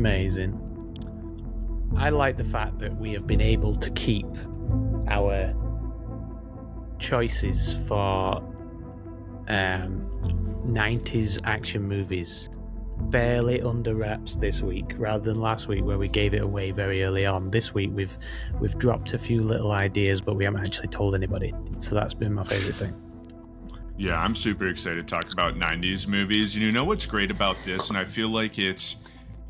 amazing. I like the fact that we have been able to keep our choices for 90s action movies fairly under wraps this week, rather than last week where we gave it away very early on. This week we've dropped a few little ideas, but we haven't actually told anybody. So that's been my favorite thing. Yeah, I'm super excited to talk about 90s movies. You know what's great about this, and I feel like it's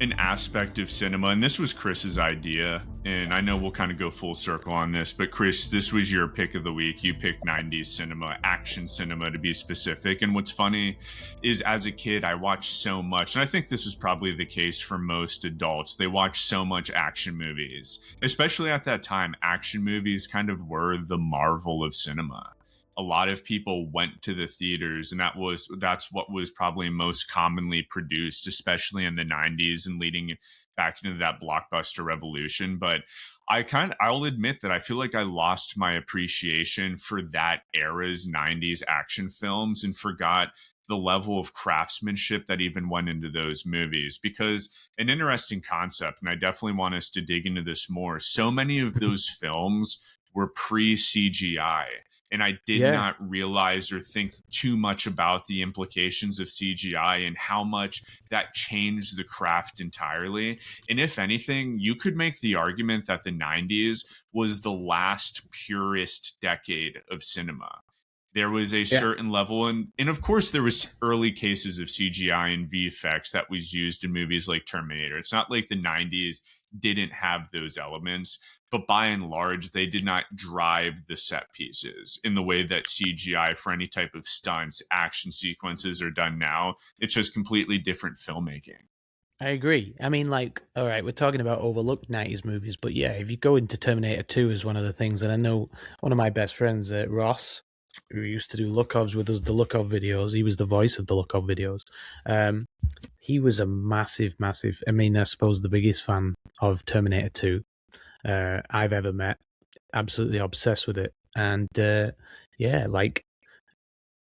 an aspect of cinema, and this was Chris's idea, and I know we'll kind of go full circle on this, but Chris, this was your pick of the week. You picked 90s cinema, action cinema to be specific. And what's funny is, as a kid, I watched so much, and I think this is probably the case for most adults. They watch so much action movies, especially at that time. Action movies kind of were the marvel of cinema. A lot of people went to the theaters, and that's what was probably most commonly produced, especially in the 90s and leading back into that blockbuster revolution. But I'll admit that I feel like I lost my appreciation for that era's 90s action films and forgot the level of craftsmanship that even went into those movies. Because an interesting concept, and I definitely want us to dig into this more, so many of those films were pre-CGI. And I did not realize or think too much about the implications of CGI and how much that changed the craft entirely. And if anything, you could make the argument that the 90s was the last purest decade of cinema. There was a certain level, and of course there was early cases of CGI and VFX that was used in movies like Terminator. It's not like the 90s didn't have those elements, but by and large, they did not drive the set pieces in the way that CGI for any type of stunts, action sequences are done now. It's just completely different filmmaking. I agree. I mean, like, all right, we're talking about overlooked 90s movies, but yeah, if you go into Terminator 2 as one of the things, and I know one of my best friends, Ross, who used to do look-offs with us, the look-off videos, he was the voice of the look-off videos. He was a massive, I suppose the biggest fan of Terminator 2 I've ever met. Absolutely obsessed with it. And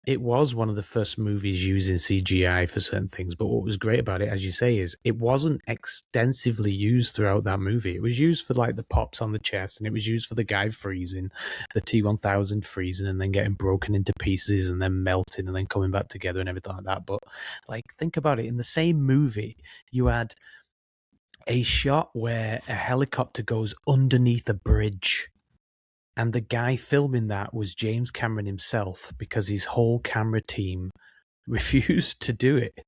it was one of the first movies using CGI for certain things. But what was great about it, as you say, is it wasn't extensively used throughout that movie. It was used for like the pops on the chest, and it was used for the guy freezing, the T-1000 freezing and then getting broken into pieces and then melting and then coming back together and everything like that. But like, think about it. In the same movie, you had a shot where a helicopter goes underneath a bridge. And the guy filming that was James Cameron himself, because his whole camera team refused to do it.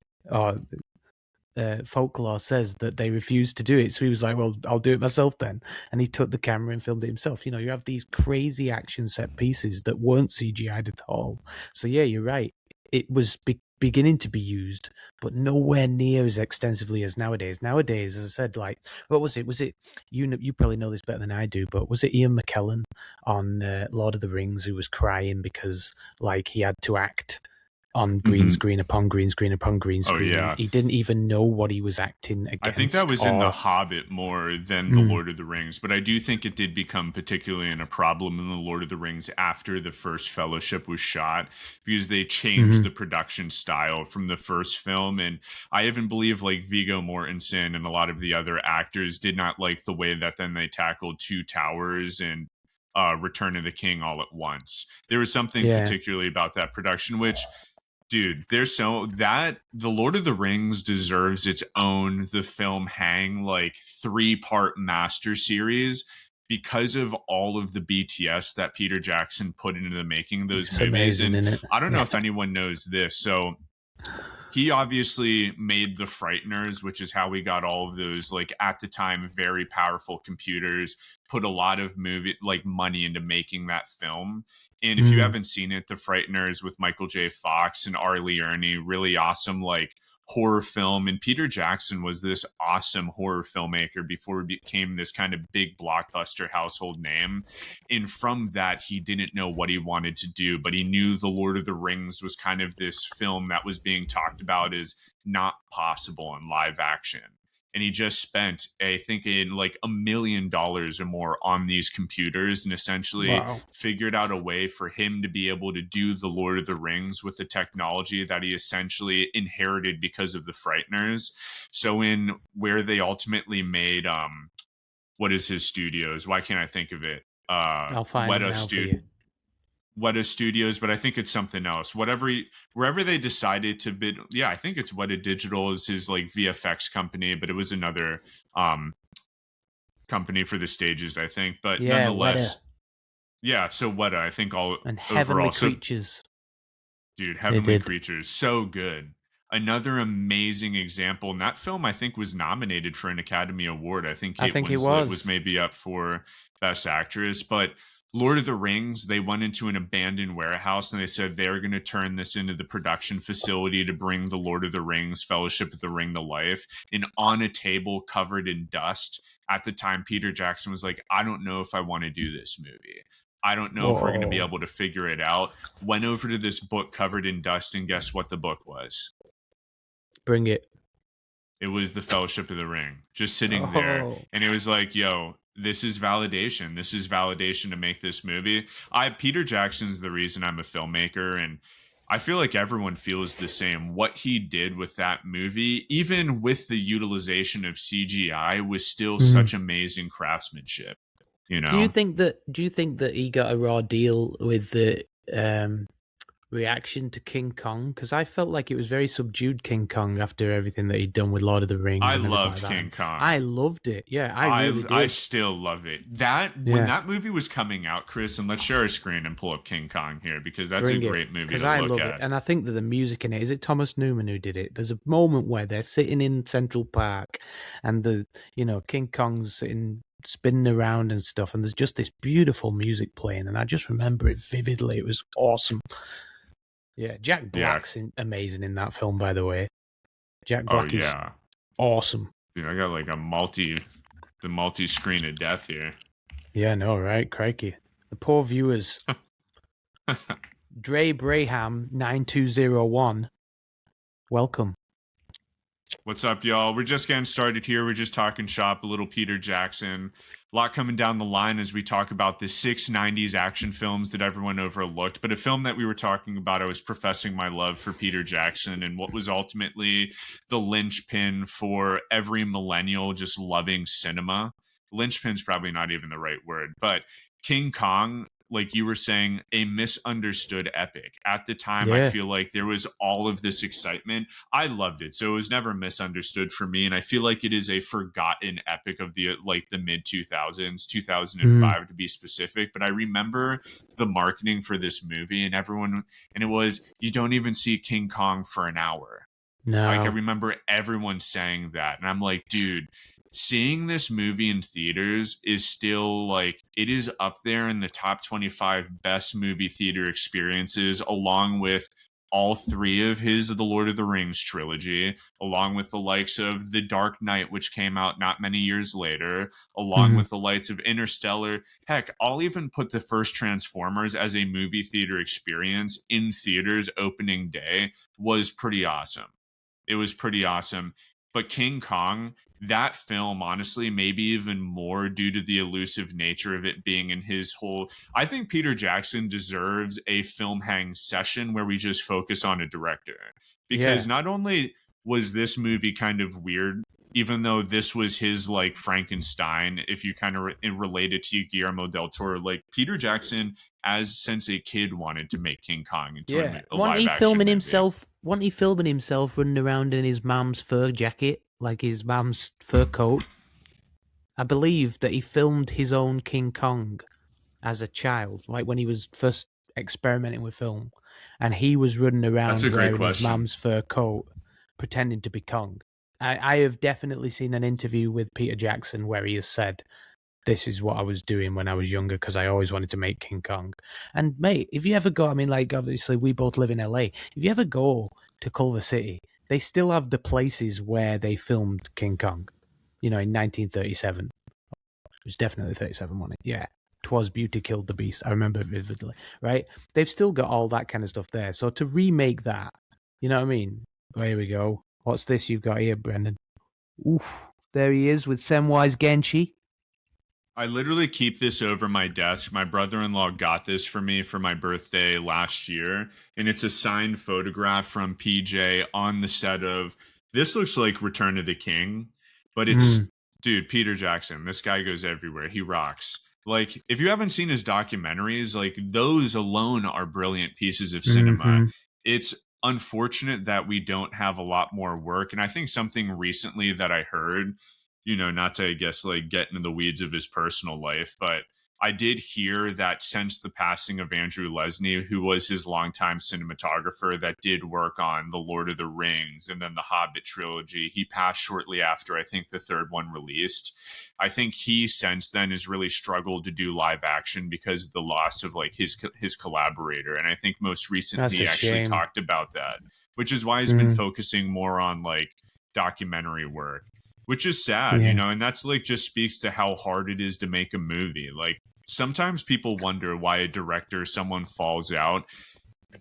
Folklore says that they refused to do it. So he was like, well, I'll do it myself then. And he took the camera and filmed it himself. You know, you have these crazy action set pieces that weren't CGI'd at all. So yeah, you're right. It was beginning to be used, but nowhere near as extensively as nowadays. Nowadays, as I said, like, what was it? Was it, you probably know this better than I do, but was it Ian McKellen on Lord of the Rings who was crying because like he had to act on green screen upon green screen upon green screen? Oh, yeah. He didn't even know what he was acting against. I think that was in The Hobbit more than The Lord of the Rings, but I do think it did become particularly a problem in The Lord of the Rings after the first Fellowship was shot, because they changed the production style from the first film. And I even believe like Viggo Mortensen and a lot of the other actors did not like the way that then they tackled Two Towers and Return of the King all at once. There was something particularly about that production, which... Dude, the Lord of the Rings deserves its own, the film Haigh, like 3-part master series, because of all of the BTS that Peter Jackson put into the making of those movies. Amazing, and isn't it? I don't know if anyone knows this. So he obviously made the Frighteners, which is how we got all of those, like, at the time, very powerful computers, put a lot of money into making that film. And if you haven't seen it, The Frighteners with Michael J. Fox and R. Lee Ermey, really awesome, like, horror film. And Peter Jackson was this awesome horror filmmaker before he became this kind of big blockbuster household name. And from that, he didn't know what he wanted to do, but he knew The Lord of the Rings was kind of this film that was being talked about as not possible in live action. and he just spent, I think, in like $1 million or more on these computers, and essentially Wow. figured out a way for him to be able to do the Lord of the Rings with the technology that he essentially inherited because of the Frighteners. So in where they ultimately made what is his studios? Why can't I think of it? I'll find it now for you. Weta Studios, but I think it's something else. Wherever they decided to bid, yeah, I think it's Weta Digital is his like VFX company, but it was another company for the stages, I think. But Yeah, nonetheless, Weta. yeah. So Weta, I think all And overall, Heavenly Creatures. dude, They Heavenly did. Creatures, so good. Another amazing example, and that film I think was nominated for an Academy Award. I think I Kate think it Winslet was was. maybe up for Best Actress, but Lord of the Rings, they went into an abandoned warehouse and they said they're going to turn this into the production facility to bring the Lord of the Rings, Fellowship of the Ring to life. And on a table covered in dust, at the time, Peter Jackson was like, I don't know if I want to do this movie. I don't know if we're going to be Whoa. able to figure it out. Went over to this book covered in dust, and guess what the book was? Bring it. It was the Fellowship of the Ring, just sitting there. Oh. And it was like, yo, this is validation. This is validation to make this movie. Peter Jackson's the reason I'm a filmmaker, and I feel like everyone feels the same. What he did with that movie, even with the utilization of CGI, was still such amazing craftsmanship. You Do you know? think that he got a raw deal with the reaction to King Kong? Because I felt like it was very subdued King Kong after everything that he'd done with Lord of the Rings I and everything loved like that. King Kong. I loved it. Yeah, I really did. I still love it. When Yeah. that movie was coming out, Chris, and let's share a screen and pull up King Kong here because that's Bring a it, great movie because to I look love at. it, and I think that the music in it, is it Thomas Newman who did it? There's a moment where they're sitting in Central Park, and King Kong's sitting spinning around and stuff, and there's just this beautiful music playing, and I just remember it vividly. It was awesome. Yeah, Jack Black's amazing in that film, by the way. Jack Black is awesome. Dude, I got like the multi-screen of death here. Yeah, no, right? Crikey. The poor viewers. Dre Braham 9201. Welcome. What's up, y'all? We're just getting started here. We're just talking shop, a little Peter Jackson. A lot coming down the line as we talk about the 90s action films that everyone overlooked. But a film that we were talking about, I was professing my love for Peter Jackson and what was ultimately the linchpin for every millennial just loving cinema. Linchpin's probably not even the right word, but King Kong, like you were saying, a misunderstood epic. At the time, I feel like there was all of this excitement. I loved it. So it was never misunderstood for me. And I feel like it is a forgotten epic of the mid 2000s, 2005 to be specific. But I remember the marketing for this movie and it was, you don't even see King Kong for an hour. No. Like I remember everyone saying that. And I'm like, dude, seeing this movie in theaters is still like, it is up there in the top 25 best movie theater experiences, along with all three of the Lord of the Rings trilogy, along with the likes of The Dark Knight, which came out not many years later, along with the likes of Interstellar. Heck, I'll even put the first Transformers as a movie theater experience in theaters opening day. Was pretty awesome. It was pretty awesome. But King Kong, that film, honestly, maybe even more due to the elusive nature of it being in his whole... I think Peter Jackson deserves a film hang session where we just focus on a director. Because not only was this movie kind of weird, even though this was his like Frankenstein, if you kind of relate it to Guillermo del Toro, like Peter Jackson, since a kid, wanted to make King Kong into a live action movie. Wasn't he filming himself running around in his mum's fur jacket, like his mum's fur coat? I believe that he filmed his own King Kong as a child, like when he was first experimenting with film, and he was running around wearing his mum's fur coat, pretending to be Kong. I have definitely seen an interview with Peter Jackson where he has said, this is what I was doing when I was younger because I always wanted to make King Kong. And mate, if you ever go, I mean, like obviously we both live in LA. If you ever go to Culver City, they still have the places where they filmed King Kong. In 1937. It was definitely 37, wasn't it? Yeah. 'Twas Beauty Killed the Beast. I remember it vividly, right? They've still got all that kind of stuff there. So to remake that, you know what I mean? Oh, here we go. What's this you've got here, Brendan? Oof. There he is with Samwise Genshi. I literally keep this over my desk. My brother-in-law got this for me for my birthday last year, and it's a signed photograph from PJ on the set of, this looks like Return of the King, but it's, dude, Peter Jackson. This guy goes everywhere. He rocks. Like, if you haven't seen his documentaries, like, those alone are brilliant pieces of cinema. It's unfortunate that we don't have a lot more work, and I think something recently that I heard, not to, I guess, like, get into the weeds of his personal life, but I did hear that since the passing of Andrew Lesnie, who was his longtime cinematographer that did work on The Lord of the Rings and then the Hobbit trilogy, he passed shortly after, I think, the third one released. I think he since then has really struggled to do live action because of the loss of, like, his collaborator. And I think most recently he actually talked about that, which is why he's been focusing more on, like, documentary work. Which is sad, and that's, like, just speaks to how hard it is to make a movie. Like, sometimes people wonder why a director, someone falls out.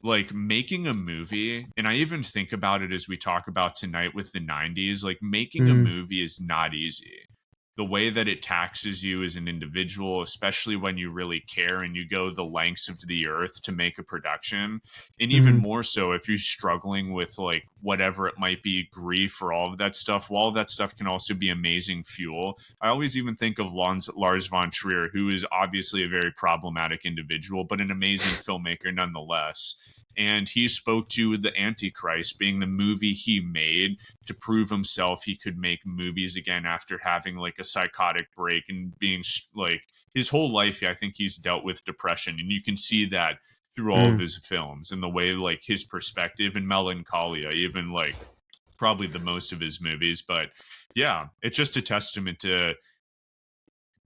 Like, making a movie, and I even think about it as we talk about tonight with the 90s, like, making a movie is not easy. The way that it taxes you as an individual, especially when you really care and you go the lengths of the earth to make a production. And even more so if you're struggling with, like, whatever it might be, grief or all of that stuff. While that stuff can also be amazing fuel. I always even think of Lars von Trier, who is obviously a very problematic individual, but an amazing filmmaker nonetheless. And he spoke to The Antichrist being the movie he made to prove himself he could make movies again after having, like, a psychotic break and being, like, his whole life, I think he's dealt with depression. And you can see that through all of his films and the way, like, his perspective and melancholia, even, like, probably the most of his movies. But yeah, it's just a testament to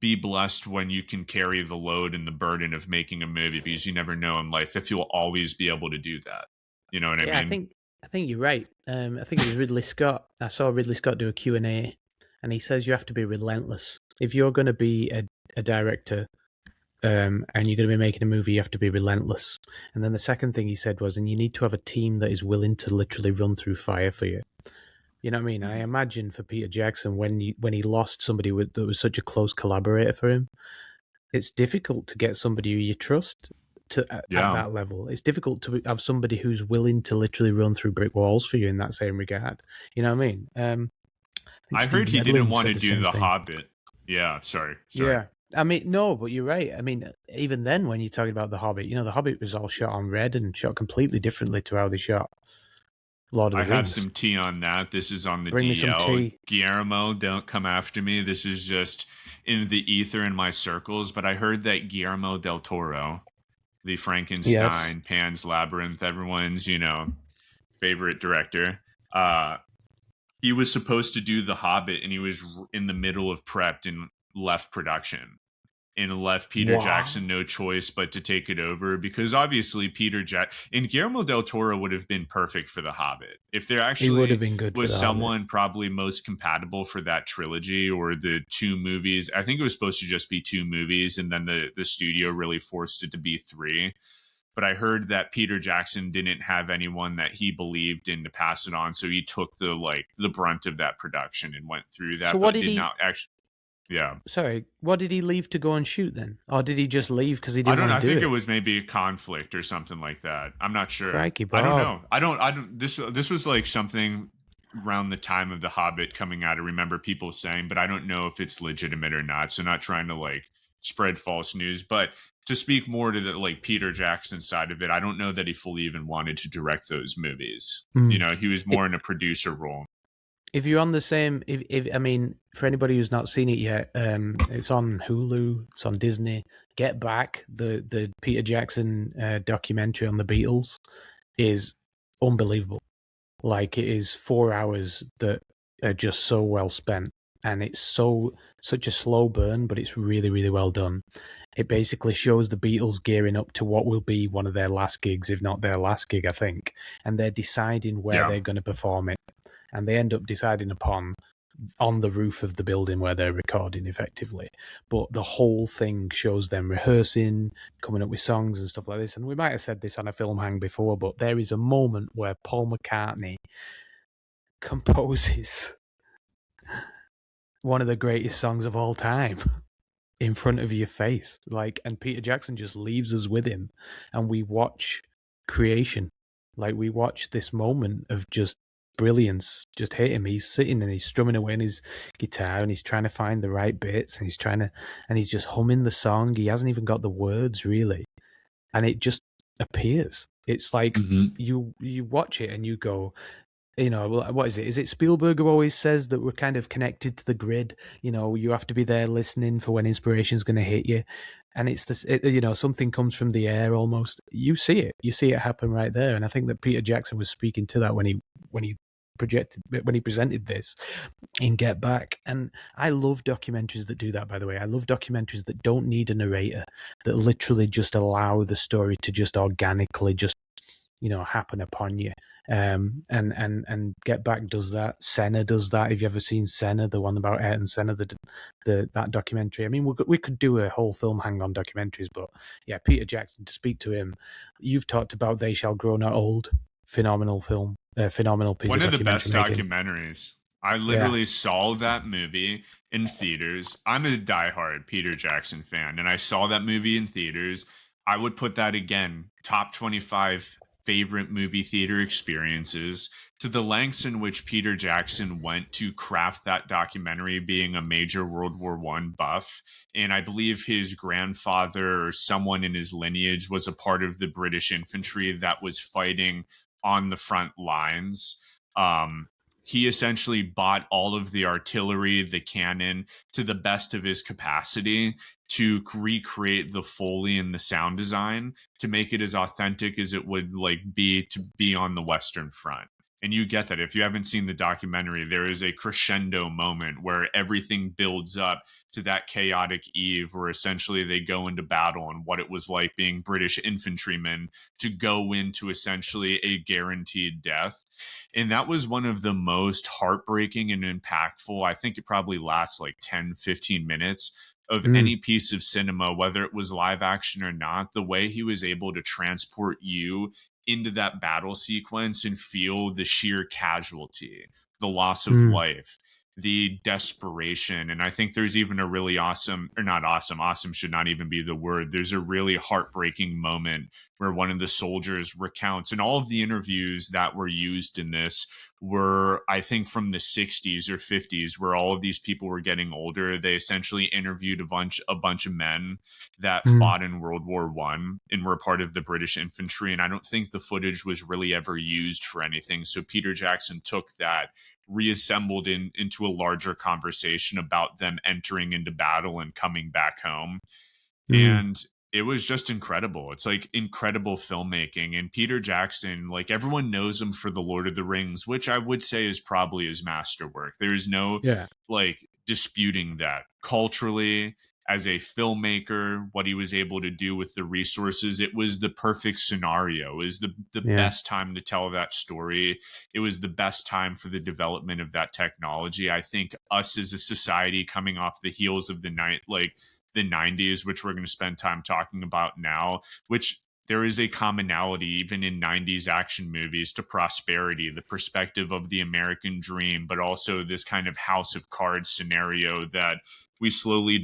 be blessed when you can carry the load and the burden of making a movie, because you never know in life if you'll always be able to do that. You know what I mean? I think you're right. I think it was Ridley Scott. I saw Ridley Scott do a Q&A, and he says you have to be relentless. If you're going to be a director and you're going to be making a movie, you have to be relentless. And then the second thing he said was, and you need to have a team that is willing to literally run through fire for you. You know what I mean? I imagine for Peter Jackson, when he lost somebody that was such a close collaborator for him, it's difficult to get somebody who you trust at that level. It's difficult to have somebody who's willing to literally run through brick walls for you in that same regard. You know what I mean? I heard he didn't want to do The Hobbit. Yeah, sorry. Yeah. I mean, no, but you're right. I mean, even then, when you're talking about The Hobbit, The Hobbit was all shot on red and shot completely differently to how they shot Lord of the Rings. I have some tea on that. This is on the Bring DL. me some tea. Guillermo, don't come after me. This is just in the ether in my circles. But I heard that Guillermo del Toro, the Frankenstein, Pan's Labyrinth, everyone's, favorite director, he was supposed to do The Hobbit, and he was in the middle of prep and left production. And left Peter Jackson no choice but to take it over, because obviously and Guillermo del Toro would have been perfect for The Hobbit. If there actually would have been good was for someone probably most compatible for that trilogy or the two movies. I think it was supposed to just be two movies, and then the studio really forced it to be three. But I heard that Peter Jackson didn't have anyone that he believed in to pass it on, so he took the brunt of that production and went through that. So what did he not actually? Yeah. Sorry, what did he leave to go and shoot then? Or did he just leave because he didn't want to do it? I think it was maybe a conflict or something like that. I'm not sure. Crikey, I don't know. I don't. This was like something around the time of The Hobbit coming out. I remember people saying, but I don't know if it's legitimate or not. So not trying to, like, spread false news, but to speak more to the, like, Peter Jackson side of it, I don't know that he fully even wanted to direct those movies. He was more in a producer role. If you're on the same, I mean, for anybody who's not seen it yet, it's on Hulu, it's on Disney. Get Back, the Peter Jackson documentary on the Beatles, is unbelievable. Like, it is 4 hours that are just so well spent, and it's such a slow burn, but it's really, really well done. It basically shows the Beatles gearing up to what will be one of their last gigs, if not their last gig, I think, and they're deciding where they're going to perform it. And they end up deciding on the roof of the building where they're recording, effectively. But the whole thing shows them rehearsing, coming up with songs and stuff like this. And we might have said this on a film hang before, but there is a moment where Paul McCartney composes one of the greatest songs of all time in front of your face. Like, and Peter Jackson just leaves us with him, and we watch creation. Like, we watch this moment of just brilliance just hit him. He's sitting and he's strumming away on his guitar, and he's trying to find the right bits, and he's just humming the song. He hasn't even got the words really, and it just appears. It's like you watch it and you go, you know, what is it? Is it Spielberg who always says that we're kind of connected to the grid? You know, you have to be there listening for when inspiration's going to hit you. And it's this, you know, something comes from the air almost. You see it happen right there. And I think that Peter Jackson was speaking to that when he presented this in Get Back. And I love documentaries that do that, by the way. I love documentaries that don't need a narrator, that literally just allow the story to just organically just, you know, happen upon you. And Get Back does that. Senna does that. Have you ever seen Senna, the one about Ayrton Senna, that documentary? I mean, we could do a whole film hang on documentaries, but yeah, Peter Jackson, to speak to him, you've talked about They Shall Grow Not Old. Phenomenal film, phenomenal piece One of of the best making. documentaries. I literally saw that movie in theaters. I'm a diehard Peter Jackson fan, and I saw that movie in theaters. I would put that again, top 25 favorite movie theater experiences, to the lengths in which Peter Jackson went to craft that documentary, being a major World War I buff. And I believe his grandfather or someone in his lineage was a part of the British infantry that was fighting on the front lines. He essentially bought all of the artillery, the cannon, to the best of his capacity to recreate the Foley and the sound design to make it as authentic as it would be to be on the Western Front. And you get that. If you haven't seen the documentary, there is a crescendo moment where everything builds up to that chaotic eve where essentially they go into battle, and what it was like being British infantrymen to go into essentially a guaranteed death. And that was one of the most heartbreaking and impactful. I think it probably lasts like 10, 15 minutes of any piece of cinema, whether it was live action or not. The way he was able to transport you into that battle sequence and feel the sheer casualty, the loss of life, the desperation. And I think there's even a really awesome should not even be the word. There's a really heartbreaking moment where one of the soldiers recounts, and all of the interviews that were used in this were, I think, from the 60s or 50s, where all of these people were getting older. They essentially interviewed a bunch of men that fought in World War I and were part of the British infantry. And I don't think the footage was really ever used for anything. So Peter Jackson took that, reassembled into a larger conversation about them entering into battle and coming back home. And it was just incredible. It's like incredible filmmaking. And Peter Jackson, like, everyone knows him for The Lord of the Rings, which I would say is probably his masterwork. There is no disputing that. Culturally, as a filmmaker, what he was able to do with the resources, it was the perfect scenario. It was the best time to tell that story. It was the best time for the development of that technology. I think us as a society, coming off the heels of the 90s, which we're going to spend time talking about now, which there is a commonality even in 90s action movies to prosperity, the perspective of the American dream, but also this kind of house of cards scenario that we slowly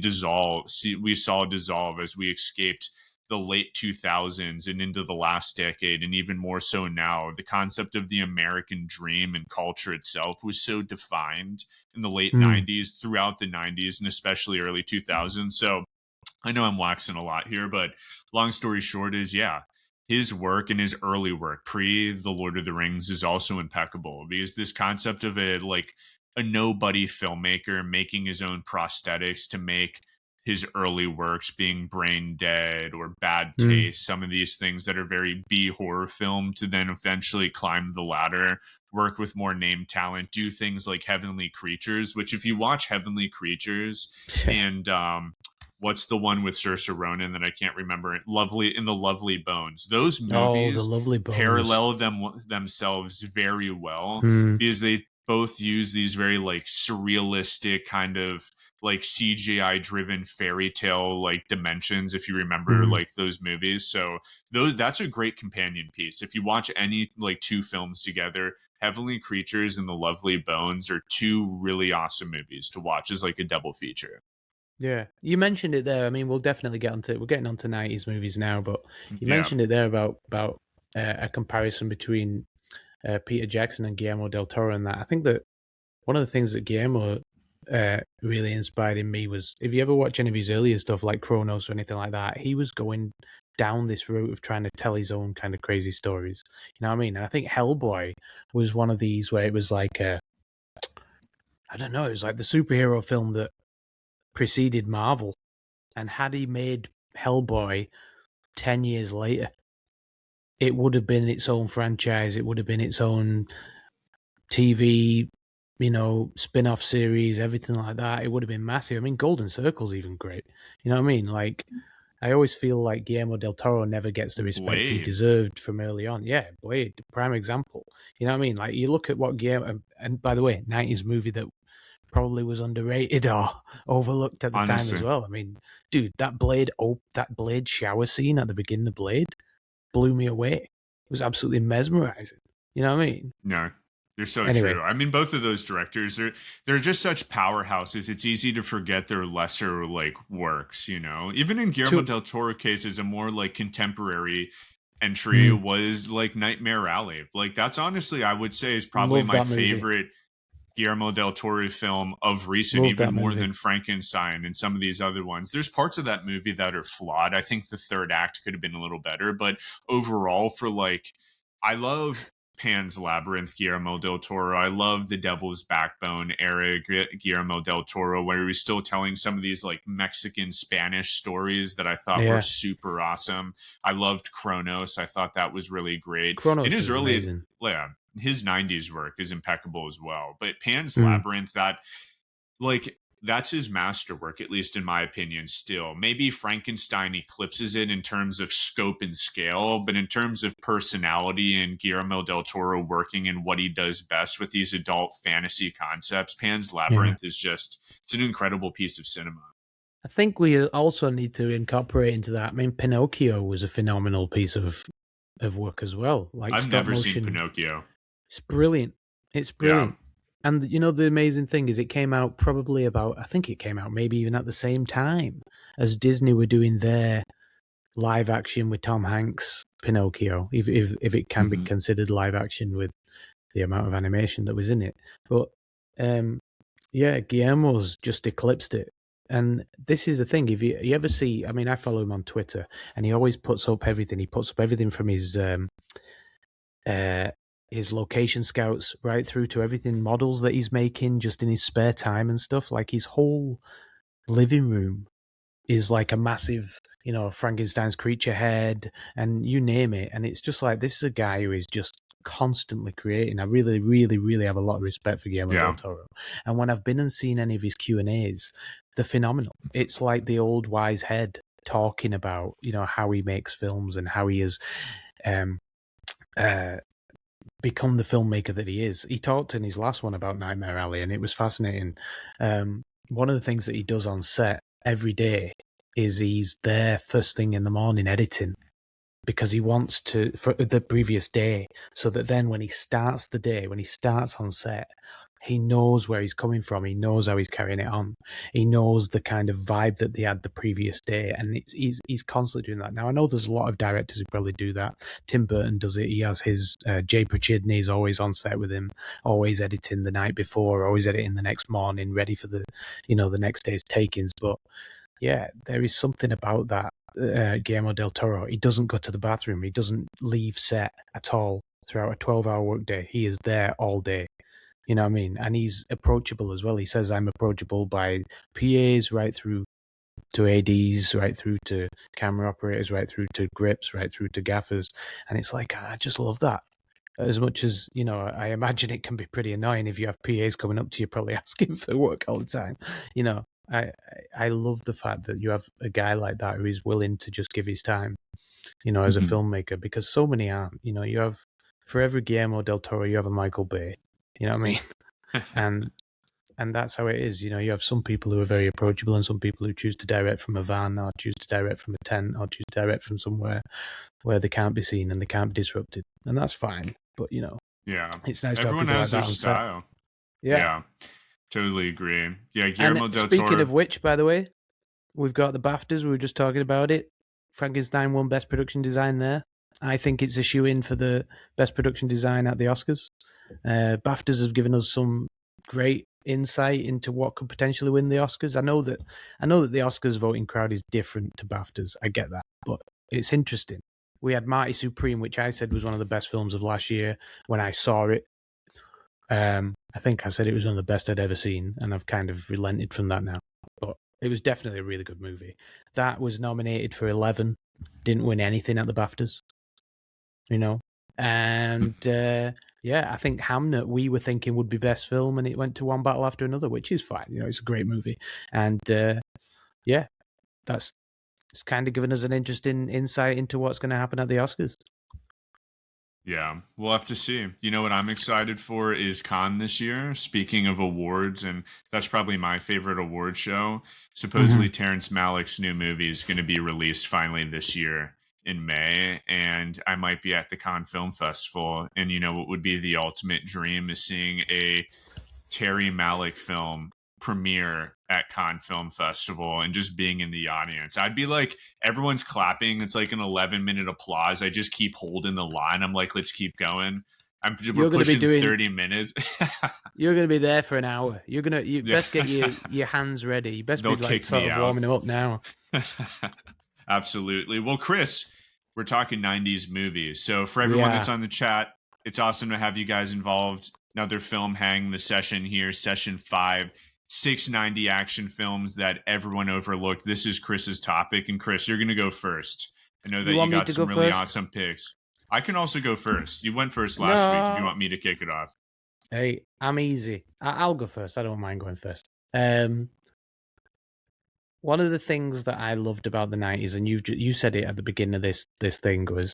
saw dissolve as we escaped the late 2000s and into the last decade, and even more so now. The concept of the American dream and culture itself was so defined in the late 90s, throughout the 90s, and especially early 2000s. So I know I'm waxing a lot here, but long story short is, his work and his early work pre The Lord of the Rings is also impeccable, because this concept of a nobody filmmaker making his own prosthetics to make his early works, being Brain Dead or Bad Taste, some of these things that are very B horror film, to then eventually climb the ladder, work with more name talent, do things like Heavenly Creatures, which if you watch Heavenly Creatures and what's the one with Saoirse Ronan that I can't remember? In the Lovely Bones. Those movies parallel themselves very well, because they both use these very surrealistic kind of like CGI driven fairy tale like dimensions, if you remember Mm. like those movies. So that's a great companion piece. If you watch any like two films together, Heavenly Creatures and The Lovely Bones are two really awesome movies to watch as like a double feature. Yeah, you mentioned it there. I mean, we'll definitely get onto it. We're getting onto 90s movies now, but you Yeah. mentioned it there about a comparison between Peter Jackson and Guillermo del Toro, and that I think that one of the things that Guillermo really inspired in me was, if you ever watch any of his earlier stuff like Kronos or anything like that, he was going down this route of trying to tell his own kind of crazy stories. You know what I mean? And I think Hellboy was one of these where it was like I don't know, it was like the superhero film that preceded Marvel. And had he made Hellboy 10 years later, it would have been its own franchise. It would have been its own TV, spin-off series, everything like that. It would have been massive. I mean, Golden Circle's even great. You know what I mean? Like, I always feel like Guillermo del Toro never gets the respect he Blade. deserved from early on. Yeah, Blade, prime example. You know what I mean? Like, you look at what Guillermo, and by the way, 90s movie that probably was underrated or overlooked at the time as Honestly. well. I mean, dude, that Blade shower scene at the beginning of Blade blew me away. It was absolutely mesmerizing. You know what I mean? No, you're so Anyway, true. I mean, both of those directors they're just such powerhouses. It's easy to forget their lesser like works. Even in Guillermo del Toro cases, a more like contemporary entry was like Nightmare Alley. Like that's honestly, I would say, is probably love my that movie. favorite Guillermo del Toro film of recent, Love even that more movie. than Frankenstein and some of these other ones. There's parts of that movie that are flawed. I think the third act could have been a little better, but overall, for like, I love Pan's Labyrinth, Guillermo del Toro. I love The Devil's Backbone era, Guillermo del Toro, where he was still telling some of these like Mexican Spanish stories that I thought were super awesome. I loved Kronos. I thought that was really great. Kronos In his is early, amazing. yeah, his 90s work is impeccable as well. But Pan's Labyrinth, that's his masterwork, at least in my opinion, still. Maybe Frankenstein eclipses it in terms of scope and scale, but in terms of personality and Guillermo del Toro working in what he does best with these adult fantasy concepts, Pan's Labyrinth is it's an incredible piece of cinema. I think we also need to incorporate into that. I mean, Pinocchio was a phenomenal piece of work as well. Like, I've stop never motion. seen Pinocchio. It's brilliant. It's brilliant. Yeah. And the amazing thing is, it came out probably about, I think it came out maybe even at the same time as Disney were doing their live action with Tom Hanks Pinocchio, if it can be considered live action with the amount of animation that was in it. But Guillermo's just eclipsed it. And this is the thing, if you ever see, I mean, I follow him on Twitter, and he always puts up everything. He puts up everything from his location scouts right through to everything, models that he's making just in his spare time and stuff. Like, his whole living room is like a massive, Frankenstein's creature head, and you name it. And it's just like, this is a guy who is just constantly creating. I really, really, really have a lot of respect for Guillermo del Toro. And when I've been and seen any of his Q&As, they're phenomenal. It's like the old wise head talking about, how he makes films and how he has become the filmmaker that he is. He talked in his last one about Nightmare Alley, and it was fascinating. One of the things that he does on set every day is he's there first thing in the morning editing, because he wants to, for the previous day, so that then when he starts the day, when he starts on set, he knows where he's coming from. He knows how he's carrying it on. He knows the kind of vibe that they had the previous day, and he's constantly doing that. Now, I know there's a lot of directors who probably do that. Tim Burton does it. He has his Jay Prochidney's always on set with him, always editing the night before, always editing the next morning, ready for the next day's takings. But yeah, there is something about that. Guillermo del Toro, he doesn't go to the bathroom. He doesn't leave set at all throughout a 12-hour workday. He is there all day. You know what I mean? And he's approachable as well. He says, I'm approachable by PAs right through to ADs, right through to camera operators, right through to grips, right through to gaffers. And it's like, I just love that. As much as, I imagine it can be pretty annoying if you have PAs coming up to you probably asking for work all the time. I love the fact that you have a guy like that who is willing to just give his time, as a filmmaker, because so many aren't. You have, for every Guillermo del Toro, you have a Michael Bay. You know what I mean? And and that's how it is. You know, you have some people who are very approachable and some people who choose to direct from a van or choose to direct from a tent or choose to direct from somewhere where they can't be seen and they can't be disrupted, and that's fine. But you know, Yeah. it's nice to have Everyone people like has their that on set. style. Yeah. Yeah. Totally agree. Yeah, And Guillermo del speaking Toro. of which, by the way, we've got the BAFTAs. We were just talking about it. Frankenstein won Best Production Design there. I think it's a shoe-in for the Best Production Design at the Oscars. BAFTAs have given us some great insight into what could potentially win the Oscars. I know that the Oscars voting crowd is different to BAFTAs. I get that, but it's interesting. We had Marty Supreme, which I said was one of the best films of last year when I saw it. I think I said it was one of the best I'd ever seen, and I've kind of relented from that now. But it was definitely a really good movie. That was nominated for 11, didn't win anything at the BAFTAs, you know. And yeah, I think Hamnet we were thinking would be best film, and it went to one battle after another, which is fine. You know, it's a great movie, and yeah, it's kind of given us an interesting insight into what's going to happen at the Oscars. Yeah, we'll have to see. You know what I'm excited for is Cannes this year. Speaking of awards, and that's probably my favorite award show. Supposedly, Terrence Malick's new movie is going to be released finally this year in May, and I might be at the Cannes Film Festival. And you know what would be the ultimate dream is seeing a Terry Malick film premiere at Cannes Film Festival and just being in the audience. I'd be like, everyone's clapping. It's like an 11-minute applause. I just keep holding the line. I'm like, let's keep going. We're pushing 30 minutes. You're going to be there for an hour. You best get your hands ready. You best be like sort of warming them up now. Absolutely. Well, Chris, we're talking 90s movies. So for everyone that's on the chat, it's awesome to have you guys involved. Another film hang the session here, session 5. 690 action films that everyone overlooked. This is Chris's topic, and Chris, you're going to go first. I know that you got some really awesome picks. I can also go first. You went first last week if you want me to kick it off. Hey, I'm easy. I'll go first. I don't mind going first. One of the things that I loved about the 90s, and you said it at the beginning of this thing, was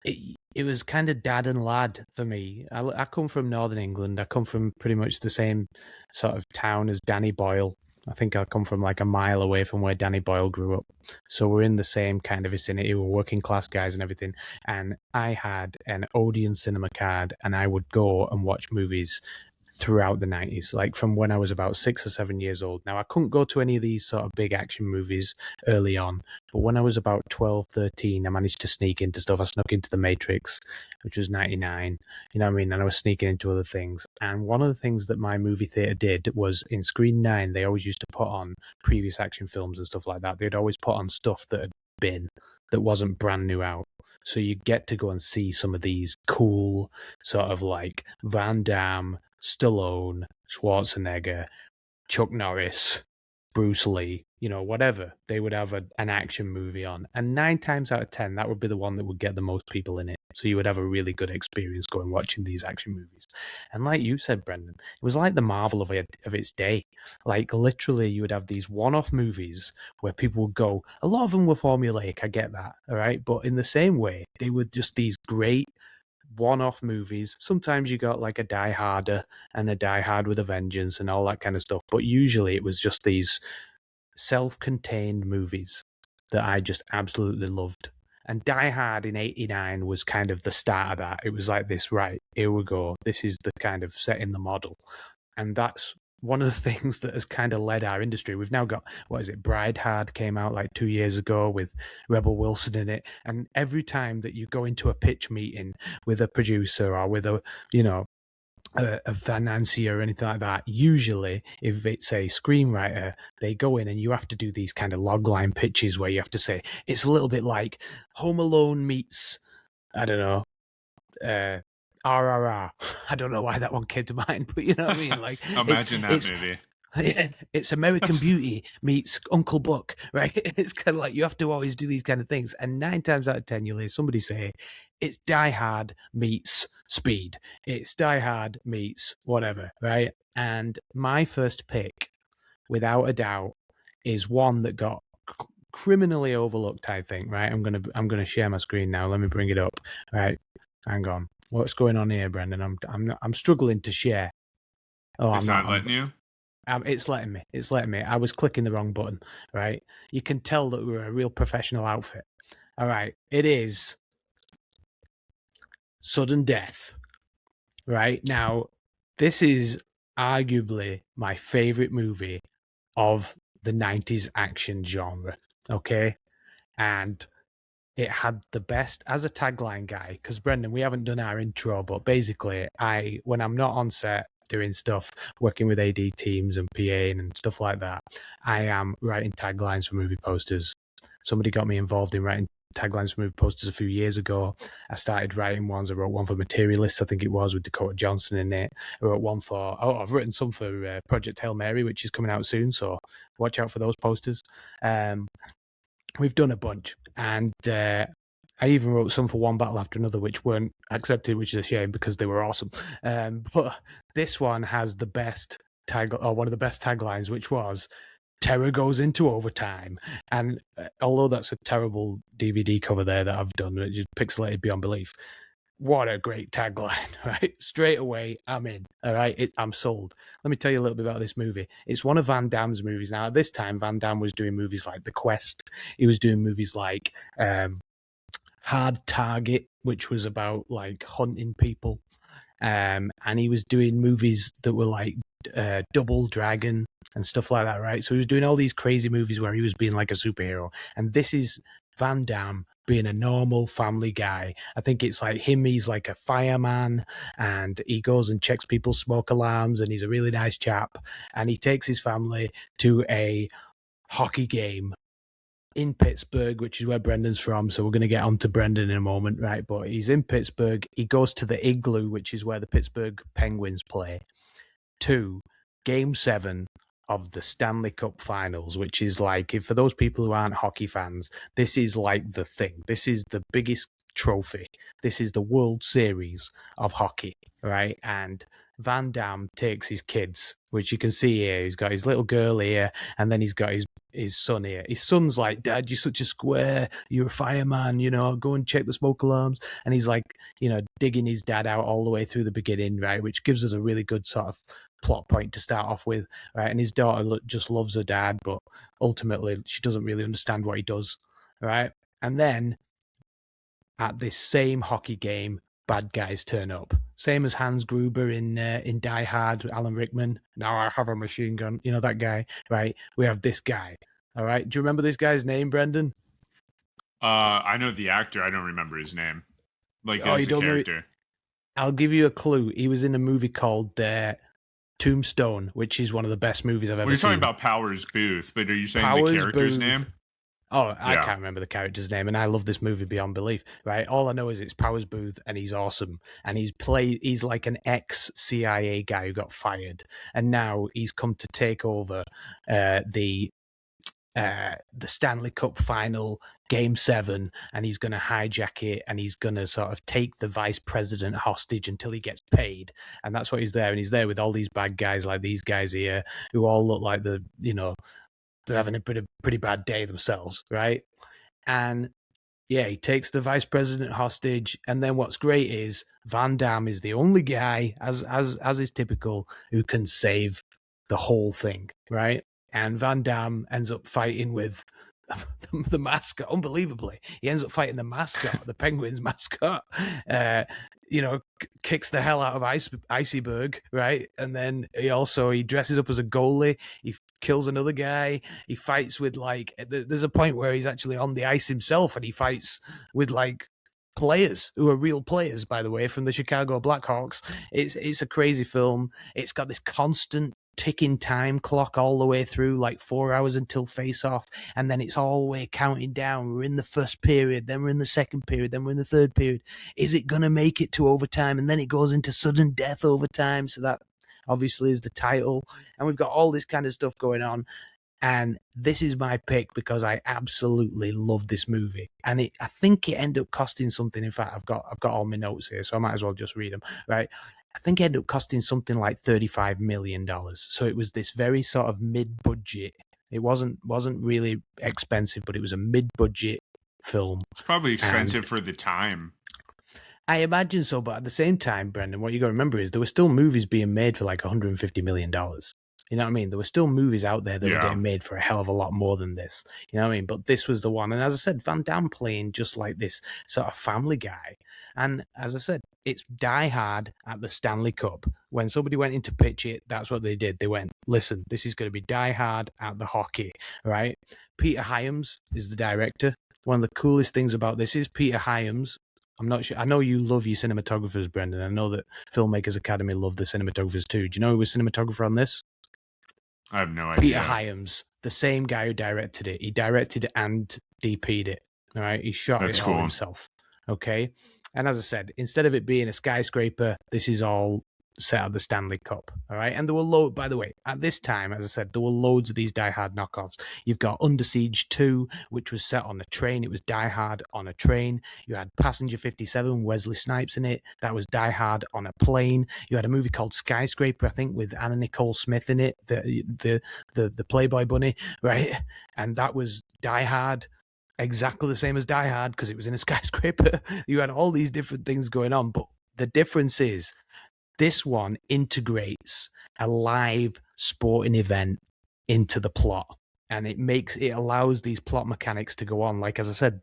it was kind of dad and lad for me. I come from Northern England. I come from pretty much the same sort of town as Danny Boyle. I think I come from like a mile away from where Danny Boyle grew up. So we're in the same kind of vicinity. We're working class guys and everything. And I had an Odeon cinema card, and I would go and watch movies throughout the 90s, like from when I was about 6 or 7 years old. Now, I couldn't go to any of these sort of big action movies early on, but when I was about 12, 13, I managed to sneak into stuff. I snuck into The Matrix, which was 99, you know what I mean? And I was sneaking into other things. And one of the things that my movie theatre did was in Screen 9, they always used to put on previous action films and stuff like that. They'd always put on stuff that wasn't brand new out. So you get to go and see some of these cool sort of like Van Damme, Stallone, Schwarzenegger, Chuck Norris, Bruce Lee, you know, whatever. They would have an action movie on. And 9 times out of 10, that would be the one that would get the most people in it. So you would have a really good experience going watching these action movies. And like you said, Brendan, it was like the Marvel of its day. Like literally you would have these one-off movies where people would go, a lot of them were formulaic, I get that, all right? But in the same way, they were just these great one-off movies. Sometimes you got like a Die Harder and a Die Hard with a Vengeance and all that kind of stuff, but usually it was just these self-contained movies that I just absolutely loved. And Die Hard in 89 was kind of the start of that. It was like this, right, here we go. This is the kind of setting the model. And that's one of the things that has kind of led our industry. We've now got, Bride Hard came out like 2 years ago with Rebel Wilson in it. And every time that you go into a pitch meeting with a producer or with a financier or anything like that, usually if it's a screenwriter, they go in and you have to do these kind of logline pitches where you have to say, it's a little bit like Home Alone meets, I don't know, RRR. I don't know why that one came to mind, but you know what I mean? Like, imagine that movie. It's American Beauty meets Uncle Buck, right? It's kind of like you have to always do these kind of things. And 9 times out of 10, you'll hear somebody say, it's Die Hard meets Speed. It's Die Hard meets whatever, right? And my first pick, without a doubt, is one that got criminally overlooked, I think, right? I'm gonna share my screen now. Let me bring it up. Right. Hang on. What's going on here, Brendan? I'm struggling to share. Oh, I'm It's not. not letting you? It's letting me. It's letting me. I was clicking the wrong button, right? You can tell that we're a real professional outfit. All right. It is Sudden Death, right? Now, this is arguably my favorite movie of the 90s action genre, okay? And it had the best as a tagline guy, because Brendan, we haven't done our intro, but basically, when I'm not on set doing stuff, working with AD teams and PA and stuff like that, I am writing taglines for movie posters. Somebody got me involved in writing taglines for movie posters a few years ago. I started writing ones. I wrote one for Materialists, I think it was, with Dakota Johnson in it. I wrote one for, I've written some for Project Hail Mary, which is coming out soon, so watch out for those posters. We've done a bunch, and I even wrote some for One Battle After Another, which weren't accepted, which is a shame because they were awesome. But this one has the best tag, or one of the best taglines, which was "Terror goes into overtime." And although that's a terrible DVD cover there that I've done, it just pixelated beyond belief. What a great tagline, right? Straight away, I'm in. All right, I'm sold. Let me tell you a little bit about this movie. It's one of Van Damme's movies. Now, at this time, Van Damme was doing movies like The Quest. He was doing movies like Hard Target, which was about like hunting people. And he was doing movies that were like Double Dragon and stuff like that, right? So he was doing all these crazy movies where he was being like a superhero. And this is Van Damme being a normal family guy. I think it's like him, he's like a fireman, and he goes and checks people's smoke alarms, and he's a really nice chap. And he takes his family to a hockey game in Pittsburgh, which is where Brendan's from. So we're going to get on to Brendan in a moment, right? But he's in Pittsburgh. He goes to the Igloo, which is where the Pittsburgh Penguins play, to Game 7 of the Stanley Cup Finals, which is like, if for those people who aren't hockey fans, this is like the thing. This is the biggest trophy. This is the World Series of hockey, right? And Van Damme takes his kids, which you can see here. He's got his little girl here, and then he's got his son here. His son's like, "Dad, you're such a square. You're a fireman, go and check the smoke alarms." And he's like, digging his dad out all the way through the beginning, right? Which gives us a really good sort of plot point to start off with, right? And his daughter just loves her dad, but ultimately she doesn't really understand what he does, right? And then at this same hockey game, bad guys turn up. Same as Hans Gruber in Die Hard, Alan Rickman. "Now I have a machine gun." That guy, right? We have this guy, all right? Do you remember this guy's name, Brendan? I know the actor. I don't remember his name. Like, Oh, as you the don't know? character. I'll give you a clue. He was in a movie called Tombstone, which is one of the best movies I've ever Well, you're seen. talking about Powers Booth, but are you saying Powers the character's Booth. name? Oh, I Yeah. can't remember the character's name, and I love this movie beyond belief, right? All I know is it's Powers Booth, and he's awesome. And he's like an ex-CIA guy who got fired, and now he's come to take over the Stanley Cup final, Game 7, and he's going to hijack it, and he's going to sort of take the vice president hostage until he gets paid. And that's what he's there. And he's there with all these bad guys like these guys here, who all look like they're having a pretty bad day themselves, right? And yeah, he takes the vice president hostage, and then what's great is Van Damme is the only guy, as is typical, who can save the whole thing, right? And Van Damme ends up fighting with the mascot. Unbelievably, he ends up fighting the mascot, the Penguins mascot. Kicks the hell out of Iceberg, right? And then he dresses up as a goalie. He kills another guy. He fights with there's a point where he's actually on the ice himself, and he fights with players who are real players, by the way, from the Chicago Blackhawks. It's a crazy film. It's got this constant ticking time clock all the way through, like 4 hours until face off, and then it's all the way counting down. We're in the first period, then we're in the second period, then we're in the third period. Is it gonna make it to overtime? And then it goes into sudden death overtime, so that obviously is the title. And we've got all this kind of stuff going on, and this is my pick because I absolutely love this movie. And I think it ended up costing something. In fact, I've got all my notes here, so I might as well just read them, right? I think it ended up costing something like $35 million. So it was this very sort of mid-budget. It wasn't really expensive, but it was a mid-budget film. It's probably expensive for the time. I imagine so, but at the same time, Brendan, what you got to remember is there were still movies being made for like $150 million. You know what I mean? There were still movies out there that were Yeah. getting made for a hell of a lot more than this. You know what I mean? But this was the one. And as I said, Van Damme playing just like this sort of family guy. And as I said, it's Die Hard at the Stanley Cup. When somebody went in to pitch it, that's what they did. They went, listen, this is going to be Die Hard at the hockey, right? Peter Hyams is the director. One of the coolest things about this is Peter Hyams. I'm not sure. I know you love your cinematographers, Brendan. I know that Filmmakers Academy love the cinematographers too. Do you know who was cinematographer on this? I have no Peter idea. Hyams, the same guy who directed it. He directed and DP'd it. All right. He shot That's it all cool. himself. Okay. And as I said, instead of it being a skyscraper, this is all set at the Stanley Cup. All right. And there were by the way, at this time, as I said, there were loads of these Die Hard knockoffs. You've got Under Siege 2, which was set on a train. It was Die Hard on a train. You had Passenger 57, Wesley Snipes in it. That was Die Hard on a plane. You had a movie called Skyscraper, I think, with Anna Nicole Smith in it, the Playboy bunny, right? And that was Die Hard. Exactly the same as Die Hard because it was in a skyscraper. You had all these different things going on, but the difference is this one integrates a live sporting event into the plot, and it allows these plot mechanics to go on. Like as I said,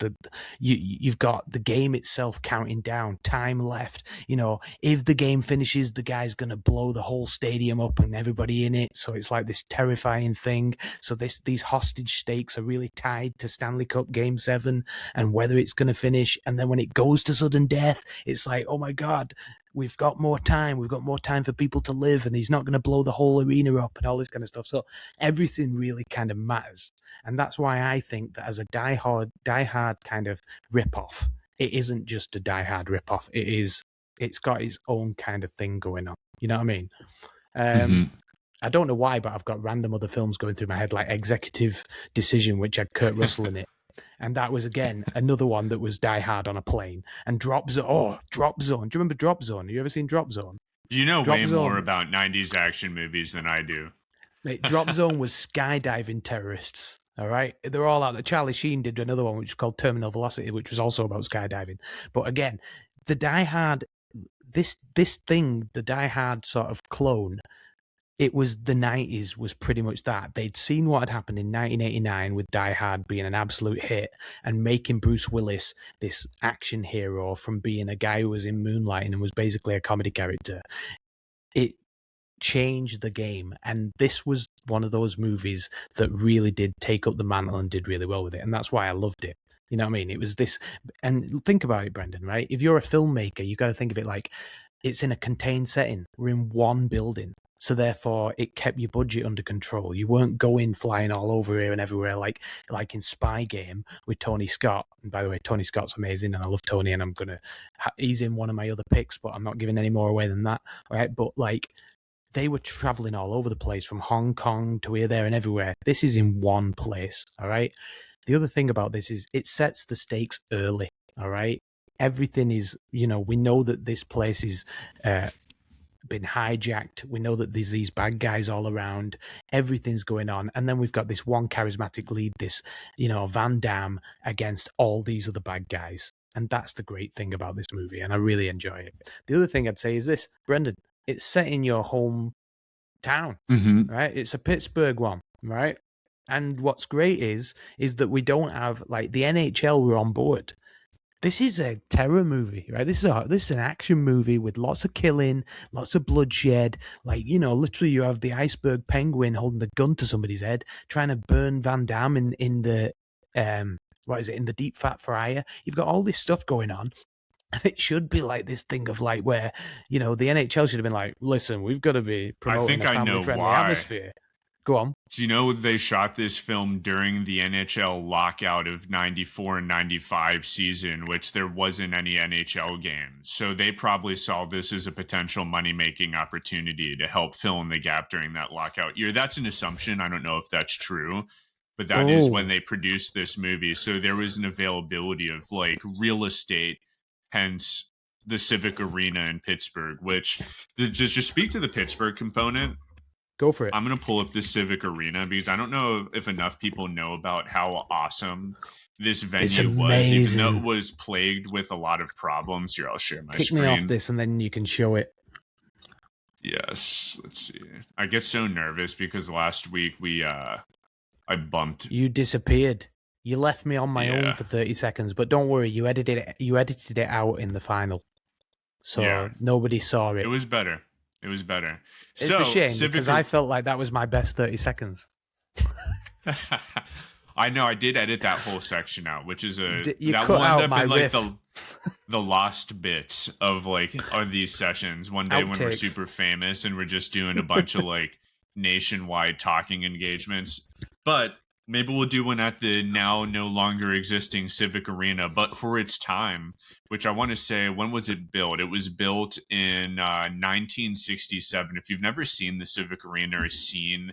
you've got the game itself counting down, time left. You know, if the game finishes, the guy's gonna blow the whole stadium up and everybody in it. So it's like this terrifying thing. So these hostage stakes are really tied to Stanley Cup Game 7 and whether it's gonna finish. And then when it goes to sudden death, it's like, oh my god, we've got more time. We've got more time for people to live, and he's not going to blow the whole arena up and all this kind of stuff. So everything really kind of matters, and that's why I think that as a Die Hard kind of rip-off, it isn't just a Die Hard rip-off. It's got its own kind of thing going on. You know what I mean? I don't know why, but I've got random other films going through my head, like Executive Decision, which had Kurt Russell in it. And that was, again, another one that was Die Hard on a plane. And Drop Zone. Oh, Drop Zone. Do you remember Drop Zone? Have you ever seen Drop Zone? You know Drop way Zone. more about 90s action movies than I do. Mate, Drop Zone was skydiving terrorists. All right. They're all out there. Charlie Sheen did another one, which was called Terminal Velocity, which was also about skydiving. But again, the Die Hard, this thing, the Die Hard sort of clone, it was the 90s was pretty much that. They'd seen what had happened in 1989 with Die Hard being an absolute hit and making Bruce Willis this action hero from being a guy who was in Moonlighting and was basically a comedy character. It changed the game, and this was one of those movies that really did take up the mantle and did really well with it, and that's why I loved it. You know what I mean? It was this, and think about it, Brendan, right? If you're a filmmaker, you got to think of it like it's in a contained setting. We're in one building. So therefore, it kept your budget under control. You weren't going flying all over here and everywhere like in Spy Game with Tony Scott. And by the way, Tony Scott's amazing, and I love Tony, and he's in one of my other picks, but I'm not giving any more away than that. All right, but like they were traveling all over the place from Hong Kong to here, there, and everywhere. This is in one place. All right. The other thing about this is it sets the stakes early. All right. Everything is, we know that this place is been hijacked. We know that there's these bad guys all around. Everything's going on. And then we've got this one charismatic lead, this, Van Damme against all these other bad guys. And that's the great thing about this movie. And I really enjoy it. The other thing I'd say is this, Brendan, it's set in your hometown, right? It's a Pittsburgh one, right? And what's great is that we don't have, like, the NHL were on board. This is a terror movie, right? This is an action movie with lots of killing, lots of bloodshed. Like, literally you have the iceberg penguin holding the gun to somebody's head, trying to burn Van Damme in the, in the deep fat fryer. You've got all this stuff going on. And it should be like this thing of like where, the NHL should have been like, listen, we've got to be promoting a family-friendly atmosphere. Go on. Do you know they shot this film during the NHL lockout of 94 and 95 season, which there wasn't any NHL games. So they probably saw this as a potential money-making opportunity to help fill in the gap during that lockout year. That's an assumption. I don't know if that's true, but that is when they produced this movie. So there was an availability of like real estate, hence the Civic Arena in Pittsburgh, which just speak to the Pittsburgh component. Go for it. I'm going to pull up the Civic Arena because I don't know if enough people know about how awesome this It's venue was, even though it amazing. was plagued with a lot of problems. Here, I'll share my Kick me off screen. this, and then you can show it. Yes, let's see. I get so nervous because last week I bumped. You disappeared. You left me on my own for 30 seconds, but don't worry, you edited it out in the final. So nobody saw it. It was better. It was better. It's a shame because I felt like that was my best 30 seconds. I know I did edit that whole section out, which is You that cut will out end up my in like riff. the lost bits of these sessions. One day when we're Outtakes. super famous and we're just doing a bunch of like nationwide talking engagements. But maybe we'll do one at the now no longer existing Civic Arena, but for its time, which I want to say, when was it built? It was built in 1967. If you've never seen the Civic Arena or seen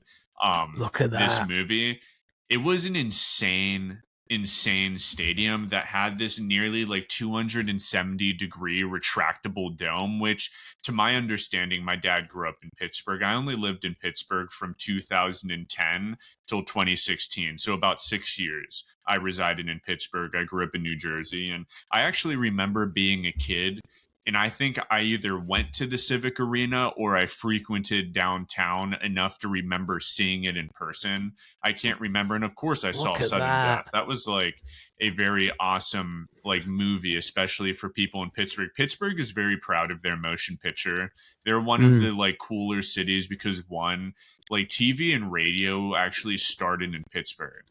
Look at this that. movie, it was an insane stadium that had this nearly like 270-degree retractable dome, which, to my understanding, my dad grew up in Pittsburgh. I only lived in Pittsburgh from 2010 till 2016, so about 6 years I resided in Pittsburgh. I grew up in New Jersey, and I actually remember being a kid, and I think I either went to the Civic Arena or I frequented downtown enough to remember seeing it in person. I can't remember. And of course I saw Look at Sudden that. Death. That was like a very awesome like movie, especially for people in Pittsburgh. Pittsburgh is very proud of their motion picture. They're one of the like cooler cities because, one, like TV and radio actually started in Pittsburgh.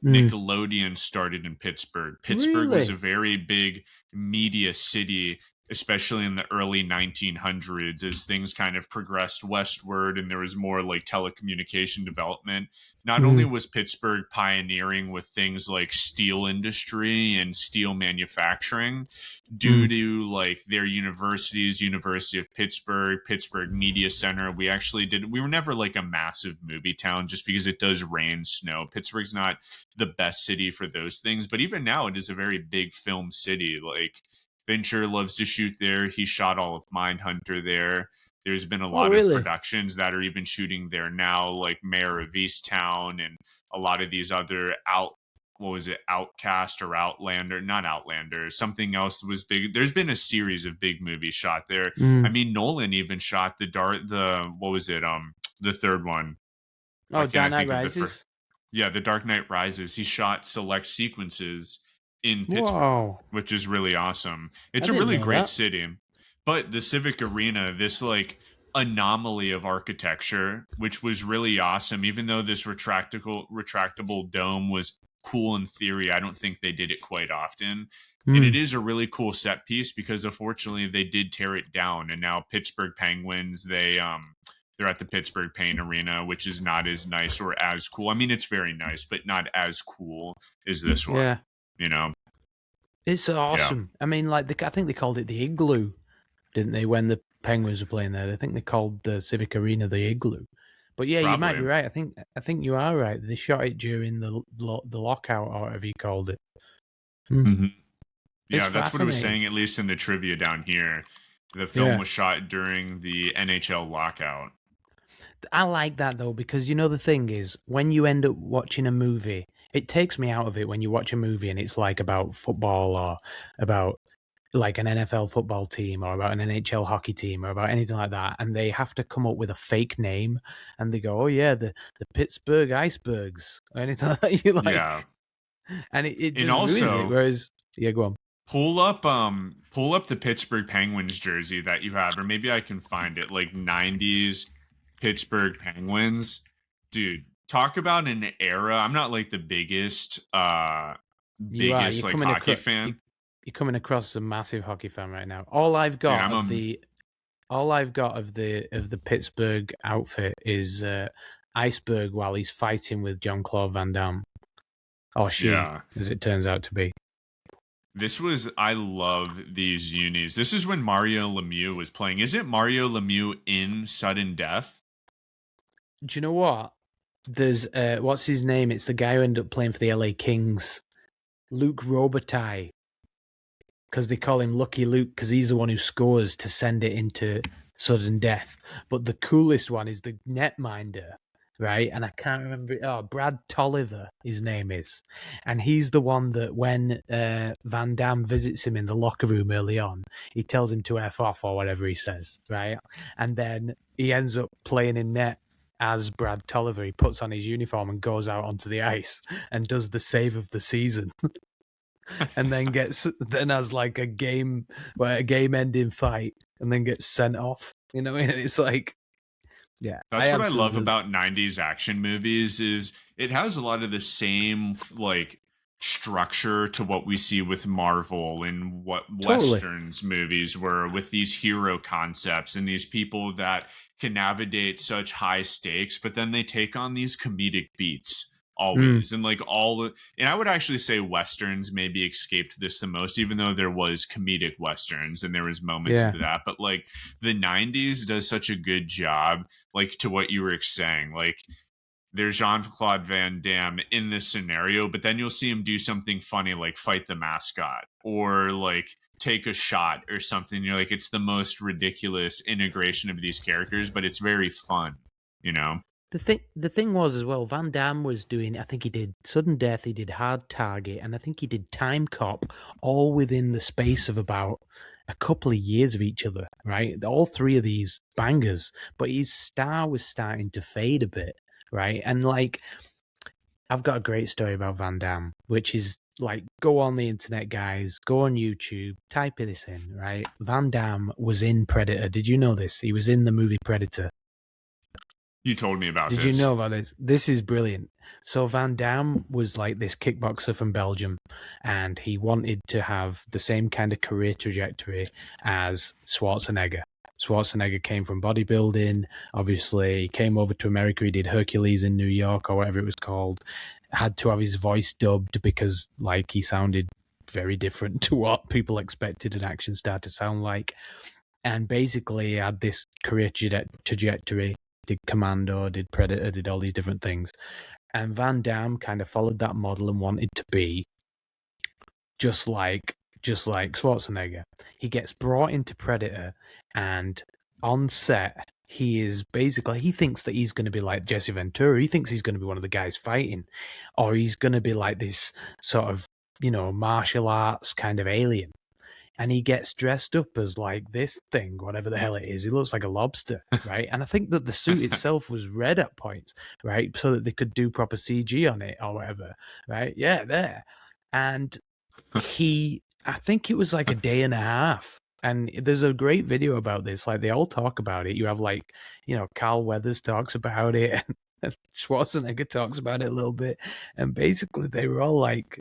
Nickelodeon started in Pittsburgh. Pittsburgh was a very big media city, especially in the early 1900s, as things kind of progressed westward and there was more like telecommunication development. Not only was Pittsburgh pioneering with things like steel industry and steel manufacturing, due to like their universities, University of Pittsburgh, Pittsburgh Media Center, we were never like a massive movie town just because it does rain, snow. Pittsburgh's not the best city for those things, but even now it is a very big film city. Like, Fincher loves to shoot there. He shot all of Mindhunter there. There's been a lot of productions that are even shooting there now, like Mayor of Easttown and a lot of these other Outcast or Outlander, not Outlander, something else was big. There's been a series of big movies shot there. I mean, Nolan even shot the third one. Oh, Dark Knight Rises? The Dark Knight Rises. He shot select sequences in Pittsburgh, which is really awesome. It's a really great city. But the Civic Arena, this like anomaly of architecture, which was really awesome, even though this retractable dome was cool in theory, I don't think they did it quite often. And it is a really cool set piece because unfortunately they did tear it down, and now Pittsburgh Penguins, they're at the Pittsburgh Paint Arena, which is not as nice or as cool. I mean, it's very nice, but not as cool as this one. Yeah. You know, it's awesome. Yeah. I mean, like I think they called it the Igloo, didn't they? When the Penguins were playing there, I think they called the Civic Arena the Igloo. But yeah, you might be right. I think you are right. They shot it during the lockout, or whatever you called it. Yeah, that's what it was saying, at least in the trivia down here. The film was shot during the NHL lockout. I like that though, because you know the thing is, when you end up watching a movie, it takes me out of it when you watch a movie and it's like about football or about like an NFL football team or about an NHL hockey team or about anything like that, and they have to come up with a fake name and they go, oh yeah, the Pittsburgh Icebergs or anything like that. You like, yeah. And it just also ruins it. Whereas, go on. Pull up the Pittsburgh Penguins jersey that you have, or maybe I can find it, like 90s Pittsburgh Penguins. Dude, talk about an era. I'm not like the biggest like hockey fan. You're coming across a massive hockey fan right now. All I've got of the Pittsburgh outfit is Iceberg while he's fighting with Jean-Claude Van Damme, or she, as it turns out to be. I love these unis. This is when Mario Lemieux was playing. Is it Mario Lemieux in Sudden Death? Do you know what? There's what's his name? It's the guy who ended up playing for the LA Kings, Luke Robitaille. Because they call him Lucky Luke because he's the one who scores to send it into Sudden Death. But the coolest one is the netminder, right? And I can't remember. Oh, Brad Tolliver, his name is, and he's the one that when Van Damme visits him in the locker room early on, he tells him to f off or whatever he says, right? And then he ends up playing in net as Brad Tolliver. He puts on his uniform and goes out onto the ice and does the save of the season. And then has like a game ending fight and then gets sent off. You know, and it's like, yeah, That's what I love about 90s action movies is it has a lot of the same like structure to what we see with Marvel and what Westerns movies were, with these hero concepts and these people that can navigate such high stakes, but then they take on these comedic beats always. And like and I would actually say Westerns maybe escaped this the most, even though there was comedic Westerns and there was moments of that. But like the 90s does such a good job, like to what you were saying, like there's Jean-Claude Van Damme in this scenario, but then you'll see him do something funny like fight the mascot or like take a shot or something. You're like, it's the most ridiculous integration of these characters, but it's very fun, you know? The thing was as well, Van Damme was doing, I think he did Sudden Death, he did Hard Target, and I think he did Time Cop, all within the space of about a couple of years of each other, right? All three of these bangers, but his star was starting to fade a bit, right? And like, I've got a great story about Van Damme, which is like, go on the internet, guys, go on YouTube, type this in, right? Van Damme was in Predator. Did you know this? He was in the movie Predator. You told me about this. Did you know about this? This is brilliant. So Van Damme was like this kickboxer from Belgium, and he wanted to have the same kind of career trajectory as Schwarzenegger. Schwarzenegger came from bodybuilding, obviously, came over to America, he did Hercules in New York, or whatever it was called, had to have his voice dubbed because like he sounded very different to what people expected an action star to sound like. And basically he had this career trajectory, did Commando, did Predator, did all these different things. And Van Damme kind of followed that model and wanted to be just like Schwarzenegger. He gets brought into Predator, and on set, he thinks that he's going to be like Jesse Ventura. He thinks he's going to be one of the guys fighting, or he's going to be like this sort of, martial arts kind of alien. And he gets dressed up as like this thing, whatever the hell it is. He looks like a lobster, right? And I think that the suit itself was red at points, right? So that they could do proper CG on it or whatever, right? Yeah, there. And I think it was like a day and a half. And there's a great video about this. Like, they all talk about it. You have like, Carl Weathers talks about it, and Schwarzenegger talks about it a little bit. And basically they were all like,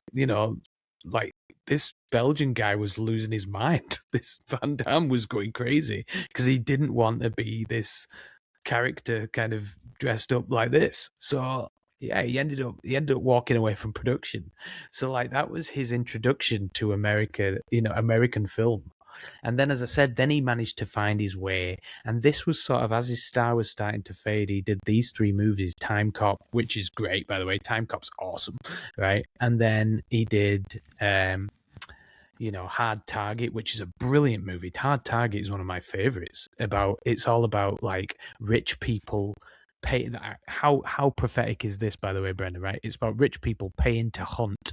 like, this Belgian guy was losing his mind. This Van Damme was going crazy because he didn't want to be this character kind of dressed up like this. So yeah, he ended up walking away from production. So like, that was his introduction to America, American film. And then, as I said, then he managed to find his way. And this was sort of, as his star was starting to fade, he did these three movies, Time Cop, which is great, by the way. Time Cop's awesome, right? And then he did, Hard Target, which is a brilliant movie. Hard Target is one of my favorites. It's all about like rich people paying. How prophetic is this, by the way, Brendan? Right? It's about rich people paying to hunt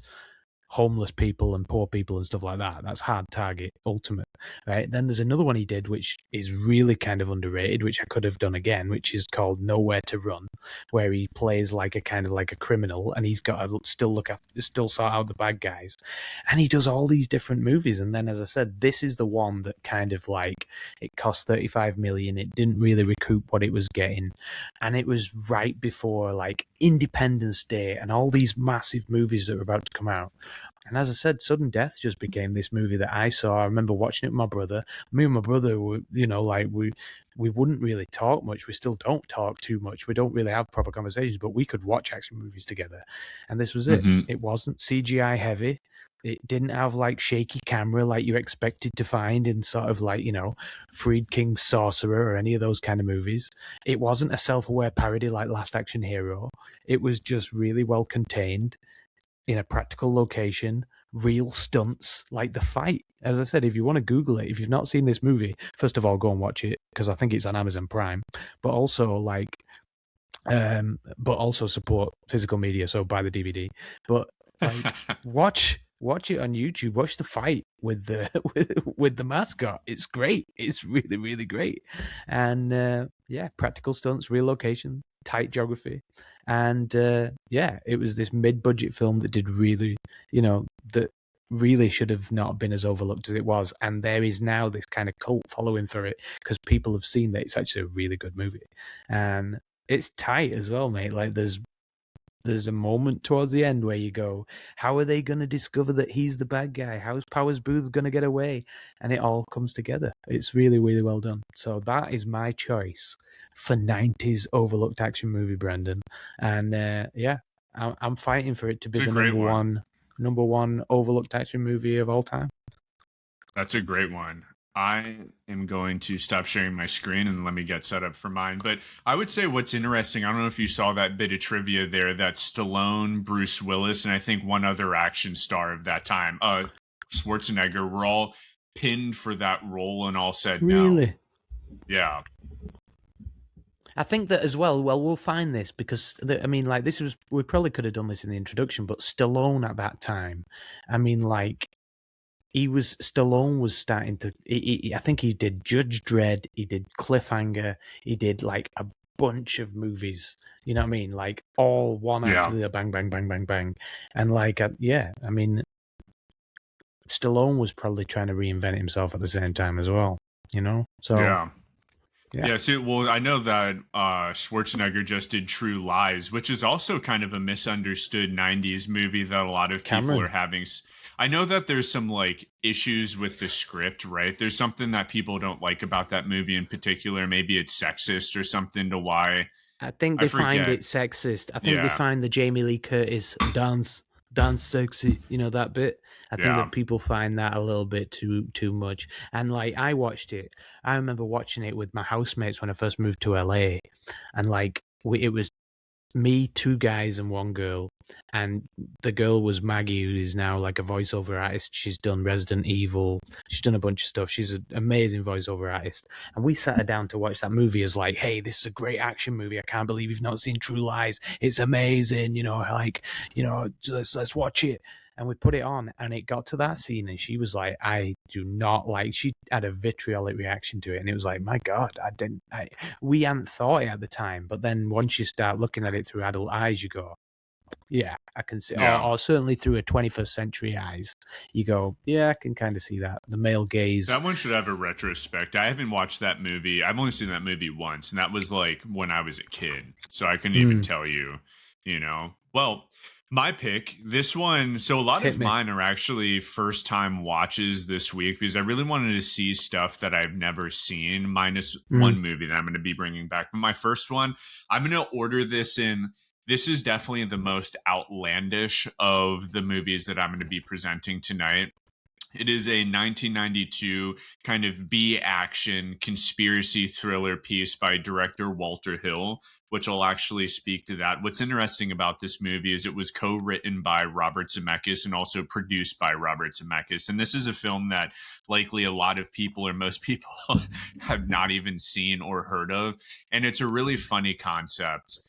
homeless people and poor people and stuff like that. That's Hard Target, ultimate, right? Then there's another one he did, which is really kind of underrated, which I could have done again, which is called Nowhere to Run, where he plays like a kind of like a criminal, and he's got to still sort out the bad guys, and he does all these different movies. And then, as I said, this is the one that kind of like, it cost 35 million. It didn't really recoup what it was getting, and it was right before like Independence Day and all these massive movies that were about to come out. And as I said, Sudden Death just became this movie that I saw. I remember watching it with my brother. Me and my brother were, like, we wouldn't really talk much. We still don't talk too much. We don't really have proper conversations, but we could watch action movies together. And this was it. It wasn't CGI heavy. It didn't have like shaky camera like you expected to find in sort of like, Freed King's Sorcerer or any of those kind of movies. It wasn't a self-aware parody like Last Action Hero. It was just really well contained in a practical location, real stunts, like the fight. As I said, if you want to Google it, if you've not seen this movie, first of all, go and watch it, because I think it's on Amazon Prime. But also, like, but also support physical media, so buy the DVD. But like, watch it on YouTube. Watch the fight with the with the mascot. It's great. It's really, really great. And yeah, practical stunts, real location, tight geography, and yeah, it was this mid-budget film that did really, that really should have not been as overlooked as it was. And there is now this kind of cult following for it because people have seen that it's actually a really good movie, and it's tight as well, mate. Like there's a moment towards the end where you go, how are they going to discover that he's the bad guy? How's Powers Booth going to get away? And it all comes together. It's really, really well done. So that is my choice for 90s overlooked action movie, Brendan. And yeah, I'm fighting for it to be It's a the great number one overlooked action movie of all time. That's a great one. I am going to stop sharing my screen and let me get set up for mine. But I would say what's interesting, I don't know if you saw that bit of trivia there, that Stallone, Bruce Willis, and I think one other action star of that time, Schwarzenegger, were all pinned for that role and all said no. Really? Yeah. I think that as well. Well, we'll find this because I mean, like, we probably could have done this in the introduction, but Stallone at that time, I mean, like, Stallone was starting to. I think he did Judge Dredd, he did Cliffhanger, he did like a bunch of movies. You know what I mean? Like all one after the other, bang, bang, bang, bang, bang, and like, yeah, I mean, Stallone was probably trying to reinvent himself at the same time as well. You know? So yeah. See, well, I know that Schwarzenegger just did True Lies, which is also kind of a misunderstood 90s movie that a lot of people are having. I know that there's some like issues with the script, right? There's something that people don't like about that movie in particular. Maybe it's sexist or something to why. I think they find it sexist. I think they find the Jamie Lee Curtis dance sexy, that bit. I think that people find that a little bit too much. And like, I remember watching it with my housemates when I first moved to LA, and like it was me, two guys and one girl, and the girl was Maggie, who is now like a voiceover artist. She's done Resident Evil, she's done a bunch of stuff. She's an amazing voiceover artist, and we sat her down to watch that movie as like, hey, this is a great action movie. I can't believe you've not seen True Lies. It's amazing, let's watch it. And we put it on, and it got to that scene, and she was like, I do not like, she had a vitriolic reaction to it. And it was like, my God, we hadn't thought it at the time. But then once you start looking at it through adult eyes, you go, yeah, I can see, or certainly through a 21st century eyes, you go, yeah, I can kind of see that. The male gaze. That one should have a retrospect. I haven't watched that movie. I've only seen that movie once, and that was like when I was a kid. So I couldn't even tell you, Well, my pick, this one, so a lot of mine are actually first time watches this week because I really wanted to see stuff that I've never seen, minus one movie that I'm going to be bringing back. But my first one, I'm going to order this in. This is definitely the most outlandish of the movies that I'm going to be presenting tonight. It is a 1992 kind of B-action conspiracy thriller piece by director Walter Hill, which will actually speak to that. What's interesting about this movie is it was co-written by Robert Zemeckis and also produced by Robert Zemeckis. And this is a film that likely a lot of people or most people have not even seen or heard of. And it's a really funny concept.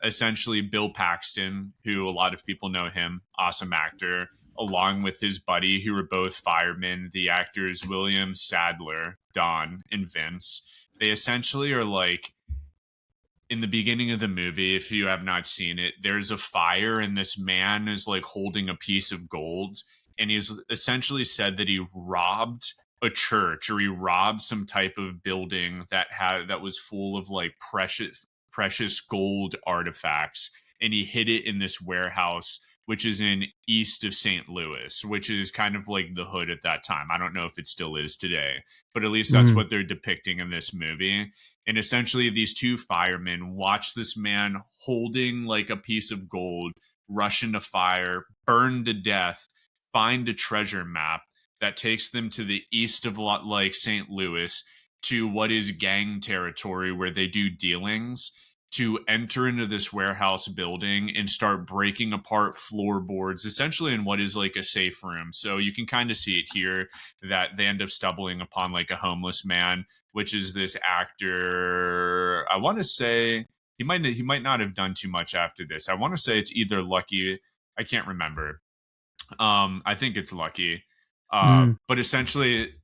Essentially, Bill Paxton, who a lot of people know him, awesome actor, along with his buddy, who were both firemen, the actors William Sadler, Don, and Vince. They essentially are like, in the beginning of the movie, if you have not seen it, there's a fire and this man is like holding a piece of gold. And he's essentially said that he robbed a church, or he robbed some type of building that was full of like precious gold artifacts. And he hid it in this warehouse, which is in east of St. Louis, which is kind of like the hood at that time. I don't know if it still is today, but at least that's what they're depicting in this movie. And essentially these two firemen watch this man holding like a piece of gold, rush into fire, burn to death, find a treasure map that takes them to the east of like St. Louis to what is gang territory where they do dealings, to enter into this warehouse building and start breaking apart floorboards, essentially in what is like a safe room. So you can kind of see it here that they end up stumbling upon like a homeless man, which is this actor. I want to say he might not have done too much after this. I want to say it's either Lucky. I can't remember. I think it's Lucky. Mm. But essentially,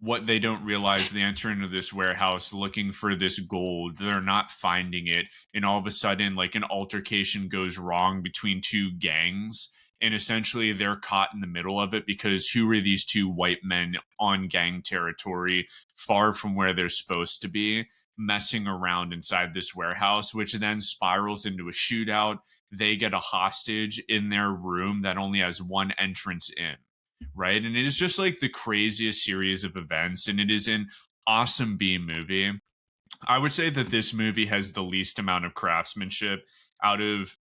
what they don't realize, they enter into this warehouse looking for this gold. They're not finding it, and all of a sudden, like an altercation goes wrong between two gangs, and essentially they're caught in the middle of it because who are these two white men on gang territory, far from where they're supposed to be, messing around inside this warehouse, which then spirals into a shootout. They get a hostage in their room that only has one entrance in, right? And it is just like the craziest series of events, and it is an awesome B movie. I would say that this movie has the least amount of craftsmanship out of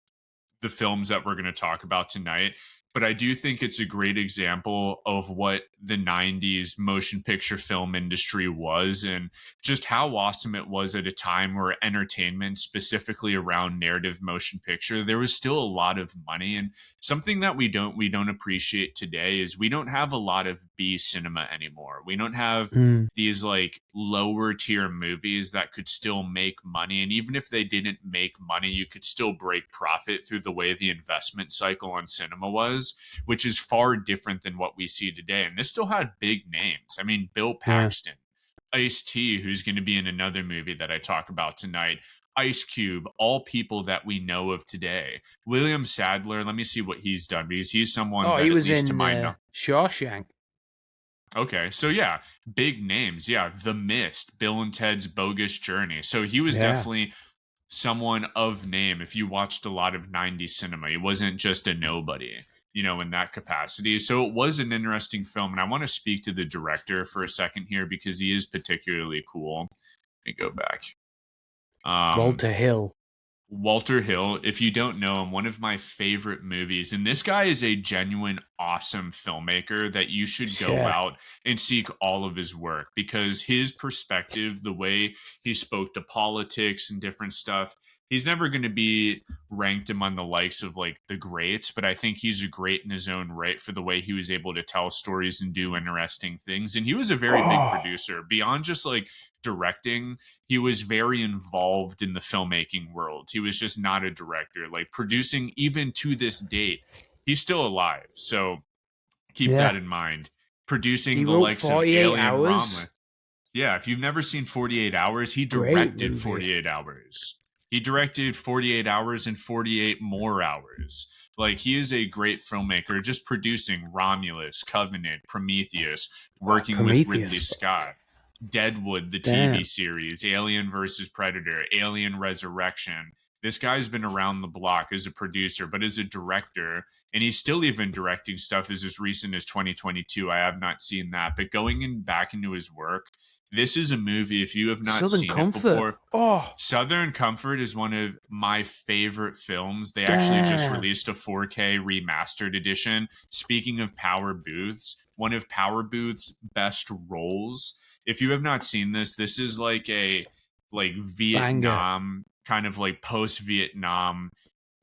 the films that we're going to talk about tonight. But I do think it's a great example of what the 90s motion picture film industry was, and just how awesome it was at a time where entertainment, specifically around narrative motion picture, there was still a lot of money. And something that we don't appreciate today is we don't have a lot of B cinema anymore. We don't have these like lower tier movies that could still make money, and even if they didn't make money, you could still break profit through the way the investment cycle on cinema was, which is far different than what we see today. And this still had big names. I mean, Bill Paxton, Ice-T, who's going to be in another movie that I talk about tonight, Ice Cube, all people that we know of today. William Sadler, let me see what he's done, because he's someone that, he at was least to in my knowledge. Shawshank. Okay, so yeah, big names. Yeah, The Mist, Bill and Ted's Bogus Journey. So he was definitely someone of name if you watched a lot of 90s cinema. He wasn't just a nobody, you know, in that capacity. So it was an interesting film, and I want to speak to the director for a second here because he is particularly cool. Let me go back. Walter Hill. Walter Hill, if you don't know him, one of my favorite movies. And this guy is a genuine, awesome filmmaker that you should go out and seek all of his work, because his perspective, the way he spoke to politics and different stuff, he's never going to be ranked among the likes of like the greats, but I think he's a great in his own right for the way he was able to tell stories and do interesting things. And he was a very big producer. Beyond just like directing, he was very involved in the filmmaking world. He was just not a director. Like producing, even to this date, he's still alive. So keep that in mind. Producing the likes of Alien Romulus. Yeah, if you've never seen 48 Hours, he directed 48 Hours. He directed 48 Hours and 48 more hours. Like, he is a great filmmaker, just producing Romulus, Covenant, Prometheus, working with Ridley Scott, Deadwood, the TV series, Alien versus Predator, Alien Resurrection. This guy's been around the block as a producer, but as a director, and he's still even directing stuff as recent as 2022. I have not seen that, but going back into his work, this is a movie, if you have not seen it before. Southern Comfort is one of my favorite films. They actually just released a 4K remastered edition. Speaking of Power Booth's, one of Power Booth's best roles. If you have not seen this, this is like a Vietnam, kind of like post-Vietnam,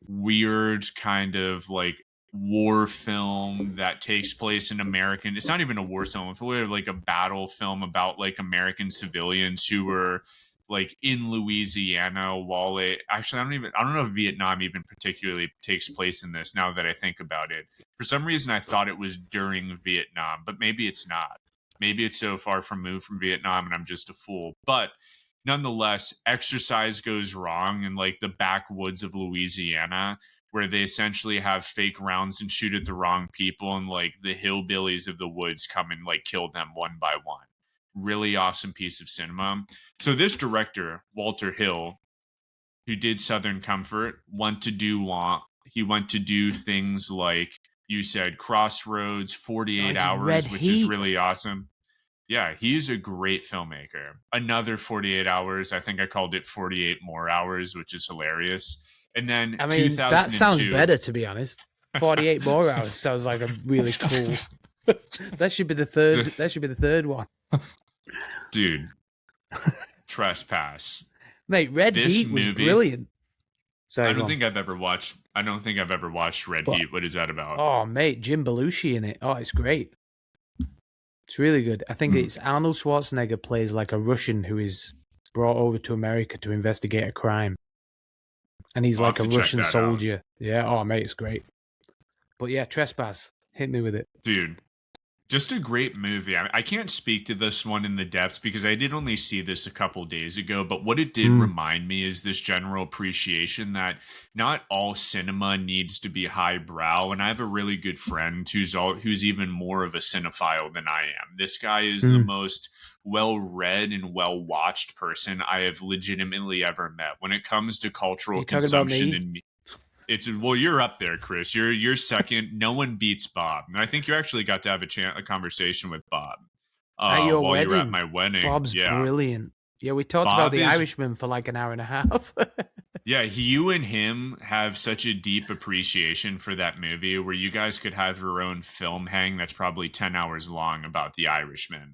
weird kind of like war film that takes place in American. It's not even a war film. It's like a battle film about like American civilians who were like in Louisiana while I don't know if Vietnam even particularly takes place in this, now that I think about it. For some reason I thought it was during Vietnam, but maybe it's not. Maybe it's so far removed from Vietnam and I'm just a fool. But nonetheless, exercise goes wrong in like the backwoods of Louisiana, where they essentially have fake rounds and shoot at the wrong people, and like the hillbillies of the woods come and like kill them one by one. Really awesome piece of cinema. So this director, Walter Hill, who did Southern Comfort, went to do things like you said, Crossroads, 48 Hours, which is really awesome. Yeah, he's a great filmmaker. Another 48 Hours. I think I called it 48 More Hours, which is hilarious. And then I mean, 2002, that sounds better, to be honest. 48 More Hours sounds like a really cool. That should be the third. That should be the third one. Dude, Trespass. Mate, Red Heat was brilliant. Sorry, I don't think I've ever watched Red Heat. What is that about? Oh, mate, Jim Belushi in it. Oh, it's great. It's really good. I think it's Arnold Schwarzenegger plays like a Russian who is brought over to America to investigate a crime. and he's I'll like have a to check Russian that out. soldier. Yeah, oh mate, it's great. But yeah, Trespass, hit me with it. Dude, just a great movie. I can't speak to this one in the depths because I did only see this a couple days ago, but what it did Mm. remind me is this general appreciation that not all cinema needs to be highbrow. And I have a really good friend who's even more of a cinephile than I am. This guy is the Mm. most well-read and well-watched person I have legitimately ever met when it comes to Are cultural you talking about consumption me? and it's well, you're up there, Chris. You're second. No one beats Bob, and I think you actually got to have a conversation with Bob At your while you were at wedding, my wedding. Bob's Yeah, brilliant. Yeah, we talked about Bob The is. Irishman for like an hour and a half. Yeah, you and him have such a deep appreciation for that movie, where you guys could have your own film hang that's probably 10 hours long about The Irishman.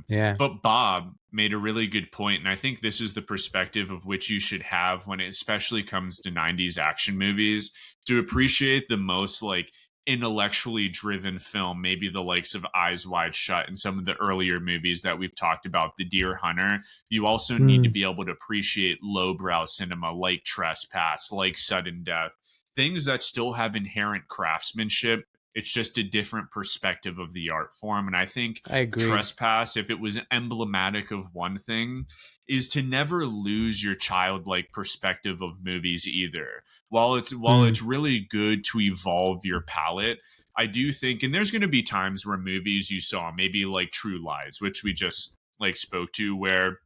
Yeah. But Bob made a really good point, and I think this is the perspective of which you should have when it especially comes to 90s action movies, to appreciate the most like intellectually driven film, maybe the likes of Eyes Wide Shut and some of the earlier movies that we've talked about, The Deer Hunter. You also need to Mm. be able to appreciate lowbrow cinema like Trespass, like Sudden Death, things that still have inherent craftsmanship. It's just a different perspective of the art form. And I think I agree. Trespass, if it was emblematic of one thing, is to never lose your childlike perspective of movies either. While Mm. it's really good to evolve your palette, I do think, and there's going to be times where movies you saw, maybe like True Lies, which we just like spoke to, where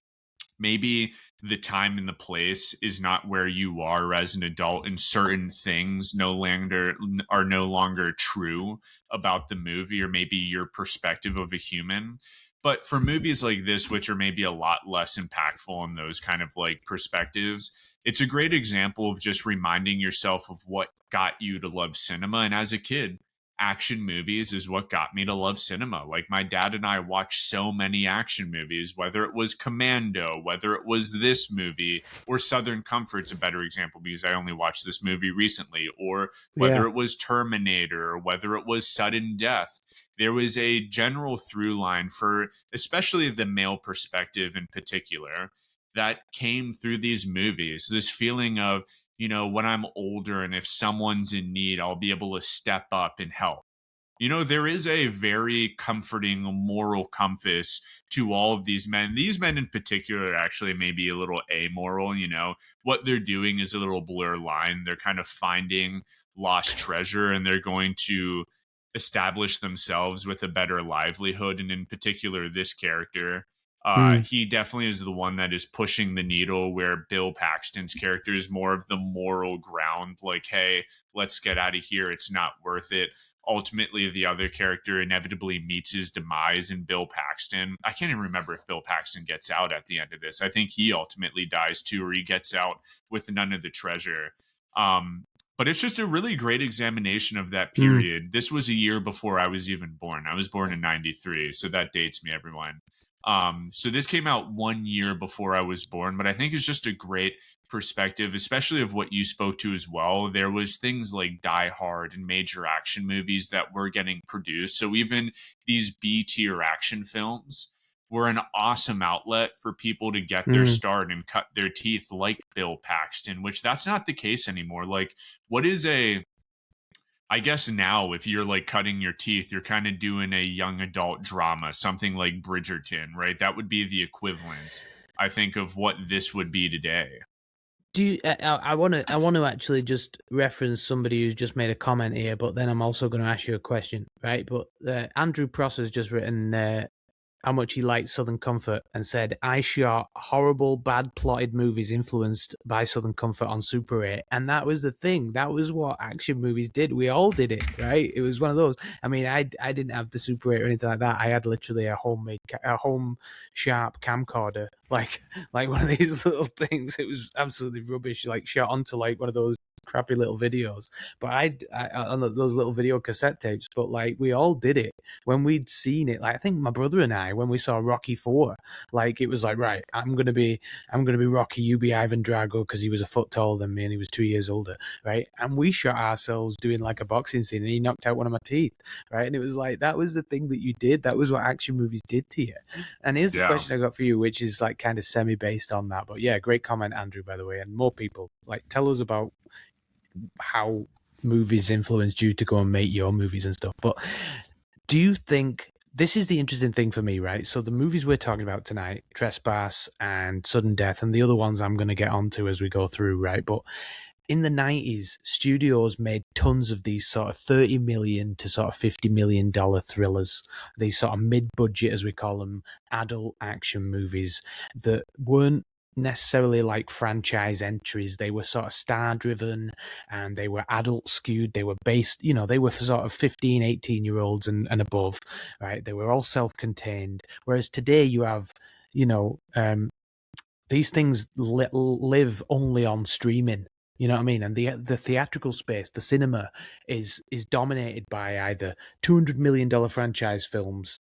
maybe the time and the place is not where you are as an adult, and certain things no longer true about the movie or maybe your perspective of a human. But for movies like this, which are maybe a lot less impactful in those kind of like perspectives, it's a great example of just reminding yourself of what got you to love cinema. And as a kid, action movies is what got me to love cinema. Like my dad and I watched so many action movies, whether it was Commando, whether it was this movie, or Southern Comfort's a better example because I only watched this movie recently, or whether Yeah. it was Terminator, or whether it was Sudden Death. There was a general through line for especially the male perspective in particular that came through these movies. This feeling of, when I'm older and if someone's in need, I'll be able to step up and help. There is a very comforting moral compass to all of these men. These men in particular actually may be a little amoral. What they're doing is a little blur line. They're kind of finding lost treasure and they're going to establish themselves with a better livelihood. And in particular, this character, Mm. he definitely is the one that is pushing the needle, where Bill Paxton's character is more of the moral ground, like, hey, let's get out of here. It's not worth it. Ultimately, the other character inevitably meets his demise, and Bill Paxton, I can't even remember if Bill Paxton gets out at the end of this. I think he ultimately dies too, or he gets out with none of the treasure. But it's just a really great examination of that Mm. period. This was a year before I was even born. I was born in 93, so that dates me, everyone. So this came out 1 year before I was born, but I think it's just a great perspective, especially of what you spoke to as well. There was things like Die Hard and major action movies that were getting produced. So even these B tier action films were an awesome outlet for people to get their Mm. start and cut their teeth, like Bill Paxton, which that's not the case anymore. Like, what is I guess now, if you're like cutting your teeth, you're kind of doing a young adult drama, something like Bridgerton, right? That would be the equivalent, I think, of what this would be today. Do you? I want to actually just reference somebody who's just made a comment here, but then I'm also going to ask you a question, right? But Andrew Pross has just written how much he liked Southern Comfort and said, I shot horrible, bad plotted movies influenced by Southern Comfort on Super 8. And that was the thing. That was what action movies did. We all did it, right? It was one of those. I mean, I didn't have the Super 8 or anything like that. I had literally a home sharp camcorder, like one of these little things. It was absolutely rubbish, like shot onto like one of those crappy little videos. But I on those little video cassette tapes. But like we all did it when we'd seen it. Like I think my brother and I, when we saw Rocky 4, like it was like, right, I'm gonna be Rocky, you be Ivan Drago, because he was a foot taller than me and he was 2 years older, right? And we shot ourselves doing like a boxing scene, and he knocked out one of my teeth, right? And it was like that was the thing that you did. That was what action movies did to you. And here's the question I got for you, which is like kind of semi-based on that. But yeah, great comment, Andrew, by the way. And more people, like, tell us about how movies influenced you to go and make your movies and stuff. But do you think, this is the interesting thing for me, right? So the movies we're talking about tonight, Trespass and Sudden Death, and the other ones I'm going to get onto as we go through, right? But in the 90s, studios made tons of these sort of $30 million to sort of $50 million thrillers, these sort of mid-budget, as we call them, adult action movies that weren't necessarily like franchise entries. They were sort of star-driven and they were adult skewed. They were based, you know, they were for sort of 15, 18-year-olds and above, right? They were all self-contained. Whereas today you have, you know, these things live only on streaming. You know what I mean? And the theatrical space, the cinema, is dominated by either $200 million franchise films,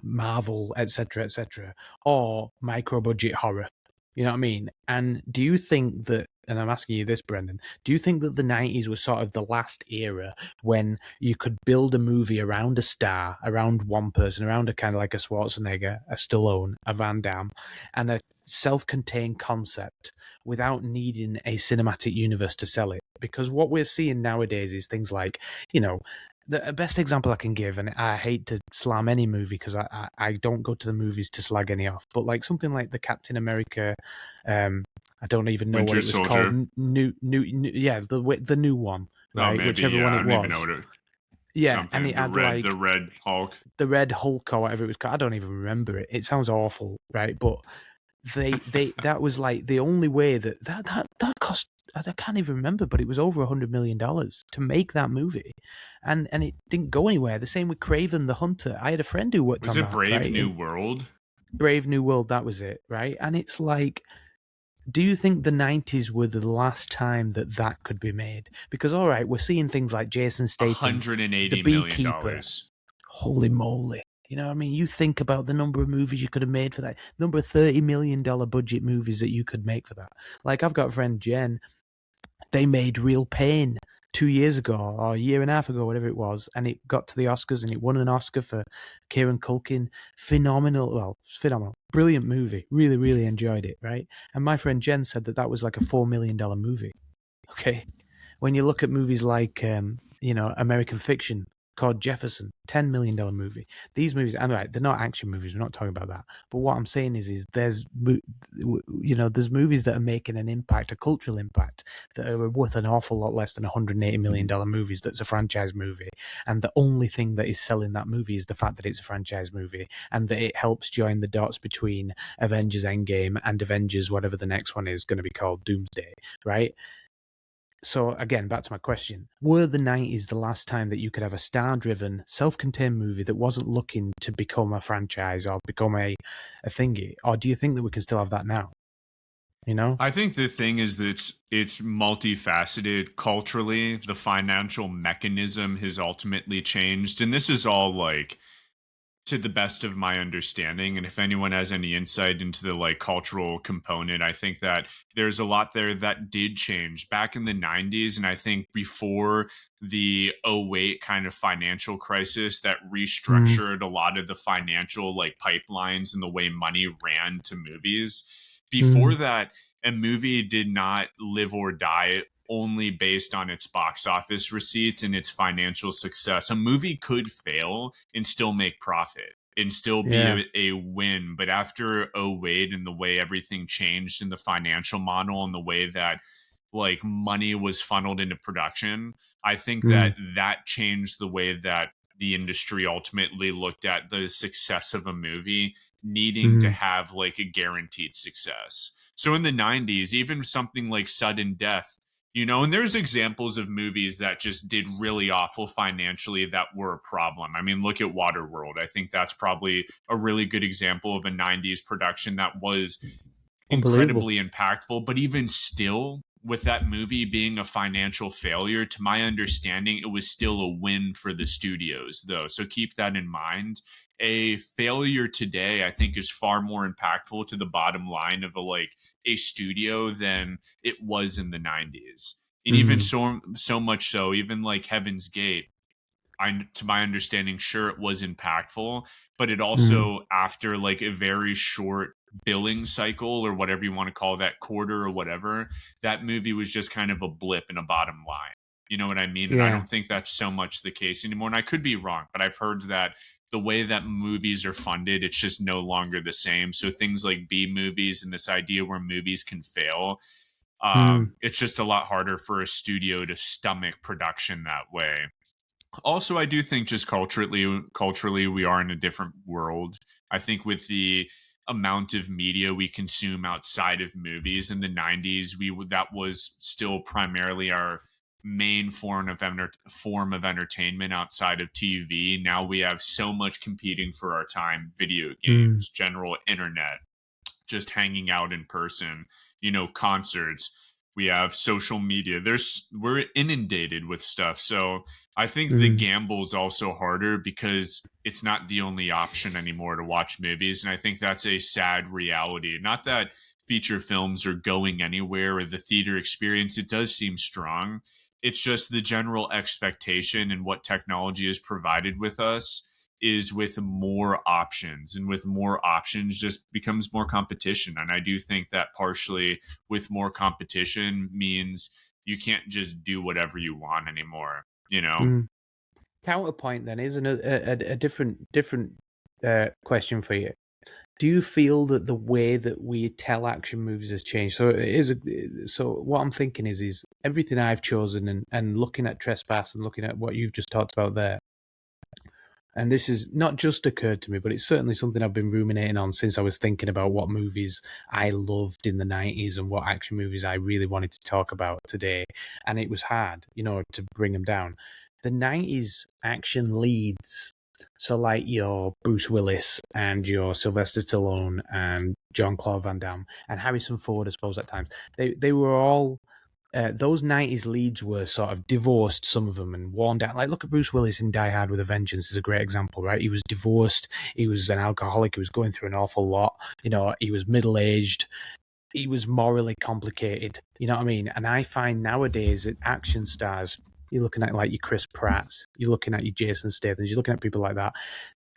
Marvel, etc., or micro budget horror. You know what I mean? And do you think that, and I'm asking you this, Brendan, do you think that the 90s was sort of the last era when you could build a movie around a star, around one person, around a kind of like a Schwarzenegger, a Stallone, a Van Damme, and a self-contained concept without needing a cinematic universe to sell it? Because what we're seeing nowadays is things like, you know, the best example I can give, and I hate to slam any movie because I don't go to the movies to slag any off, but like something like the Captain America, I don't even know Winter what it was Soldier. called. Yeah, the new one, right? Maybe, Whichever yeah, one I it don't even was. know what it. Yeah, Something and it had like the Red Hulk. the Red Hulk or whatever it was called. I don't even remember it. It sounds awful, right? But they that was like the only way that cost. I can't even remember, but it was over $100 million to make that movie, and it didn't go anywhere. The same with Craven the Hunter. I had a friend who worked on that. Was it Brave right? New World? Brave New World, that was it, right? And it's like, do you think the 90s were the last time that could be made? Because, all right, we're seeing things like Jason Statham, $180 The Beekeeper. Holy moly. You know what I mean? You think about the number of movies you could have made for that, number of $30 million budget movies that you could make for that. Like, I've got a friend, Jen, they made Real Pain 2 years ago or a year and a half ago, whatever it was, and it got to the Oscars and it won an Oscar for Kieran Culkin. Phenomenal. Brilliant movie. Really, really enjoyed it, right? And my friend Jen said that was like a $4 million movie. Okay. When you look at movies like, you know, American Fiction, called Jefferson, $10 million movie. These movies, and right, they're not action movies. We're not talking about that. But what I'm saying is there's movies that are making an impact, a cultural impact, that are worth an awful lot less than $180 million movies. That's a franchise movie, and the only thing that is selling that movie is the fact that it's a franchise movie, and that it helps join the dots between Avengers Endgame and Avengers, whatever the next one is going to be called, Doomsday, right? So again, back to my question, were the 90s the last time that you could have a star-driven, self-contained movie that wasn't looking to become a franchise or become a thingy? Or do you think that we can still have that now? You know? I think the thing is that it's multifaceted culturally. The financial mechanism has ultimately changed. And this is all like to the best of my understanding, and if anyone has any insight into the like cultural component, I think that there's a lot there that did change back in the 90s, and I think before the '08 kind of financial crisis that restructured a lot of the financial like pipelines and the way money ran to movies. Before that, a movie did not live or die only based on its box office receipts and its financial success. A movie could fail and still make profit and still be a win. But after '08 and the way everything changed in the financial model and the way that like money was funneled into production, I think that changed the way that the industry ultimately looked at the success of a movie needing to have like a guaranteed success. So in the 90s, even something like Sudden Death, you know, and there's examples of movies that just did really awful financially that were a problem. I mean, look at Waterworld. I think that's probably a really good example of a 90s production that was incredibly impactful. But even still, with that movie being a financial failure, to my understanding, it was still a win for the studios, though. So keep that in mind. A failure today, I think, is far more impactful to the bottom line of a studio than it was in the 90s. And even Mm, so much so, even like Heaven's Gate, to my understanding, sure, it was impactful, but it mm, also, after like a very short billing cycle or whatever you want to call that, quarter or whatever, that movie was just kind of a blip in a bottom line. You know what I mean? And I yeah. don't think that's so much the case anymore. And I could be wrong, but I've heard that the way that movies are funded, it's just no longer the same. So things like B movies and this idea where movies can fail, Mm, it's just a lot harder for a studio to stomach production that way. Also, I do think just culturally we are in a different world. I think with the amount of media we consume outside of movies in the 90s, that was still primarily our main form of entertainment outside of TV. Now we have so much competing for our time: video mm, games, general internet, just hanging out in person, concerts. We have social media. We're inundated with stuff. So I think the mm, gamble's also harder because it's not the only option anymore to watch movies. And I think that's a sad reality. Not that feature films are going anywhere or the theater experience, it does seem strong. It's just the general expectation and what technology has provided with us is with more options, and with more options just becomes more competition. And I do think that partially with more competition means you can't just do whatever you want anymore, you know? mm. Counterpoint then is a different question for you. Do you feel that the way that we tell action movies has changed? So what I'm thinking is everything I've chosen and looking at Trespass and looking at what you've just talked about there. And this has not just occurred to me, but it's certainly something I've been ruminating on since I was thinking about what movies I loved in the 90s and what action movies I really wanted to talk about today. And it was hard, to bring them down. The 90s action leads, so like your Bruce Willis and your Sylvester Stallone and Jean-Claude Van Damme and Harrison Ford, I suppose, at times, they were all those 90s leads were sort of divorced, some of them, and worn down. Like, look at Bruce Willis in Die Hard with a Vengeance is a great example, right? He was divorced. He was an alcoholic. He was going through an awful lot. He was middle-aged. He was morally complicated. You know what I mean? And I find nowadays that action stars, you're looking at like your Chris Pratts, you're looking at your Jason Statham, you're looking at people like that.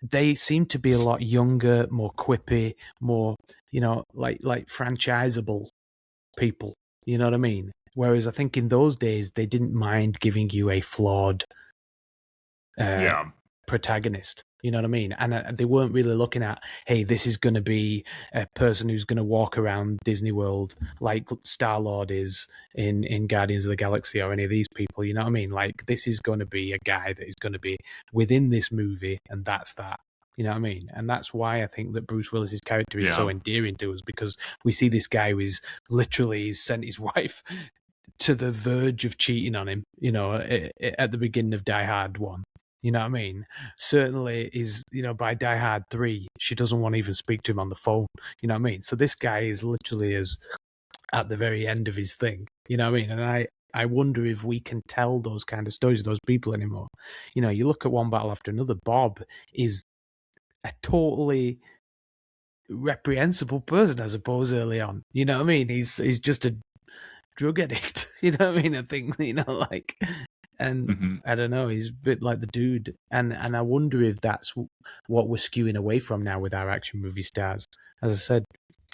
They seem to be a lot younger, more quippy, more, like franchisable people. You know what I mean? Whereas I think in those days they didn't mind giving you a flawed uh, Yeah. protagonist. You know what I mean? And they weren't really looking at, hey, this is going to be a person who's going to walk around Disney World like Star-Lord is in Guardians of the Galaxy or any of these people. You know what I mean? Like, this is going to be a guy that is going to be within this movie, and that's that. You know what I mean? And that's why I think that Bruce Willis's character is so Yeah. endearing to us, because we see this guy who is literally sent his wife to the verge of cheating on him, at the beginning of Die Hard 1. You know what I mean? Certainly is, by Die Hard 3, she doesn't want to even speak to him on the phone. You know what I mean? So this guy is literally as at the very end of his thing. You know what I mean? And I wonder if we can tell those kind of stories of those people anymore. You look at One Battle After Another, Bob is a totally reprehensible person, I suppose, early on. You know what I mean? He's just a drug addict. You know what I mean? I think, like, and Hmm. I don't know, he's a bit like the dude. And I wonder if that's what we're skewing away from now with our action movie stars. As I said,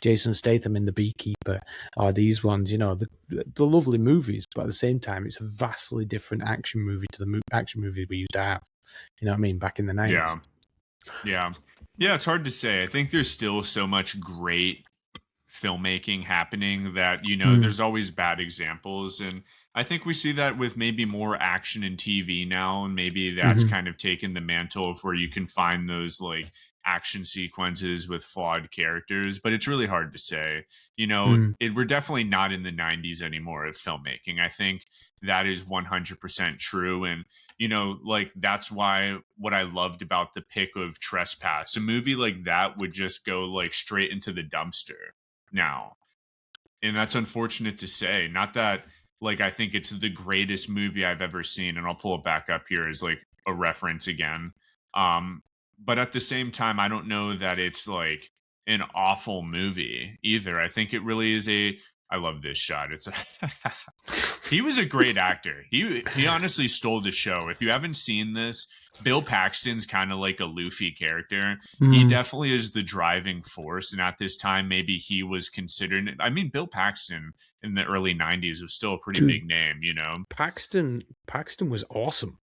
Jason Statham in The Beekeeper, or these ones, the lovely movies, but at the same time, it's a vastly different action movie to the action movie we used to have. You know what I mean? Back in the 90s. Yeah. Yeah. Yeah. It's hard to say. I think there's still so much great filmmaking happening that Mm, there's always bad examples. And I think we see that with maybe more action in TV now, and maybe that's mm-hmm, kind of taken the mantle of where you can find those like action sequences with flawed characters. But it's really hard to say. mm, We're definitely not in the 90s anymore of filmmaking. I think that is 100% true. And like, that's why what I loved about the pick of Trespass, a movie like that would just go like straight into the dumpster now. and that's unfortunate to say. Not that like I think it's the greatest movie I've ever seen, and I'll pull it back up here as like a reference again. Um, but at the same time, I don't know that it's like an awful movie either. I think it really is a. I love this shot. It's he was a great actor. He honestly stole the show. If you haven't seen this, Bill Paxton's kind of like a Luffy character. He definitely is the driving force, and at this time, maybe he was considered. I mean, Bill Paxton in the early '90s was still a pretty big name, you know. Paxton was awesome.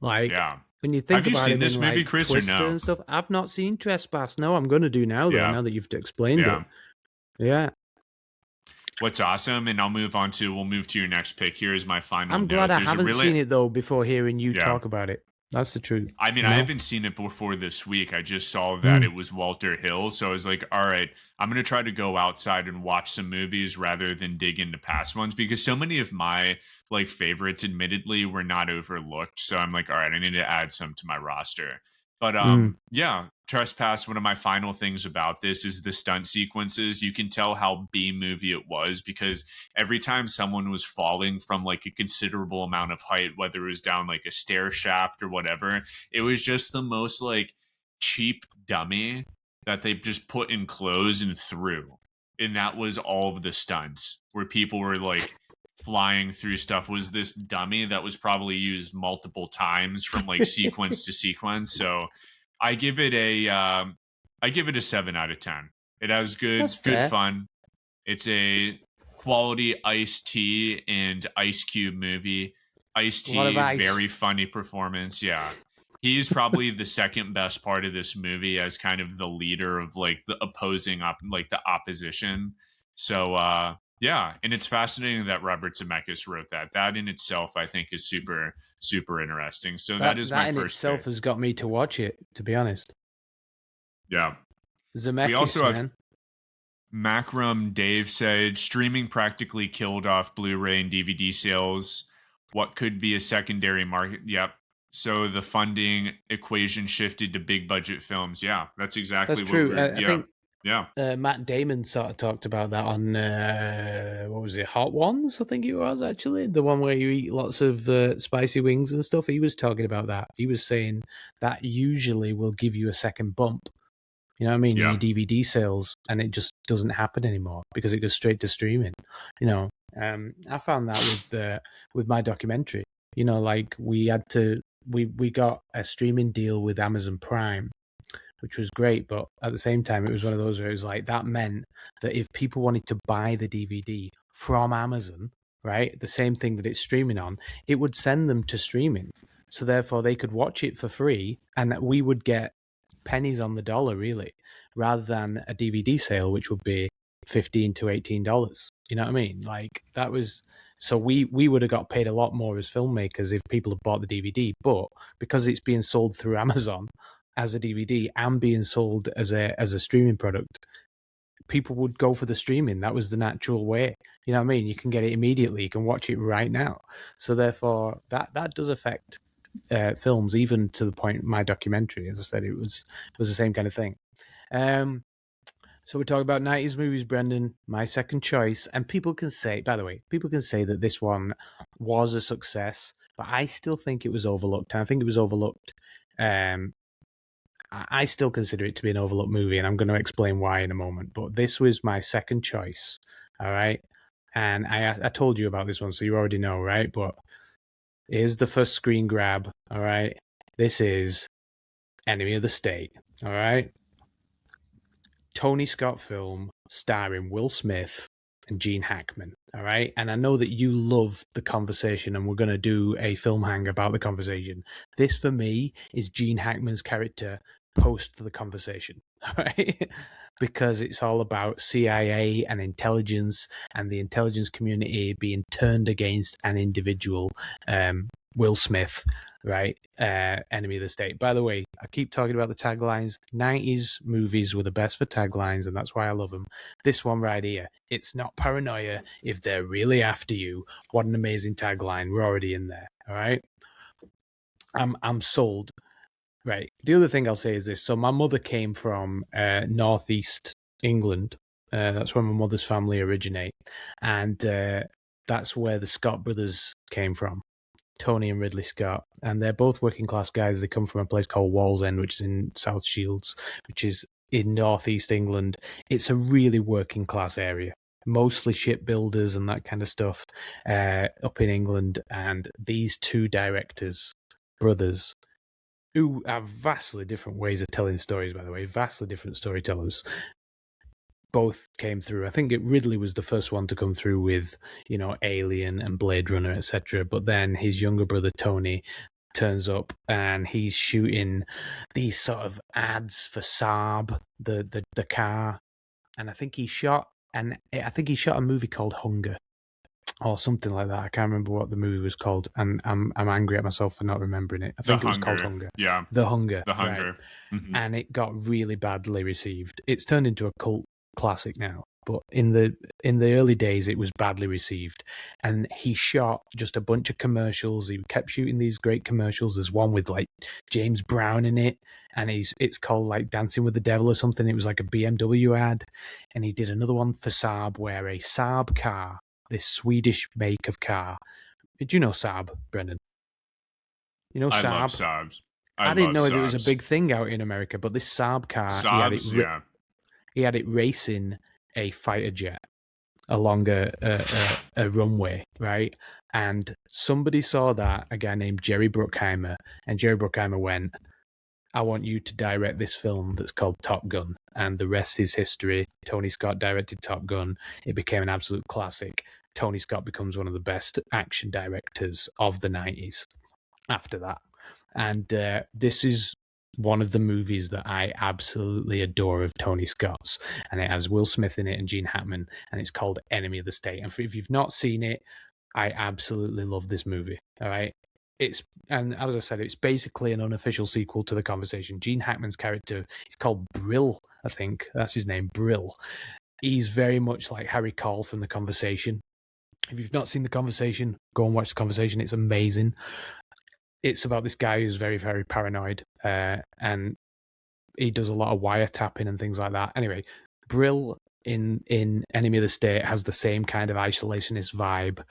Like, yeah. When you think Have you about seen him this in, movie, like, Chris, or Twister no? and stuff, I've not seen Trespass. No, I'm going to do now, though, Yeah. now that you've explained Yeah. it. Yeah. What's awesome, and we'll move to your next pick. Here is my final I'm glad note. I haven't seen it, though, before hearing you Yeah. talk about it. That's the truth. I mean, you know? I haven't seen it before this week. I just saw that it was Walter Hill. So I was like, all right, I'm going to try to go outside and watch some movies rather than dig into past ones, because so many of my like favorites, admittedly, were not overlooked. So I'm like, all right, I need to add some to my roster. But yeah, Trespass, one of my final things about this is the stunt sequences. You can tell how B movie it was, because every time someone was falling from like a considerable amount of height, whether it was down like a stair shaft or whatever, it was just the most like cheap dummy that they just put in clothes and threw. And that was all of the stunts where people were like flying through stuff. Was this dummy that was probably used multiple times from like sequence to sequence. So I give it a 7 out of 10. It has good fun. It's a quality Ice-T and Ice Cube movie. Ice-T, very funny performance. Yeah. He's probably the second best part of this movie as kind of the leader of like the the opposition. So yeah, and it's fascinating that Robert Zemeckis wrote that. That in itself, I think, is super, super interesting. So that is my first. That in itself has got me to watch it, to be honest. Yeah. Zemeckis, we also man. have Macrum Dave said, streaming practically killed off Blu-ray and DVD sales. What could be a secondary market? Yep. So the funding equation shifted to big budget films. Yeah, that's exactly what true. I think. Yeah. Matt Damon sort of talked about that on what was it, Hot Ones? I think it was, actually, the one where you eat lots of spicy wings and stuff. He was talking about that. He was saying that usually will give you a second bump. You know what I mean? Yeah. In your DVD sales, and it just doesn't happen anymore because it goes straight to streaming. You know, I found that with my documentary. You know, like we got a streaming deal with Amazon Prime, which was great, but at the same time, it was one of those where it was like, that meant that if people wanted to buy the DVD from Amazon, right, the same thing that it's streaming on, it would send them to streaming. So therefore, they could watch it for free, and we would get pennies on the dollar, really, rather than a DVD sale, which would be $15 to $18. You know what I mean? Like, that was... So we would have got paid a lot more as filmmakers if people had bought the DVD, but because it's being sold through Amazon as a DVD and being sold as a streaming product, people would go for the streaming. That was the natural way. You know what I mean? You can get it immediately. You can watch it right now. So therefore, that does affect films, even to the point my documentary. As I said, it was the same kind of thing. So we're talking about 90s movies, Brendan, my second choice. And people can say, by the way, that this one was a success, but I still think it was overlooked. And I think it was overlooked. I still consider it to be an overlooked movie, and I'm going to explain why in a moment. But this was my second choice, all right? And I told you about this one, so you already know, right? But here's the first screen grab, all right? This is Enemy of the State, all right? Tony Scott film starring Will Smith and Gene Hackman, all right? And I know that you love The Conversation, and we're going to do a film hang about The Conversation. This, for me, is Gene Hackman's character post The Conversation, all right? Because it's all about CIA and intelligence and the intelligence community being turned against an individual, Will Smith, right? Enemy of the State. By the way, I keep talking about the taglines. 90s movies were the best for taglines, and that's why I love them. This one right here, it's not paranoia if they're really after you. What an amazing tagline. We're already in there, all right? I'm sold. Right. The other thing I'll say is this. So my mother came from northeast England, That's where my mother's family originate, and that's where the Scott brothers came from. Tony and Ridley Scott, and they're both working class guys. They come from a place called Wallsend, which is in South Shields, which is in northeast England. It's a really working class area, mostly shipbuilders and that kind of stuff up in England. And these two directors, brothers, who have vastly different ways of telling stories, by the way, vastly different storytellers, both came through. I think Ridley was the first one to come through with, Alien and Blade Runner, etc. But then his younger brother Tony turns up and he's shooting these sort of ads for Saab, the car, and I think he shot a movie called Hunger or something like that. I can't remember what the movie was called, and I'm angry at myself for not remembering it. I think it was called Hunger. Yeah, The Hunger. Right. Mm-hmm. And it got really badly received. It's turned into a cult classic now, but in the early days it was badly received. And he shot just a bunch of commercials. He kept shooting these great commercials. There's one with like James Brown in it, and it's called like Dancing with the Devil or something. It was like a BMW ad. And he did another one for Saab where a Saab car, this Swedish make of car. Did you know Saab, Brendan? You know Saab? I love Saabs. I didn't know it was a big thing out in America, but this Saab car, he had it racing a fighter jet along a runway, right? And somebody saw that, a guy named Jerry Bruckheimer, and Jerry Bruckheimer went, I want you to direct this film that's called Top Gun. And the rest is history. Tony Scott directed Top Gun. It became an absolute classic. Tony Scott becomes one of the best action directors of the 90s after that. And this is one of the movies that I absolutely adore of Tony Scott's, and it has Will Smith in it and Gene Hackman, and it's called Enemy of the State. And if you've not seen it, I absolutely love this movie. All right, and as I said, it's basically an unofficial sequel to The Conversation. Gene Hackman's character is called Brill, I think that's his name, Brill. He's very much like Harry Caul from The Conversation. If you've not seen The Conversation, go and watch The Conversation. It's amazing. It's about this guy who's very, very paranoid, and he does a lot of wiretapping and things like that. Anyway, Brill in Enemy of the State has the same kind of isolationist vibe.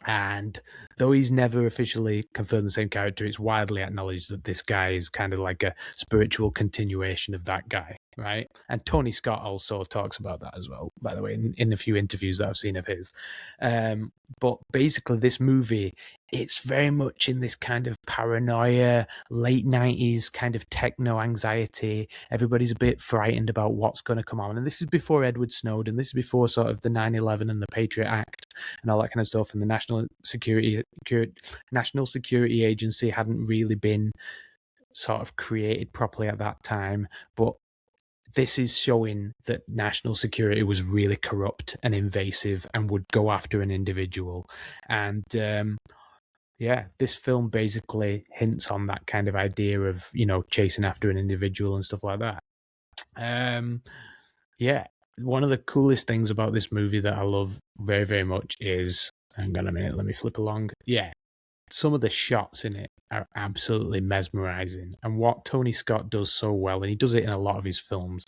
And though he's never officially confirmed the same character, it's widely acknowledged that this guy is kind of like a spiritual continuation of that guy, right? And Tony Scott also talks about that as well, by the way, in a few interviews that I've seen of his. But basically, this movie, it's very much in this kind of paranoia, late 90s kind of techno anxiety. Everybody's a bit frightened about what's going to come on. And this is before Edward Snowden. This is before sort of the 9/11 and the Patriot Act and all that kind of stuff. And the National Security Agency hadn't really been sort of created properly at that time. But this is showing that national security was really corrupt and invasive and would go after an individual. And this film basically hints on that kind of idea of, chasing after an individual and stuff like that. One of the coolest things about this movie that I love very, very much is, hang on a minute, let me flip along. Yeah, some of the shots in it are absolutely mesmerizing. And what Tony Scott does so well, and he does it in a lot of his films,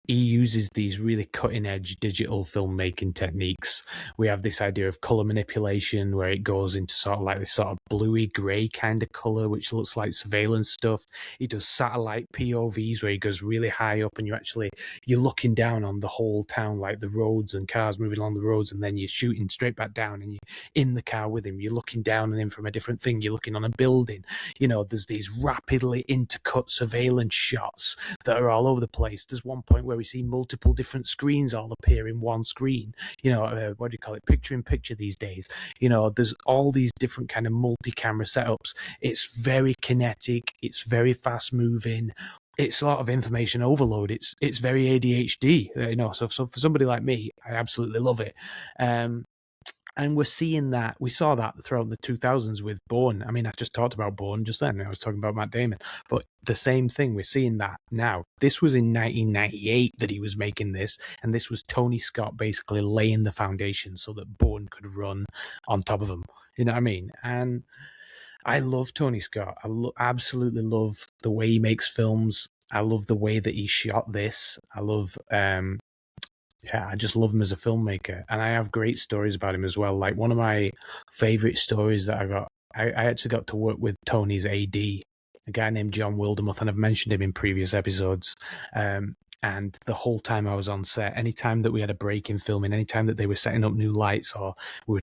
he uses these really cutting-edge digital filmmaking techniques. We have this idea of color manipulation where it goes into sort of like this sort of bluey grey kind of color, which looks like surveillance stuff. He does satellite POVs where he goes really high up and you're looking down on the whole town, like the roads and cars moving along the roads, and then you're shooting straight back down and you're in the car with him. You're looking down on him from a different thing. You're looking on a building. There's these rapidly intercut surveillance shots that are all over the place. There's one point where we see multiple different screens all appear in one screen. What do you call it? Picture in picture these days. There's all these different kind of multi-camera setups. It's very kinetic. It's very fast moving. It's a lot of information overload. It's very ADHD. So for somebody like me, I absolutely love it. And we're seeing that. We saw that throughout the 2000s with Bourne. I mean, I just talked about Bourne just then. I was talking about Matt Damon. But the same thing, we're seeing that now. This was in 1998 that he was making this. And this was Tony Scott basically laying the foundation so that Bourne could run on top of him. You know what I mean? And I love Tony Scott. I absolutely love the way he makes films. I love the way that he shot this. I love Yeah, I just love him as a filmmaker, and I have great stories about him as well. Like one of my favorite stories that I actually got to work with Tony's AD, a guy named John Wildermuth, and I've mentioned him in previous episodes. And the whole time I was on set, anytime that we had a break in filming, anytime that they were setting up new lights or we were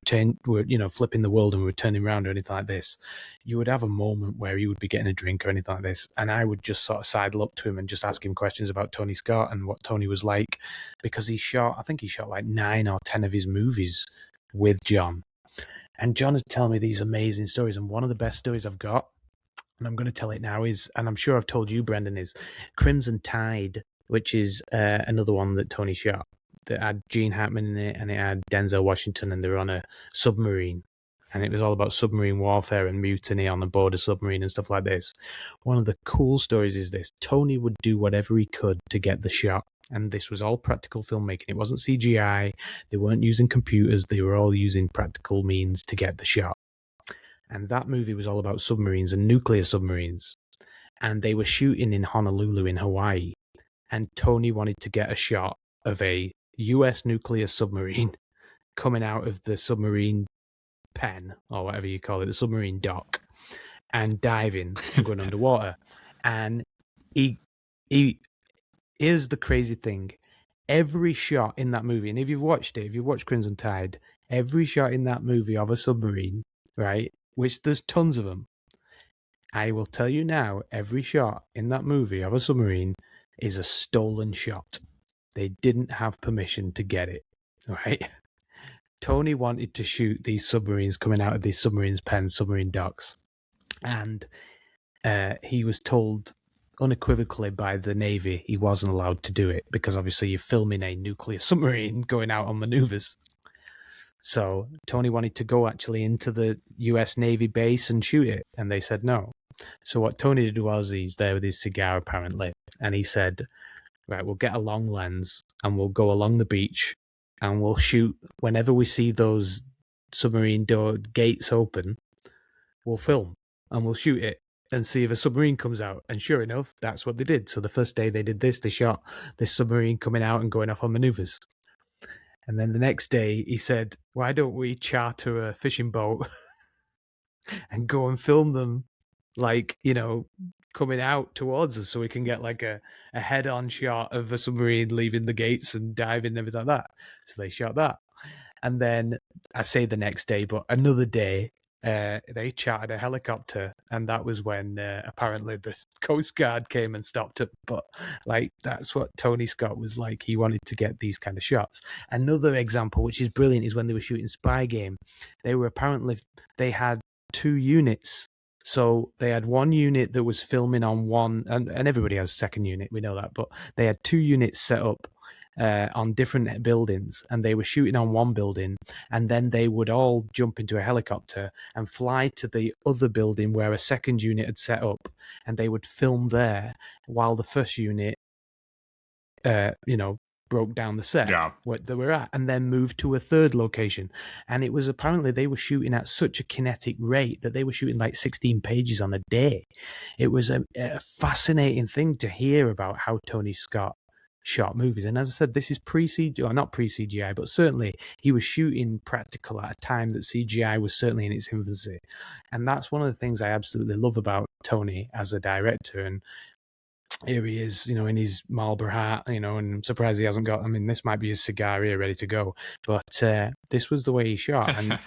flipping the world and we were turning around or anything like this, you would have a moment where he would be getting a drink or anything like this, and I would just sort of sidle up to him and just ask him questions about Tony Scott and what Tony was like, because I think he shot like 9 or 10 of his movies with John. And John is telling me these amazing stories, and one of the best stories I've got, and I'm going to tell it now, is, and I'm sure I've told you, Brendan, is Crimson Tide, which is another one that Tony shot that had Gene Hackman in it, and it had Denzel Washington, and they were on a submarine, and it was all about submarine warfare and mutiny on the board of submarine and stuff like this. One of the cool stories is this: Tony would do whatever he could to get the shot, and this was all practical filmmaking. It wasn't CGI. They weren't using computers. They were all using practical means to get the shot. And that movie was all about submarines and nuclear submarines. And they were shooting in Honolulu in Hawaii. And Tony wanted to get a shot of a US nuclear submarine coming out of the submarine pen, or whatever you call it, the submarine dock, and diving and going underwater. And here's the crazy thing. Every shot in that movie, and if you've watched Crimson Tide, every shot in that movie of a submarine, right, which there's tons of them, I will tell you now, every shot in that movie of a submarine is a stolen shot. They didn't have permission to get it, right? Tony wanted to shoot these submarines coming out of these submarines pens, submarine docks, and he was told unequivocally by the Navy he wasn't allowed to do it, because obviously you're filming a nuclear submarine going out on maneuvers. So Tony wanted to go actually into the US Navy base and shoot it, and they said no. So what Tony did was, he's there with his cigar apparently, and he said, right, we'll get a long lens and we'll go along the beach and we'll shoot whenever we see those submarine door gates open, we'll film and we'll shoot it and see if a submarine comes out. And sure enough, that's what they did. So the first day they did this, they shot this submarine coming out and going off on maneuvers. And then the next day he said, why don't we charter a fishing boat and go and film them, like, coming out towards us, so we can get like a head-on shot of a submarine leaving the gates and diving and everything like that. So they shot that. And then, I say the next day, but another day, they chartered a helicopter, and that was when apparently the Coast Guard came and stopped it. But like, that's what Tony Scott was like. He wanted to get these kind of shots. Another example, which is brilliant, is when they were shooting Spy Game. They had 2 units. So they had one unit that was filming on one, and everybody has a second unit, we know that, but they had 2 units set up on different buildings, and they were shooting on one building, and then they would all jump into a helicopter and fly to the other building where a second unit had set up, and they would film there while the first unit, broke down the set where they were at, and then moved to a third location. And it was apparently they were shooting at such a kinetic rate that they were shooting like 16 pages on a day. It was a fascinating thing to hear about how Tony Scott shot movies. And as I said, this is pre-CGI, or not pre-CGI, but certainly he was shooting practical at a time that CGI was certainly in its infancy. And that's one of the things I absolutely love about Tony as a director. And here he is, in his Marlboro hat, and I'm surprised he hasn't got, this might be his cigar here ready to go, but this was the way he shot. And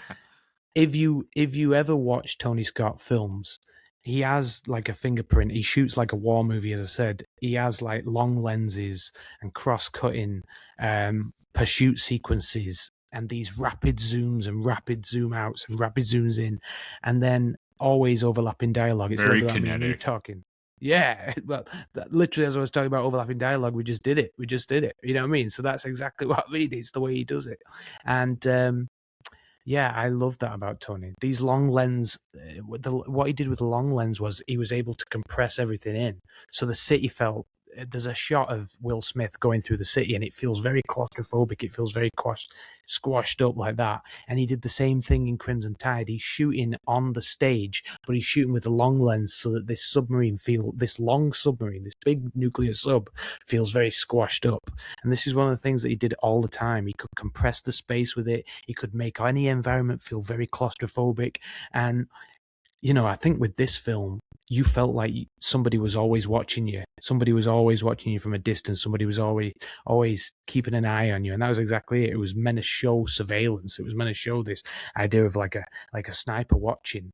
if you ever watch Tony Scott films, he has like a fingerprint. He shoots like a war movie, as I said. He has like long lenses and cross-cutting pursuit sequences, and these rapid zooms and rapid zoom outs and rapid zooms in, and then always overlapping dialogue. It's very like kinetic. You talking. Yeah, well, literally, as I was talking about overlapping dialogue, we just did it. You know what I mean? So that's exactly what I mean. It's the way he does it. And yeah, I love that about Tony. These long lens, what he did with the long lens was he was able to compress everything in. So the city felt there's a shot of Will Smith going through the city, and it feels very claustrophobic. It feels very squashed up like that. And he did the same thing in Crimson Tide. He's shooting on the stage, but he's shooting with a long lens so that this long submarine, this big nuclear sub, feels very squashed up. And this is one of the things that he did all the time. He could compress the space with it. He could make any environment feel very claustrophobic. And I think with this film, you felt like somebody was always watching you. Somebody was always watching you from a distance. Somebody was always keeping an eye on you, and that was exactly it. It was meant to show surveillance. It was meant to show this idea of like a sniper watching.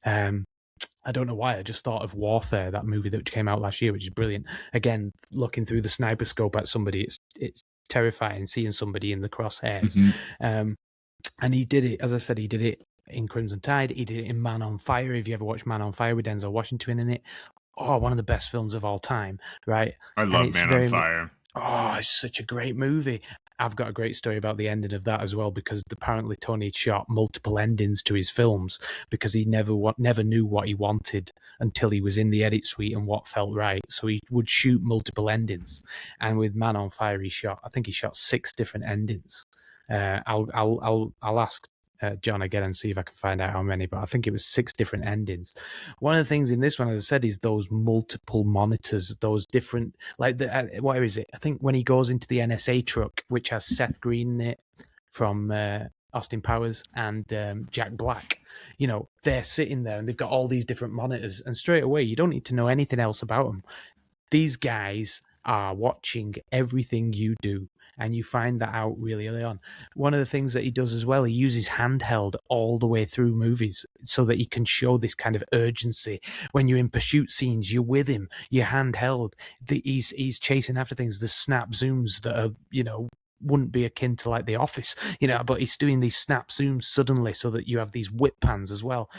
I don't know why. I just thought of Warfare, that movie that came out last year, which is brilliant. Again, looking through the sniper scope at somebody, it's terrifying seeing somebody in the crosshairs. And he did it, as I said, he did it in Crimson Tide. He did it in Man on Fire. If you ever watched Man on Fire with Denzel Washington in it, one of the best films of all time, right? I love Man on Fire. It's such a great movie. I've got a great story about the ending of that as well, because apparently Tony shot multiple endings to his films because he never knew what he wanted until he was in the edit suite and what felt right. So he would shoot multiple endings. And with Man on Fire, he shot 6 different endings. I'll ask John again and see if I can find out how many, but I think it was 6 different endings. One of the things in this one, as I said, is those multiple monitors, those different, like where is it? I think when he goes into the NSA truck, which has Seth Green in it from Austin Powers and Jack Black, they're sitting there and they've got all these different monitors, and straight away you don't need to know anything else about them. These guys are watching everything you do, and you find that out really early on. One of the things that he does as well, he uses handheld all the way through movies so that he can show this kind of urgency. When you're in pursuit scenes, you're with him, you're handheld. He's chasing after things. The snap zooms that are, wouldn't be akin to like The Office, but he's doing these snap zooms suddenly so that you have these whip pans as well,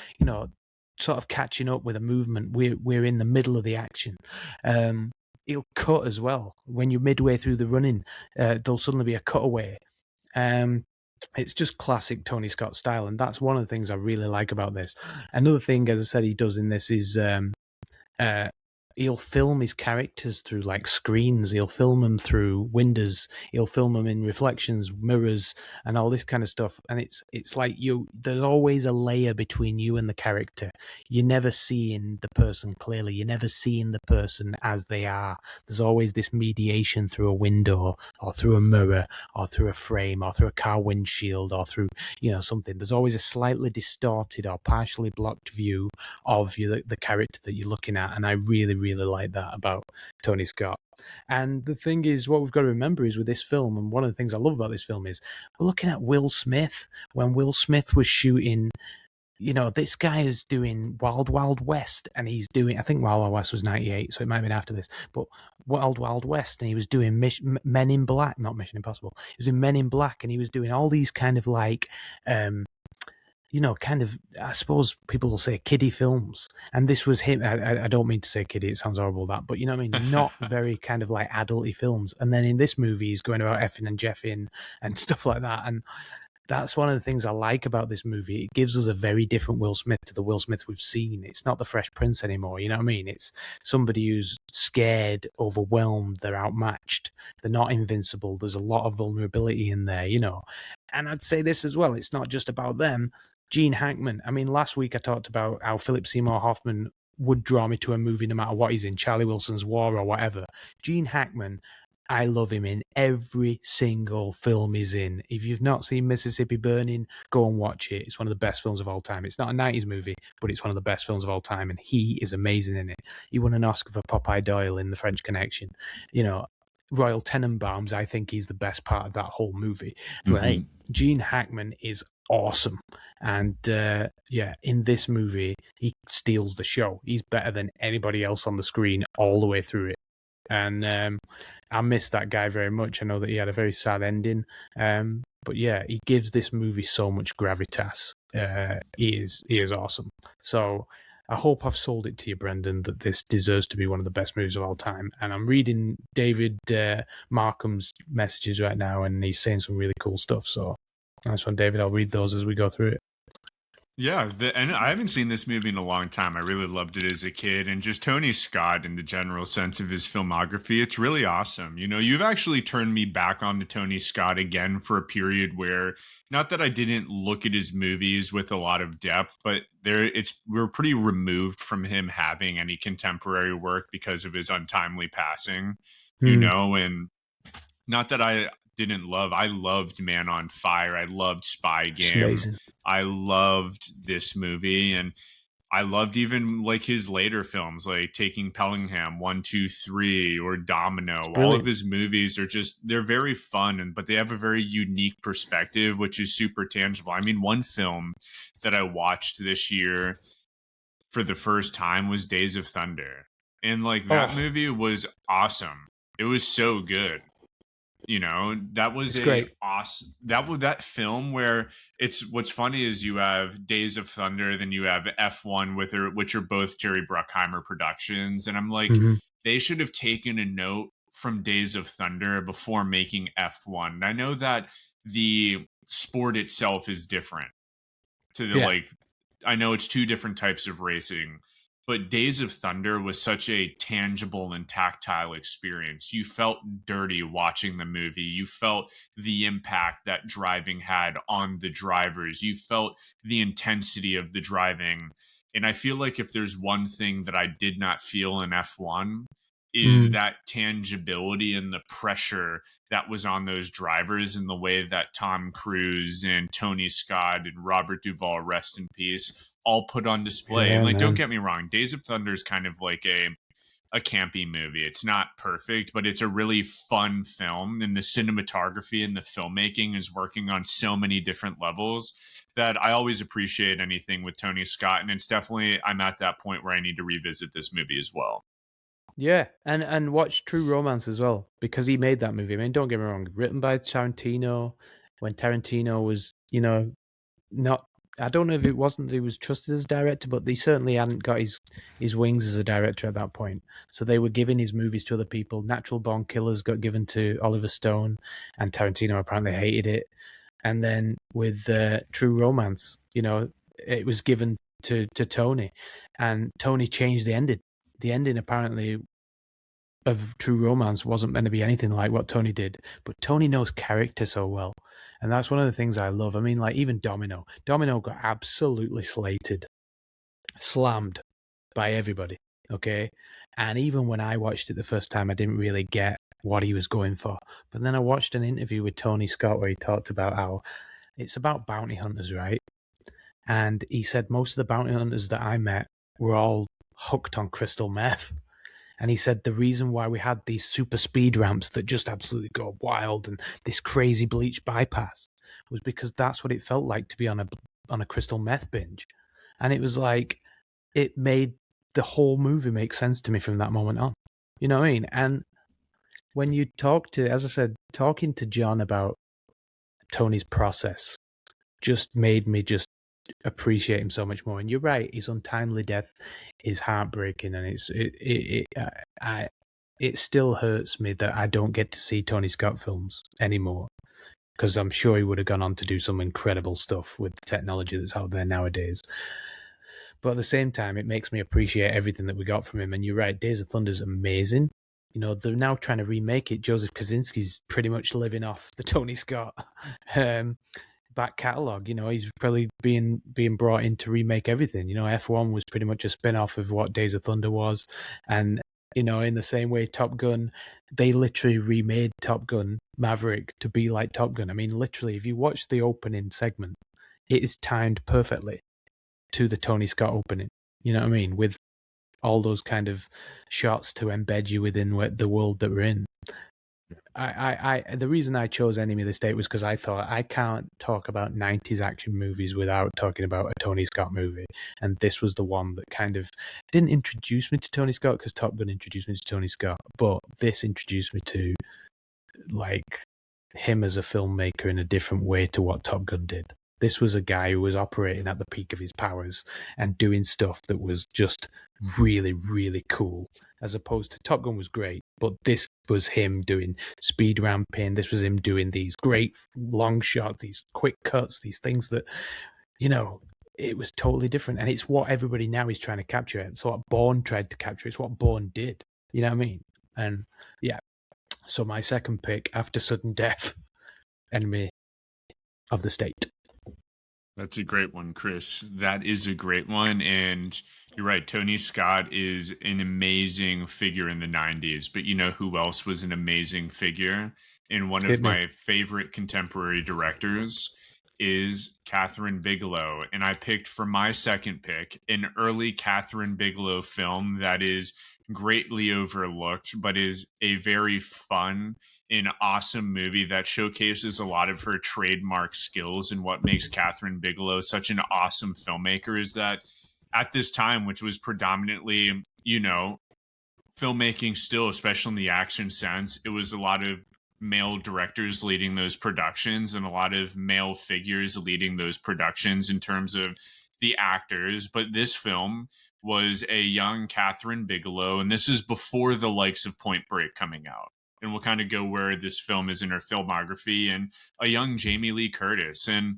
sort of catching up with a movement. We're in the middle of the action. He'll cut as well. When you're midway through the running, there'll suddenly be a cutaway. It's just classic Tony Scott style, and that's one of the things I really like about this. Another thing, as I said, he does in this is he'll film his characters through like screens. He'll film them through windows. He'll film them in reflections, mirrors, and all this kind of stuff. And it's like there's always a layer between you and the character. You're never seeing the person clearly. You're never seeing the person as they are. There's always this mediation through a window or through a mirror or through a frame or through a car windshield or through, something. There's always a slightly distorted or partially blocked view of the character that you're looking at. And I really like that about Tony Scott. And the thing is, what we've got to remember is with this film, and one of the things I love about this film is we're looking at Will Smith. When Will Smith was shooting, this guy is doing Wild Wild West, and he's doing, I think Wild Wild West was 98, so it might have been after this, but Wild Wild West, and he was doing Men in Black, not Mission Impossible. He was doing Men in Black, and he was doing all these kind of like I suppose people will say kiddie films. And this was him. I don't mean to say kiddie, it sounds horrible that, but you know what I mean? Not very kind of like adulty films. And then in this movie, he's going about effing and jeffing and stuff like that. And that's one of the things I like about this movie. It gives us a very different Will Smith to the Will Smith we've seen. It's not the Fresh Prince anymore, you know what I mean? It's somebody who's scared, overwhelmed, they're outmatched, they're not invincible. There's a lot of vulnerability in there, And I'd say this as well, it's not just about them. Gene Hackman. I mean, last week I talked about how Philip Seymour Hoffman would draw me to a movie no matter what he's in, Charlie Wilson's War or whatever. Gene Hackman, I love him in every single film he's in. If you've not seen Mississippi Burning, go and watch it. It's one of the best films of all time. It's not a 90s movie, but it's one of the best films of all time, and he is amazing in it. He won an Oscar for Popeye Doyle in The French Connection. Royal Tenenbaums, I think he's the best part of that whole movie, right? Mm-hmm. Gene Hackman is awesome. And in this movie, he steals the show. He's better than anybody else on the screen all the way through it. And I miss that guy very much. I know that he had a very sad ending. But yeah, he gives this movie so much gravitas. He is awesome. So I hope I've sold it to you, Brendan, that this deserves to be one of the best movies of all time. And I'm reading David Markham's messages right now, and he's saying some really cool stuff. So nice one, David. I'll read those as we go through it. Yeah, and I haven't seen this movie in a long time. I really loved it as a kid, and just Tony Scott in the general sense of his filmography, it's really awesome. You know, you've actually turned me back on to Tony Scott again for a period where, not that I didn't look at his movies with a lot of depth, but we're pretty removed from him having any contemporary work because of his untimely passing. You Hmm. know, and not that I loved Man on Fire. I loved Spy It's Game. amazing. I loved this movie, and I loved even like his later films, like Taking Pellingham, 1, 2, 3, or It's Domino. All of brilliant. his movies are they're very fun, but they have a very unique perspective, which is super tangible. I mean, one film that I watched this year for the first time was Days of Thunder. And like that Oh, movie was awesome. It was so good. You know, that was it's a great. awesome that film where it's what's funny is you have Days of Thunder, then you have F1 which are both Jerry Bruckheimer productions, and I'm like, Hmm. they should have taken a note from Days of Thunder before making F1. And I know that the sport itself is different to the Yeah. like I know it's two different types of racing, but Days of Thunder was such a tangible and tactile experience. You felt dirty watching the movie. You felt the impact that driving had on the drivers. You felt the intensity of the driving. And I feel like if there's one thing that I did not feel in F1 is Mm. that tangibility and the pressure that was on those drivers and the way that Tom Cruise and Tony Scott and Robert Duvall, rest in peace, all put on display. And Yeah, like, don't man. get me wrong, Days of Thunder is kind of like a campy movie. It's not perfect, but it's a really fun film. And the cinematography and the filmmaking is working on so many different levels that I always appreciate anything with Tony Scott. And it's definitely, I'm at that point where I need to revisit this movie as well. Yeah, and watch True Romance as well because he made that movie. I mean, don't get me wrong, written by Tarantino when Tarantino was, not. I don't know if it wasn't that he was trusted as a director, but he certainly hadn't got his wings as a director at that point. So they were giving his movies to other people. Natural Born Killers got given to Oliver Stone, and Tarantino apparently hated it. And then with True Romance, it was given to Tony, and Tony changed the ending. The ending apparently of True Romance wasn't meant to be anything like what Tony did, but Tony knows character so well. And that's one of the things I love. I mean, like even Domino. Domino got absolutely slated, slammed by everybody. Okay. And even when I watched it the first time, I didn't really get what he was going for. But then I watched an interview with Tony Scott where he talked about how it's about bounty hunters, right? And he said most of the bounty hunters that I met were all hooked on crystal meth. And he said the reason why we had these super speed ramps that just absolutely go wild and this crazy bleach bypass was because that's what it felt like to be on a crystal meth binge. And it was like it made the whole movie make sense to me from that moment on. You know what I mean? And when you talk to, as I said, talking to John about Tony's process just made me just appreciate him so much more. And you're right, his untimely death is heartbreaking, and it still hurts me that I don't get to see Tony Scott films anymore because I'm sure he would have gone on to do some incredible stuff with the technology that's out there nowadays. But at the same time, it makes me appreciate everything that we got from him. And you're right, Days of Thunder is amazing. They're now trying to remake it. Joseph Kosinski's pretty much living off the Tony Scott um, back catalogue. He's probably being brought in to remake everything. F1 was pretty much a spin-off of what Days of Thunder was. And, in the same way, Top Gun, they literally remade Top Gun Maverick to be like Top Gun. I mean, literally, if you watch the opening segment, it is timed perfectly to the Tony Scott opening. You know what I mean? With all those kind of shots to embed you within the world that we're in. The reason I chose Enemy of the State was because I thought I can't talk about 90s action movies without talking about a Tony Scott movie. And this was the one that kind of didn't introduce me to Tony Scott because Top Gun introduced me to Tony Scott, but this introduced me to like him as a filmmaker in a different way to what Top Gun did. This was a guy who was operating at the peak of his powers and doing stuff that was just really, really cool. As opposed to Top Gun was great, but this was him doing speed ramping. This was him doing these great long shots, these quick cuts, these things that, it was totally different. And it's what everybody now is trying to capture. It's what Bourne tried to capture. It's what Bourne did. You know what I mean? And yeah. So my second pick, after sudden death, Enemy of the State. That's a great one, Chris. That is a great one. And you're right. Tony Scott is an amazing figure in the 90s. But you know who else was an amazing figure? And one of my favorite contemporary directors is Catherine Bigelow. And I picked for my second pick an early Catherine Bigelow film that is greatly overlooked, but is a very fun an awesome movie that showcases a lot of her trademark skills. And what makes Catherine Bigelow such an awesome filmmaker is that at this time, which was predominantly, you know, filmmaking still, especially in the action sense, it was a lot of male directors leading those productions and a lot of male figures leading those productions in terms of the actors. But this film was a young Catherine Bigelow, and this is before the likes of Point Break coming out. And we'll kind of go where this film is in her filmography, and a young Jamie Lee Curtis. And,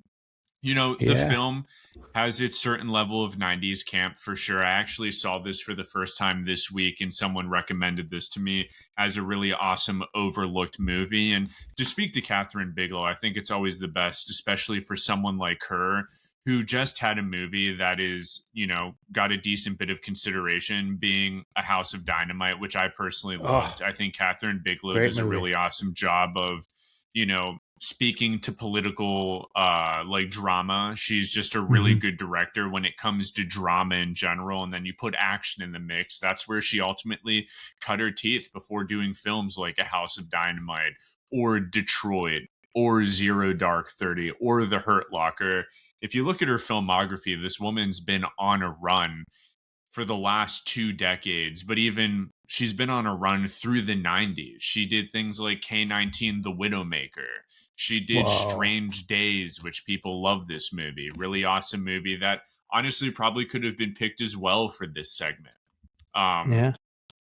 you know, the film has its certain level of 90s camp for sure. I actually saw this for the first time this week, and someone recommended this to me as a really awesome overlooked movie. And to speak to Catherine Bigelow, I think it's always the best, especially for someone like her, who just had a movie that is, you know, got a decent bit of consideration, being A House of Dynamite, which I personally loved. I think Catherine Bigelow does a really awesome job of, you know, speaking to political like drama. She's just a really good director when it comes to drama in general. And then you put action in the mix. That's where she ultimately cut her teeth before doing films like A House of Dynamite or Detroit or Zero Dark 30 or The Hurt Locker. If you look at her filmography, this woman's been on a run for the last 2 decades, but even she's been on a run through the 90s. She did things like K-19, The Widowmaker. She did Strange Days, which people love this movie. Really awesome movie that honestly probably could have been picked as well for this segment.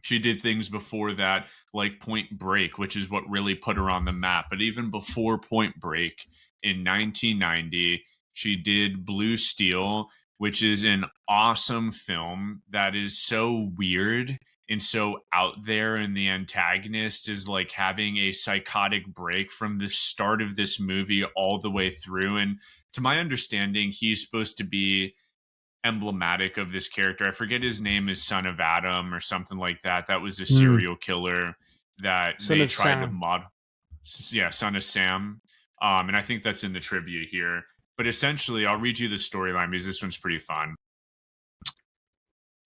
She did things before that, like Point Break, which is what really put her on the map. But even before Point Break, in 1990, she did Blue Steel, which is an awesome film that is so weird and so out there. And the antagonist is like having a psychotic break from the start of this movie all the way through. And to my understanding, he's supposed to be emblematic of this character. I forget his name is Son of Adam or something like that. That was a serial killer that they tried to model. Yeah, Son of Sam. And I think that's in the trivia here. But essentially, I'll read you the storyline because this one's pretty fun.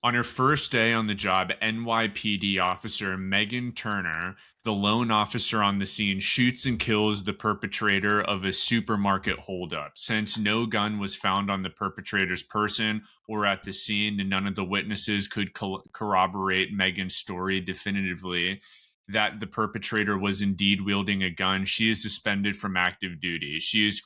On her first day on the job, NYPD officer Megan Turner, the lone officer on the scene, shoots and kills the perpetrator of a supermarket holdup. Since no gun was found on the perpetrator's person or at the scene, and none of the witnesses could corroborate Megan's story definitively that the perpetrator was indeed wielding a gun, she is suspended from active duty. She is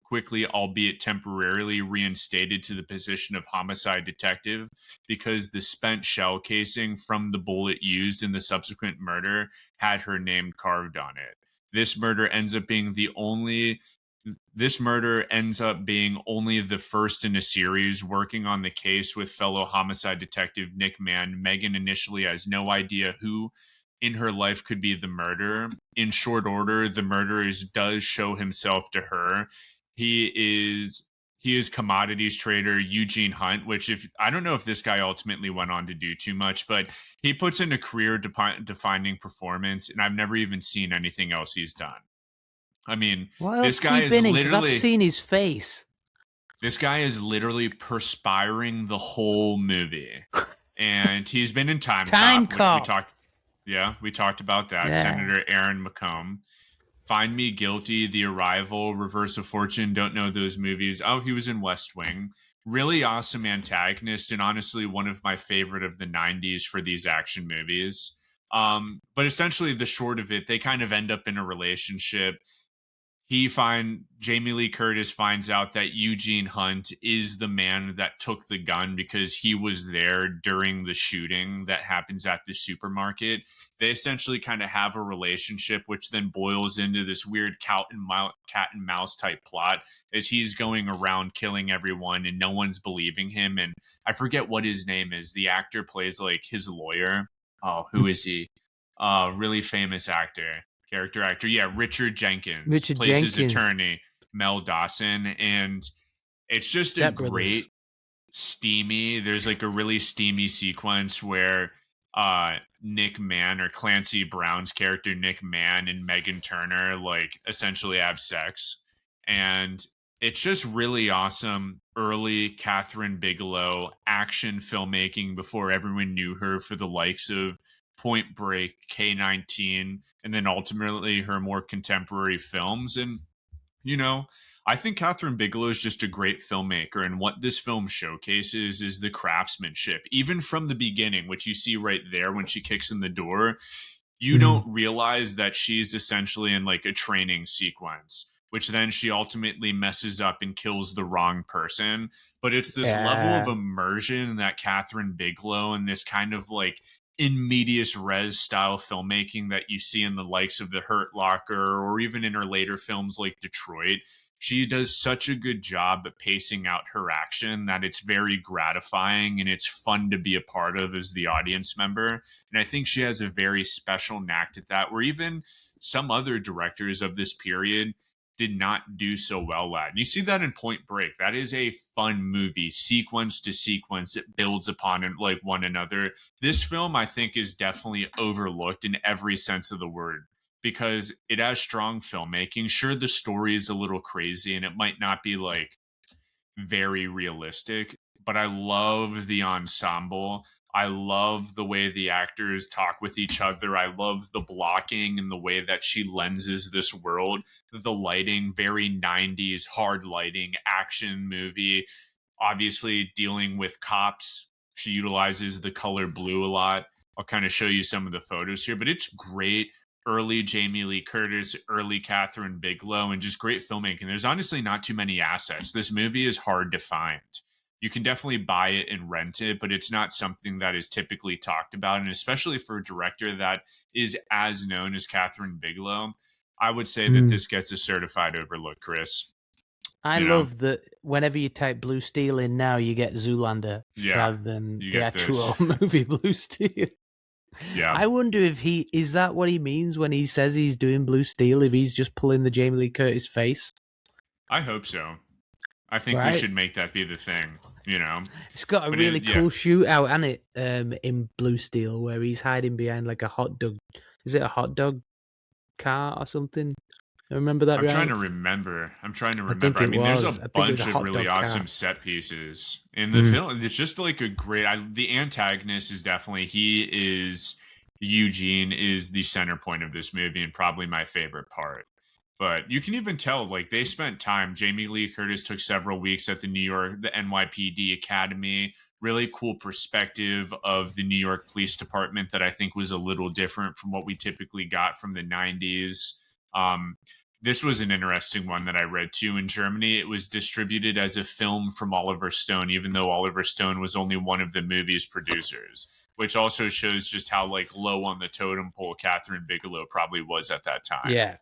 quickly, albeit temporarily, reinstated to the position of homicide detective because the spent shell casing from the bullet used in the subsequent murder had her name carved on it. This murder ends up being only the first in a series. Working on the case with fellow homicide detective Nick Mann, Megan initially has no idea who in her life could be the murderer. In short order, the murderer does show himself to her. He is commodities trader Eugene Hunt, which I don't know if this guy ultimately went on to do too much, but he puts in a career defining performance, and I've never even seen anything else he's done. I mean, this guy is literally, I've seen his face. This guy is literally perspiring the whole movie. And he's been in Time Cop. We talked about that. Yeah. Senator Aaron McComb. Find Me Guilty, The Arrival, Reverse of Fortune. Don't know those movies. Oh, he was in West Wing. Really awesome antagonist, and honestly one of my favorite of the 90s for these action movies. But essentially the short of it, they kind of end up in a relationship. Jamie Lee Curtis finds out that Eugene Hunt is the man that took the gun because he was there during the shooting that happens at the supermarket. They essentially kind of have a relationship, which then boils into this weird cat and mouse type plot as he's going around killing everyone and no one's believing him. And I forget what his name is. The actor plays like his lawyer. Oh, who is he? Really famous character actor. Yeah, Richard Jenkins Richard plays his Jenkins. attorney, Mel Dawson. And it's just Step a Brothers. great there's like a really steamy sequence where Nick Mann, or Clancy Brown's character Nick Mann, and Megan Turner like essentially have sex. And it's just really awesome early Catherine Bigelow action filmmaking before everyone knew her for the likes of Point Break, K-19, and then ultimately her more contemporary films. And, you know, I think Catherine Bigelow is just a great filmmaker. And what this film showcases is the craftsmanship, even from the beginning, which you see right there when she kicks in the door. You don't realize that she's essentially in like a training sequence, which then she ultimately messes up and kills the wrong person. But it's this level of immersion that Catherine Bigelow and this kind of like in medias res style filmmaking that you see in the likes of The Hurt Locker or even in her later films like Detroit. She does such a good job at pacing out her action that it's very gratifying and it's fun to be a part of as the audience member. And I think she has a very special knack at that, where even some other directors of this period did not do so well at. You see that in Point Break. That is a fun movie, sequence to sequence. It builds upon it like one another. This film, I think, is definitely overlooked in every sense of the word because it has strong filmmaking. Sure, the story is a little crazy and it might not be like very realistic, but I love the ensemble. I love the way the actors talk with each other. I love the blocking and the way that she lenses this world. The lighting, very 90s, hard lighting, action movie. Obviously, dealing with cops, she utilizes the color blue a lot. I'll kind of show you some of the photos here, but it's great. Early Jamie Lee Curtis, early Catherine Bigelow, and just great filmmaking. There's honestly not too many assets. This movie is hard to find. You can definitely buy it and rent it, but it's not something that is typically talked about. And especially for a director that is as known as Catherine Bigelow, I would say that this gets a certified overlook, Chris. I love that whenever you type Blue Steel in now, you get Zoolander rather than the actual movie Blue Steel. Yeah. I wonder if is that what he means when he says he's doing Blue Steel, if he's just pulling the Jamie Lee Curtis face? I hope so. I think we should make that be the thing, you know. It's got a really cool shootout, hasn't it, in Blue Steel, where he's hiding behind like a hot dog. Is it a hot dog car or something? I remember that. I'm trying to remember. I mean, there's a bunch of really awesome set pieces in the film. It's just like a great. The antagonist is definitely Eugene is the center point of this movie and probably my favorite part. But you can even tell, like, they spent time. Jamie Lee Curtis took several weeks at the NYPD Academy. Really cool perspective of the New York Police Department that I think was a little different from what we typically got from the 90s. This was an interesting one that I read too. In Germany, it was distributed as a film from Oliver Stone, even though Oliver Stone was only one of the movie's producers, which also shows just how like low on the totem pole Catherine Bigelow probably was at that time. Yeah.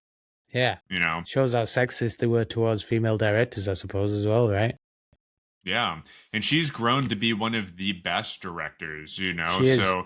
Yeah. You know, shows how sexist they were towards female directors, I suppose, as well, right? Yeah. And she's grown to be one of the best directors, you know? So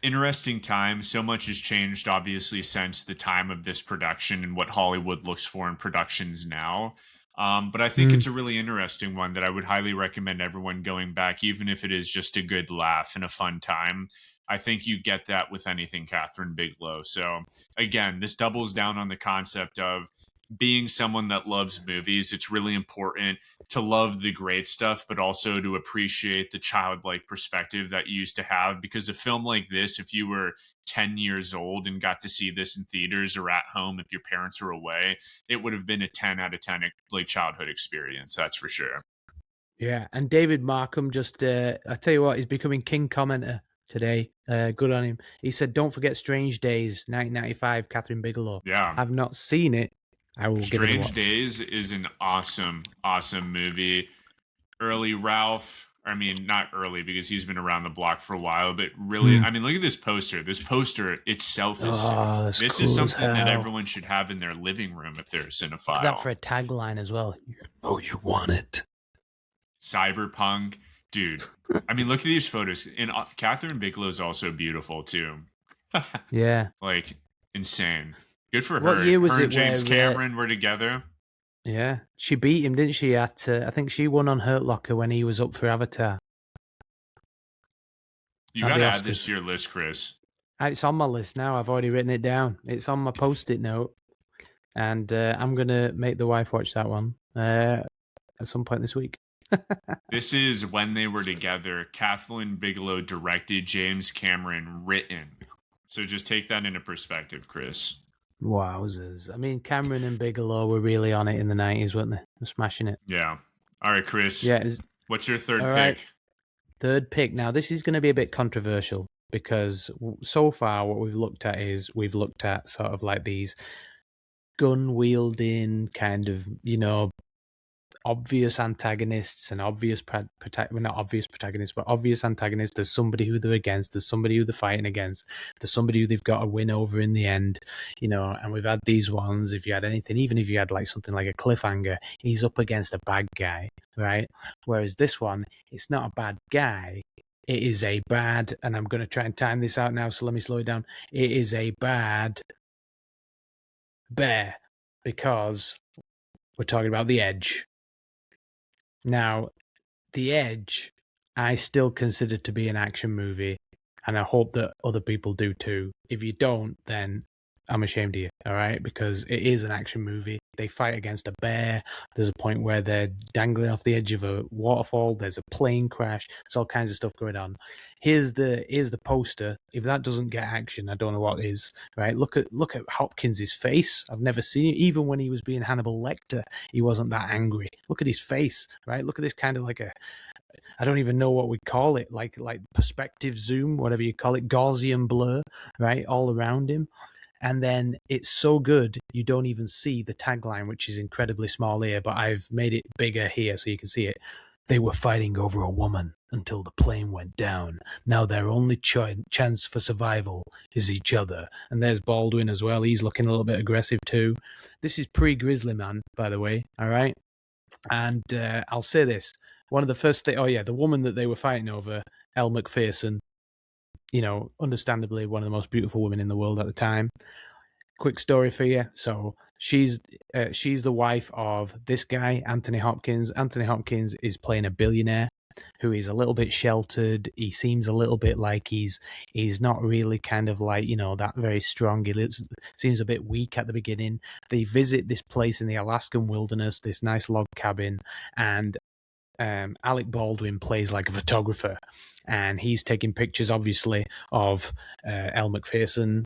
interesting time. So much has changed, obviously, since the time of this production and what Hollywood looks for in productions now. But I think it's a really interesting one that I would highly recommend everyone going back, even if it is just a good laugh and a fun time. I think you get that with anything Catherine Bigelow. So again, this doubles down on the concept of being someone that loves movies. It's really important to love the great stuff, but also to appreciate the childlike perspective that you used to have. Because a film like this, if you were 10 years old and got to see this in theaters or at home, if your parents were away, it would have been a 10 out of 10 like childhood experience. That's for sure. Yeah. And David Markham just, I tell you what, he's becoming king commenter today. Good on him. He said, don't forget Strange Days, 1995, Catherine Bigelow. Yeah. I've not seen it, I will give it a Strange watch. Days is an awesome, awesome movie. Early Ralph. I mean, not early because he's been around the block for a while, but really, Mm. I mean, look at this poster. This poster itself is sick. Oh, that's This is cool as something that hell. everyone should have in their living room if they're a Look at cinephile. that for a tagline as well. Oh, you want it. Cyberpunk. Dude, I mean, look at these photos. And Catherine Bigelow is also beautiful, too. Yeah. Like, insane. Good for What her. year was Her it and James where, Cameron were together. Yeah. She beat him, didn't she? At I think she won on Hurt Locker when he was up for Avatar. You At got the to add this Oscars. to your list, Chris. It's on my list now. I've already written it down. It's on my post-it note. And I'm going to make the wife watch that one at some point this week. This is when they were together. Kathleen Bigelow directed, James Cameron written. So just take that into perspective, Chris. Wowzers. I mean, Cameron and Bigelow were really on it in the 90s, weren't they? They're smashing it. Yeah. All right, Chris. Yeah. What's your third All pick? right. Third pick. Now, this is going to be a bit controversial because so far what we've looked at is we've looked at sort of like these gun-wielding kind of, obvious antagonists and obvious not obvious protagonists, but obvious antagonists. There's somebody who they're against. There's somebody who they're fighting against. There's somebody who they've got to win over in the end, and we've had these ones. If you had anything, even if you had like something like a cliffhanger, he's up against a bad guy, right? Whereas this one, it's not a bad guy. It is a bad, and I'm going to try and time this out now, so let me slow it down. It is a bad bear because we're talking about The Edge. Now, The Edge, I still consider to be an action movie, and I hope that other people do too. If you don't, then I'm ashamed of you, all right? Because it is an action movie. They fight against a bear. There's a point where they're dangling off the edge of a waterfall. There's a plane crash. There's all kinds of stuff going on. Here's the poster. If that doesn't get action, I don't know what is, right? Look at Hopkins' face. I've never seen it. Even when he was being Hannibal Lecter, he wasn't that angry. Look at his face, right? Look at this kind of like I don't even know what we call it, like perspective zoom, whatever you call it, Gaussian blur, right, all around him. And then it's so good, you don't even see the tagline, which is incredibly small here, but I've made it bigger here so you can see it. They were fighting over a woman until the plane went down. Now their only chance for survival is each other. And there's Baldwin as well. He's looking a little bit aggressive too. This is pre-Grizzly Man, by the way, all right? And I'll say this. One of the first things, the woman that they were fighting over, Elle Macpherson, understandably one of the most beautiful women in the world at the time. Quick story for you. So she's the wife of this guy, Anthony Hopkins. Anthony Hopkins is playing a billionaire who is a little bit sheltered. He seems a little bit like he's not really kind of like, that very strong. He seems a bit weak at the beginning. They visit this place in the Alaskan wilderness, this nice log cabin, and Alec Baldwin plays like a photographer, and he's taking pictures, obviously, of Elle Macpherson.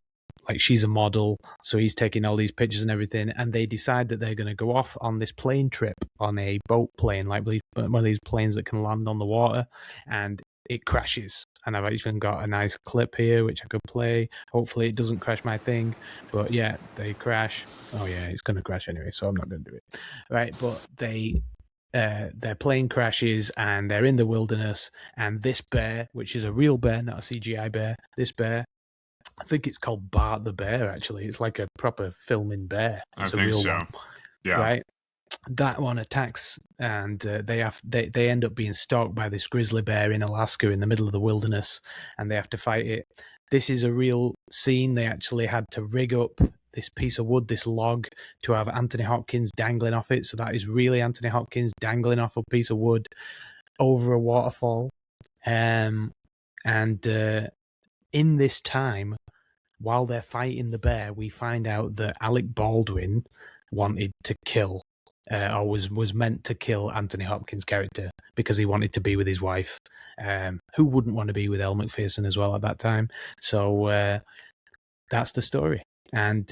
Like, she's a model, so he's taking all these pictures and everything, and they decide that they're going to go off on this plane trip on a boat plane, like one of these planes that can land on the water, and it crashes. And I've even got a nice clip here, which I could play. Hopefully it doesn't crash my thing, but yeah, they crash. Oh yeah, it's going to crash anyway, so I'm not going to do it. Right, but their plane crashes and they're in the wilderness, and this bear, which is a real bear, not a CGI bear, this bear, I think it's called Bart the Bear, actually. It's like a proper filming bear. It's I think so. One. Yeah. Right? That one attacks, and they end up being stalked by this grizzly bear in Alaska in the middle of the wilderness, and they have to fight it. This is a real scene. They actually had to rig up this piece of wood, this log, to have Anthony Hopkins dangling off it. So that is really Anthony Hopkins dangling off a piece of wood over a waterfall. And in this time, while they're fighting the bear, we find out that Alec Baldwin wanted to kill, or was meant to kill Anthony Hopkins' character because he wanted to be with his wife, who wouldn't want to be with Elle Macpherson as well at that time. So that's the story. And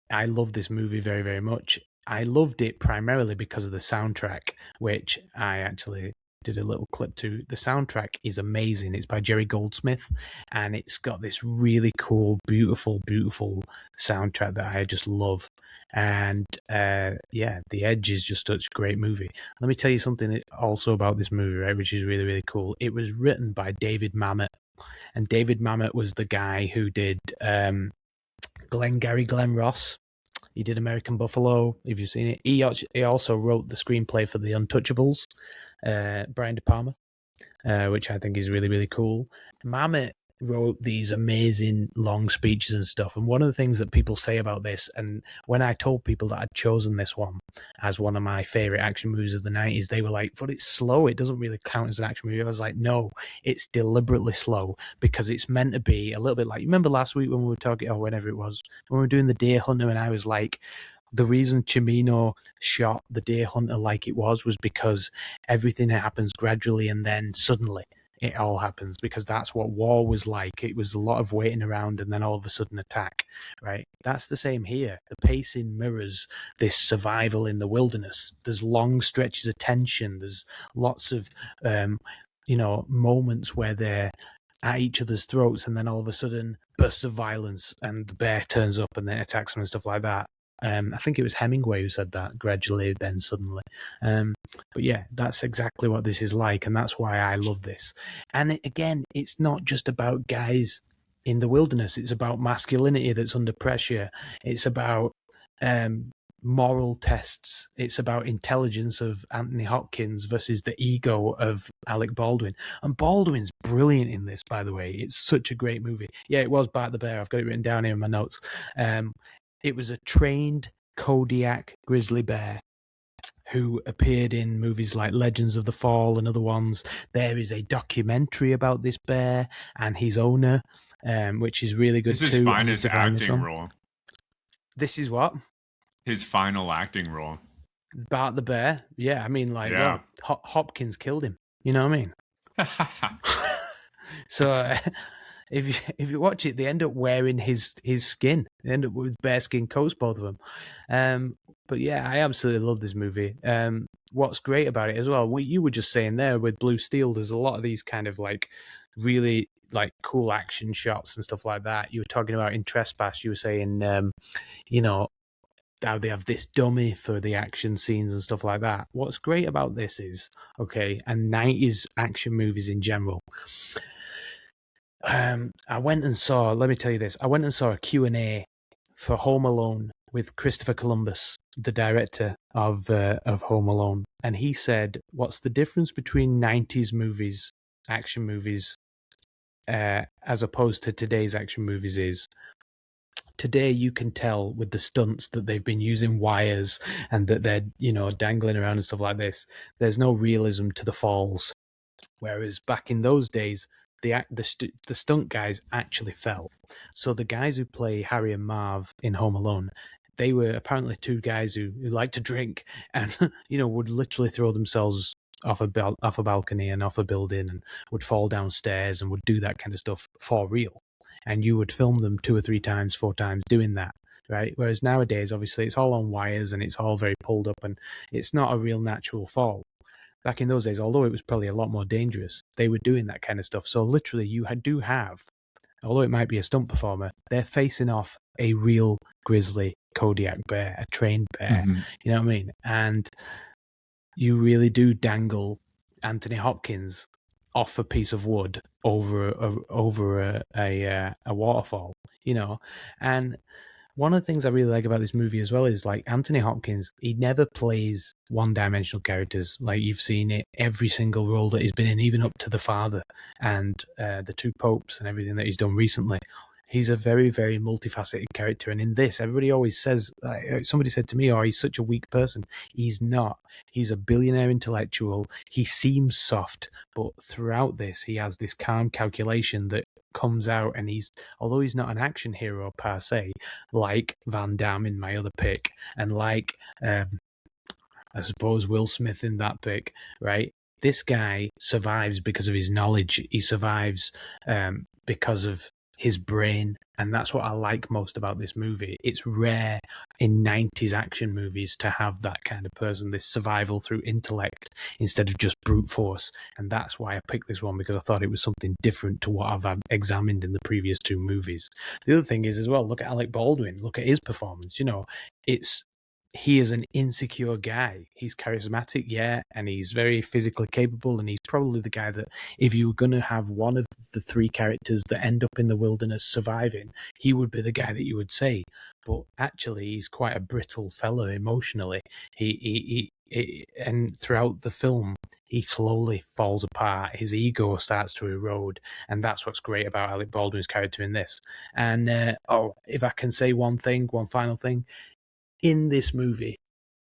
I love this movie very, very much. I loved it primarily because of the soundtrack, which I actually did a little clip to. The soundtrack is amazing. It's by Jerry Goldsmith, and it's got this really cool, beautiful, beautiful soundtrack that I just love. And yeah, The Edge is just such a great movie. Let me tell you something also about this movie, right, which is really, really cool. It was written by David Mamet, and David Mamet was the guy who did Glenn Ross. He did American Buffalo, if you've seen it. He also wrote the screenplay for The Untouchables, Brian De Palma, which I think is really, really cool. Mamet wrote these amazing long speeches and stuff. And one of the things that people say about this, and when I told people that I'd chosen this one as one of my favorite action movies of the 90s, they were like, but it's slow. It doesn't really count as an action movie. I was like, no, it's deliberately slow because it's meant to be a little bit like, you remember last week when we were talking, or whenever it was, when we were doing The Deer Hunter, and I was like, the reason Cimino shot The Deer Hunter like it was because everything happens gradually and then suddenly it all happens, because that's what war was like. It was a lot of waiting around and then all of a sudden attack, right? That's the same here. The pacing mirrors this survival in the wilderness. There's long stretches of tension. There's lots of, moments where they're at each other's throats and then all of a sudden bursts of violence and the bear turns up and then attacks them and stuff like that. I think it was Hemingway who said that, gradually, then suddenly. But yeah, that's exactly what this is like, and that's why I love this. And again, it's not just about guys in the wilderness. It's about masculinity that's under pressure. It's about moral tests. It's about intelligence of Anthony Hopkins versus the ego of Alec Baldwin. And Baldwin's brilliant in this, by the way. It's such a great movie. Yeah, it was Bart the Bear. I've got it written down here in my notes. It was a trained Kodiak grizzly bear who appeared in movies like Legends of the Fall and other ones. There is a documentary about this bear and his owner, which is really good too. This is his finest acting role. This is what? His final acting role. Bart the Bear? Yeah, I mean, like, yeah. Well, Hopkins killed him. You know what I mean? So... If you watch it, they end up wearing his skin. They end up with bearskin coats, both of them. But yeah, I absolutely love this movie. What's great about it as well, what you were just saying there with Blue Steel, there's a lot of these kind of like really like cool action shots and stuff like that. You were talking about in Trespass, you were saying, how they have this dummy for the action scenes and stuff like that. What's great about this is, okay, and 90s action movies in general, I went and saw, let me tell you this, I went and saw a Q&A for Home Alone with Christopher Columbus, the director of Home Alone. And he said, what's the difference between 90s movies, action movies, as opposed to today's action movies is, today you can tell with the stunts that they've been using wires and that they're, dangling around and stuff like this. There's no realism to the falls. Whereas back in those days, the stunt guys actually fell. So the guys who play Harry and Marv in Home Alone, they were apparently two guys who liked to drink and would literally throw themselves off a balcony and off a building and would fall downstairs and would do that kind of stuff for real. And you would film them 2 or 3 times, 4 times doing that, right? Whereas nowadays, obviously, it's all on wires and it's all very pulled up and it's not a real natural fall. Back in those days, although it was probably a lot more dangerous, they were doing that kind of stuff. So literally, you do have, although it might be a stunt performer, they're facing off a real grizzly Kodiak bear, a trained bear. Mm-hmm. You know what I mean? And you really do dangle Anthony Hopkins off a piece of wood over a waterfall, and one of the things I really like about this movie as well is, like, Anthony Hopkins, he never plays one-dimensional characters. Like, you've seen it every single role that he's been in, even up to The Father and the 2 Popes and everything that he's done recently. He's a very, very multifaceted character. And in this, everybody always says, somebody said to me, oh, he's such a weak person. He's not. He's a billionaire intellectual. He seems soft, but throughout this, he has this calm calculation that comes out, and although he's not an action hero per se, like Van Damme in my other pick, and like I suppose Will Smith in that pick, right? This guy survives because of his knowledge. He survives because of his brain. And that's what I like most about this movie. It's rare in 90s action movies to have that kind of person, this survival through intellect instead of just brute force. And that's why I picked this one, because I thought it was something different to what I've examined in the previous two movies. The other thing is as well, look at Alec Baldwin, look at his performance. He is an insecure guy. He's charismatic, yeah, and he's very physically capable, and he's probably the guy that, if you were going to have one of the three characters that end up in the wilderness surviving, he would be the guy that you would say. But actually, he's quite a brittle fellow emotionally. And throughout the film, he slowly falls apart. His ego starts to erode, and that's what's great about Alec Baldwin's character in this. And if I can say one final thing, in this movie,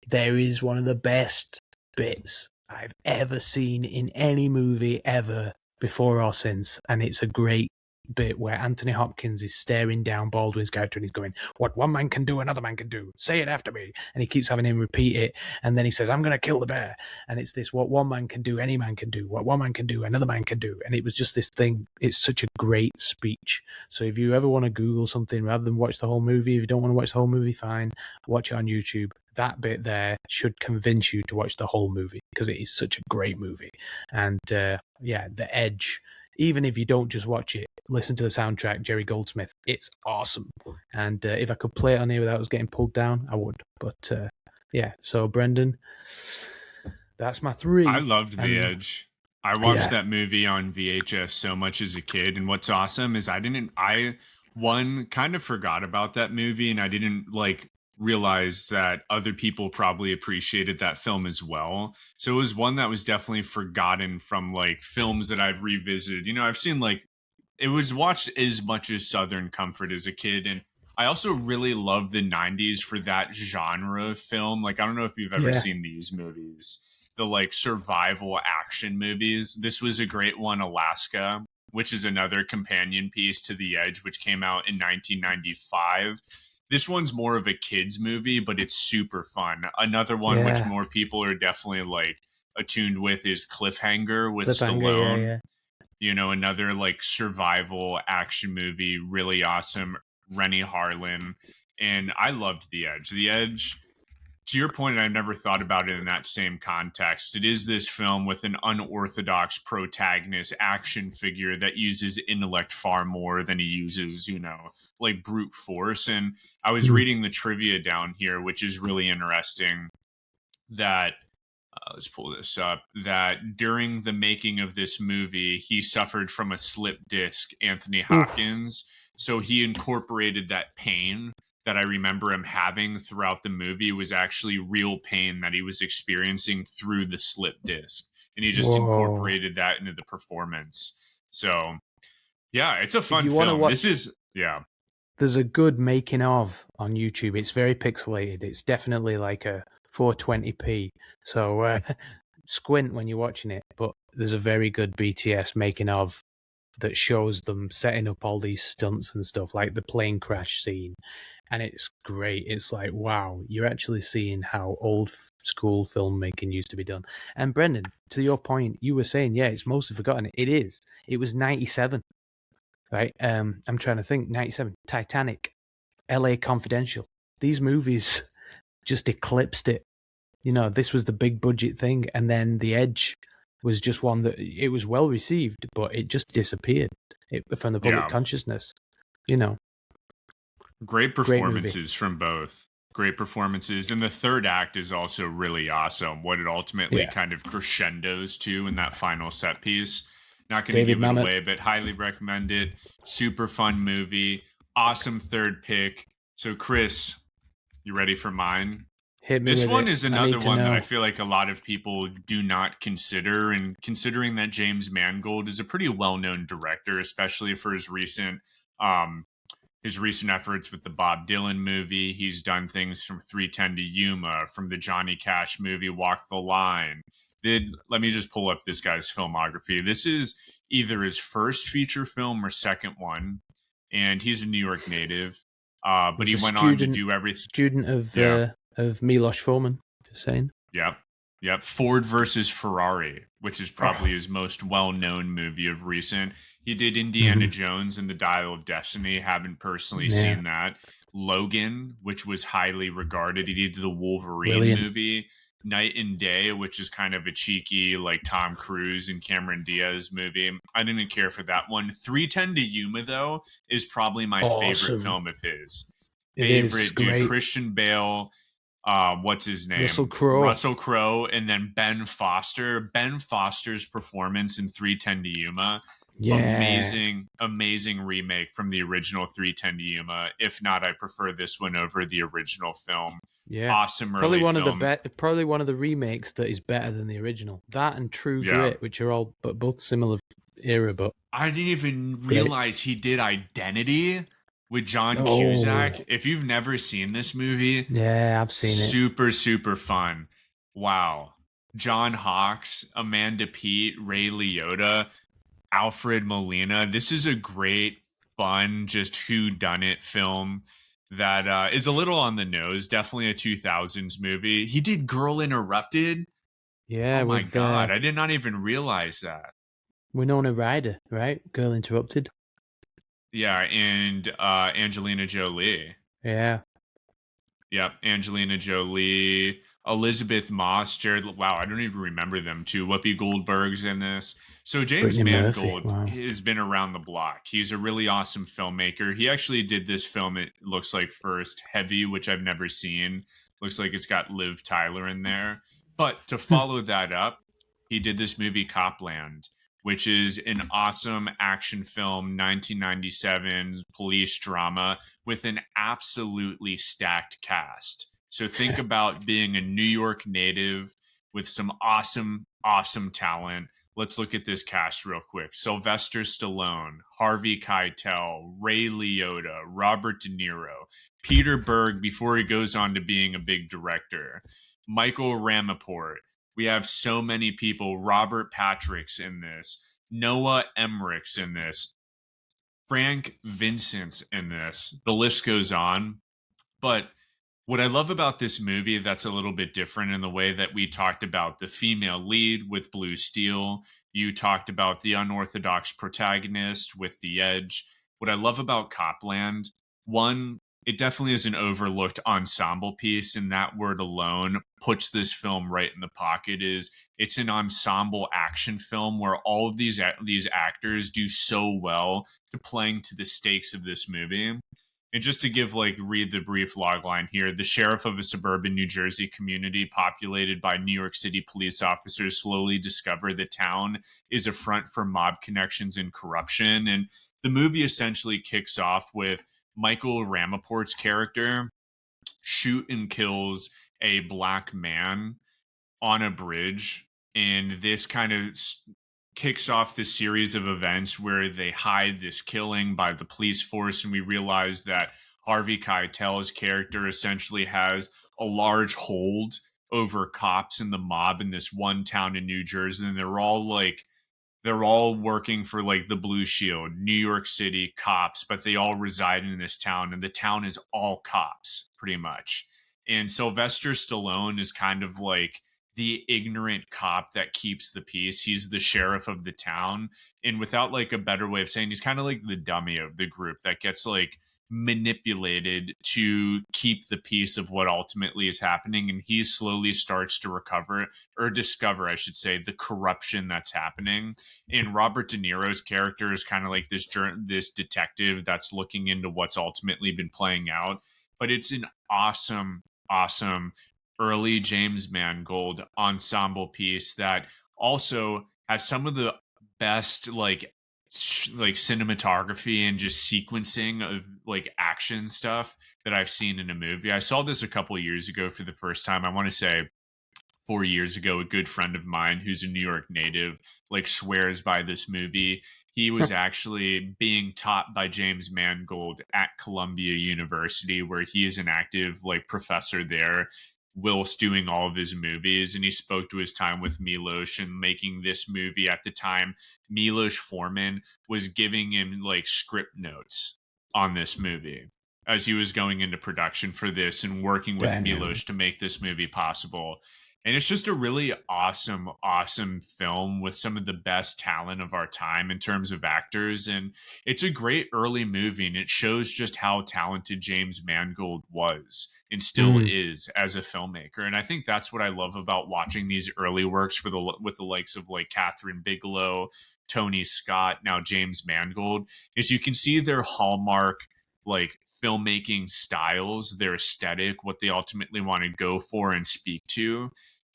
there is one of the best bits I've ever seen in any movie ever, before or since, and it's a great bit where Anthony Hopkins is staring down Baldwin's character and he's going, "What one man can do, another man can do. Say it after me." And he keeps having him repeat it, and then he says, "I'm going to kill the bear." And it's this, what one man can do, any man can do. What one man can do, another man can do. And it was just this thing. It's such a great speech. So if you ever want to Google something rather than watch the whole movie, if you don't want to watch the whole movie, fine, watch it on YouTube. That bit there should convince you to watch the whole movie, because it is such a great movie. And The Edge, even if you don't just watch it, listen to the soundtrack, Jerry Goldsmith. It's awesome. And if I could play it on here without us getting pulled down, I would. But so Brendan, that's my three. I loved The Edge. I watched that movie on VHS so much as a kid, and what's awesome is I kind of forgot about that movie, and I didn't realize that other people probably appreciated that film as well. So it was one that was definitely forgotten from films that I've revisited. I've seen it was watched as much as Southern Comfort as a kid, and I also really love the 90s for that genre of film. I don't know if you've ever seen these movies, the survival action movies. This was a great one, Alaska, which is another companion piece to The Edge, which came out in 1995. This one's more of a kid's movie, but it's super fun. Another one which more people are definitely attuned with is Cliffhanger with Stallone. Another survival action movie, really awesome. Rennie Harlan. And I loved The Edge. The Edge, to your point, I never thought about it in that same context. It is this film with an unorthodox protagonist action figure that uses intellect far more than he uses, brute force. And I was reading the trivia down here, which is really interesting, that let's pull this up, that during the making of this movie, he suffered from a slip disc, Anthony Hopkins. So he incorporated that pain that I remember him having throughout the movie was actually real pain that he was experiencing through the slip disc. And he just incorporated that into the performance. So, yeah, it's a fun film. There's a good making of on YouTube. It's very pixelated. It's definitely a 420p. So squint when you're watching it. But there's a very good BTS making of that shows them setting up all these stunts and stuff, like the plane crash scene. And it's great. It's wow, you're actually seeing how old school filmmaking used to be done. And Brendan, to your point, you were saying, it's mostly forgotten. It is. It was 97, right? I'm trying to think. 97, Titanic, LA Confidential. These movies just eclipsed it. This was the big budget thing. And then The Edge was just one that it was well received, but it just disappeared from the public consciousness. Great performances from both. Great performances. And the third act is also really awesome. What it ultimately kind of crescendos to in that final set piece. Not going to give it away, but highly recommend it. Super fun movie. Awesome third pick. So, Chris, you ready for mine? Hit me. This one is another one that I feel like a lot of people do not consider. And considering that James Mangold is a pretty well-known director, especially for his recent efforts with the Bob Dylan movie. He's done things from 310 to Yuma, from the Johnny Cash movie Walk the Line. Let me just pull up this guy's filmography. This is either his first feature film or second one, and he's a New York native. But he went on to do everything. Student of Milos Forman, just saying. Yep. Yep, Ford versus Ferrari, which is probably Oh, his most well-known movie of recent. He did Indiana hmm Jones and the Dial of Destiny. Haven't personally yeah, seen that. Logan, which was highly regarded. He did the Wolverine brilliant. movie. Night and Day, which is kind of a cheeky, like Tom Cruise and Cameron Diaz movie. I didn't care for that one. 310 to Yuma, though, is probably my favorite Awesome. film of his. It is Favorite, dude. great. Christian Bale, what's his Russell name? Crowe. Russell Crowe, and then Ben Foster. Ben Foster's performance in 310 to Yuma, Yeah, amazing, amazing remake from the original 310 to Yuma. If not, I prefer this one over the original film. yeah. Awesome early film. Probably one of the remakes that is better than the original. That and True Yeah. Grit, which are all but both similar era, but I didn't even great. realize he did Identity with John Cusack. Oh, If you've never seen this movie, yeah, I've seen it. super, super fun. Wow. John Hawkes, Amanda Peet, Ray Liotta, Alfred Molina. This is a great, fun, just whodunit film that is a little on the nose. Definitely a 2000s movie. He did Girl Interrupted. Oh Yeah, my with God. I did not even realize that. Winona Ryder, right? Girl Interrupted. Yeah. And Angelina Jolie. Yeah, Yep, Angelina Jolie, Elizabeth Moss, Jared. Wow, I don't even remember them too. Whoopi Goldberg's in this. So James Brittany Murphy. Mangold Wow. has been around the block. He's a really awesome filmmaker. He actually did this film. It looks like first Heavy, which I've never seen. Looks like it's got Liv Tyler in there. But to follow that up, he did this movie Copland, which is an awesome action film, 1997 police drama with an absolutely stacked cast. So think about being a New York native with some awesome, awesome talent. Let's look at this cast real quick. Sylvester Stallone, Harvey Keitel, Ray Liotta, Robert De Niro, Peter Berg before he goes on to being a big director, Michael Ramaport. We have so many people. Robert Patrick's in this. Noah Emmerich's in this. Frank Vincent's in this. The list goes on. But what I love about this movie that's a little bit different in the way that we talked about the female lead with Blue Steel, you talked about the unorthodox protagonist with The Edge. What I love about Copland, one, it definitely is an overlooked ensemble piece, and that word alone puts this film right in the pocket. Is it's an ensemble action film where all of these actors do so well to playing to the stakes of this movie. And just to give read the brief logline here, the sheriff of a suburban New Jersey community populated by New York City police officers slowly discover the town is a front for mob connections and corruption. And the movie essentially kicks off with Michael Ramaport's character shoot and kills a black man on a bridge. And this kind of kicks off this series of events where they hide this killing by the police force, and we realize that Harvey Keitel's character essentially has a large hold over cops and the mob in this one town in New Jersey, and they're all working for the Blue Shield, New York City cops, but they all reside in this town, and the town is all cops pretty much. And Sylvester Stallone is kind of the ignorant cop that keeps the peace. He's the sheriff of the town. And without a better way of saying, he's kind of like the dummy of the group that gets manipulated to keep the peace of what ultimately is happening. And he slowly starts to recover or discover, I should say, the corruption that's happening. And Robert De Niro's character is kind of like this detective that's looking into what's ultimately been playing out. But it's an awesome, awesome early James Mangold ensemble piece that also has some of the best cinematography and just sequencing of action stuff that I've seen in a movie. I saw this a couple of years ago for the first time. I want to say 4 years ago. A good friend of mine who's a New York native swears by this movie. He was actually being taught by James Mangold at Columbia University, where he is an active professor there whilst doing all of his movies. And he spoke to his time with Milos and making this movie. At the time, Milos Forman was giving him script notes on this movie as he was going into production for this and working with Damn. Milos to make this movie possible. And it's just a really awesome, awesome film with some of the best talent of our time in terms of actors. And it's a great early movie, and it shows just how talented James Mangold was and still Mm. is as a filmmaker. And I think that's what I love about watching these early works with the likes of like Catherine Bigelow, Tony Scott, now James Mangold, is you can see their hallmark like filmmaking styles, their aesthetic, what they ultimately want to go for and speak to.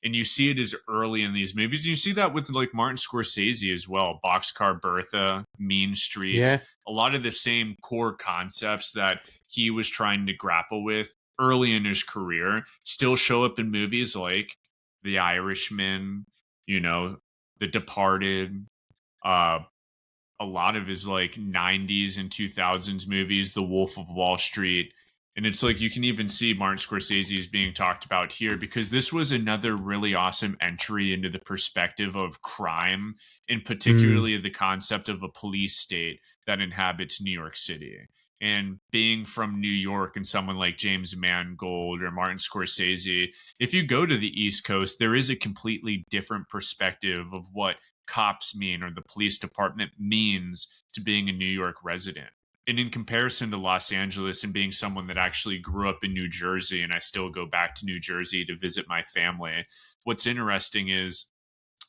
And you see it as early in these movies. You see that with like Martin Scorsese as well. Boxcar Bertha, Mean Streets, Yeah. a lot of the same core concepts that he was trying to grapple with early in his career still show up in movies like The Irishman, you know, The Departed, uh, a lot of his like 90s and 2000s movies, The Wolf of Wall Street. And it's like you can even see Martin Scorsese is being talked about here because this was another really awesome entry into the perspective of crime, and Mm. particularly the concept of a police state that inhabits New York City. And being from New York and someone like James Mangold or Martin Scorsese, if you go to the East Coast, there is a completely different perspective of what cops mean or the police department means to being a New York resident. And in comparison to Los Angeles and being someone that actually grew up in New Jersey, and I still go back to New Jersey to visit my family, what's interesting is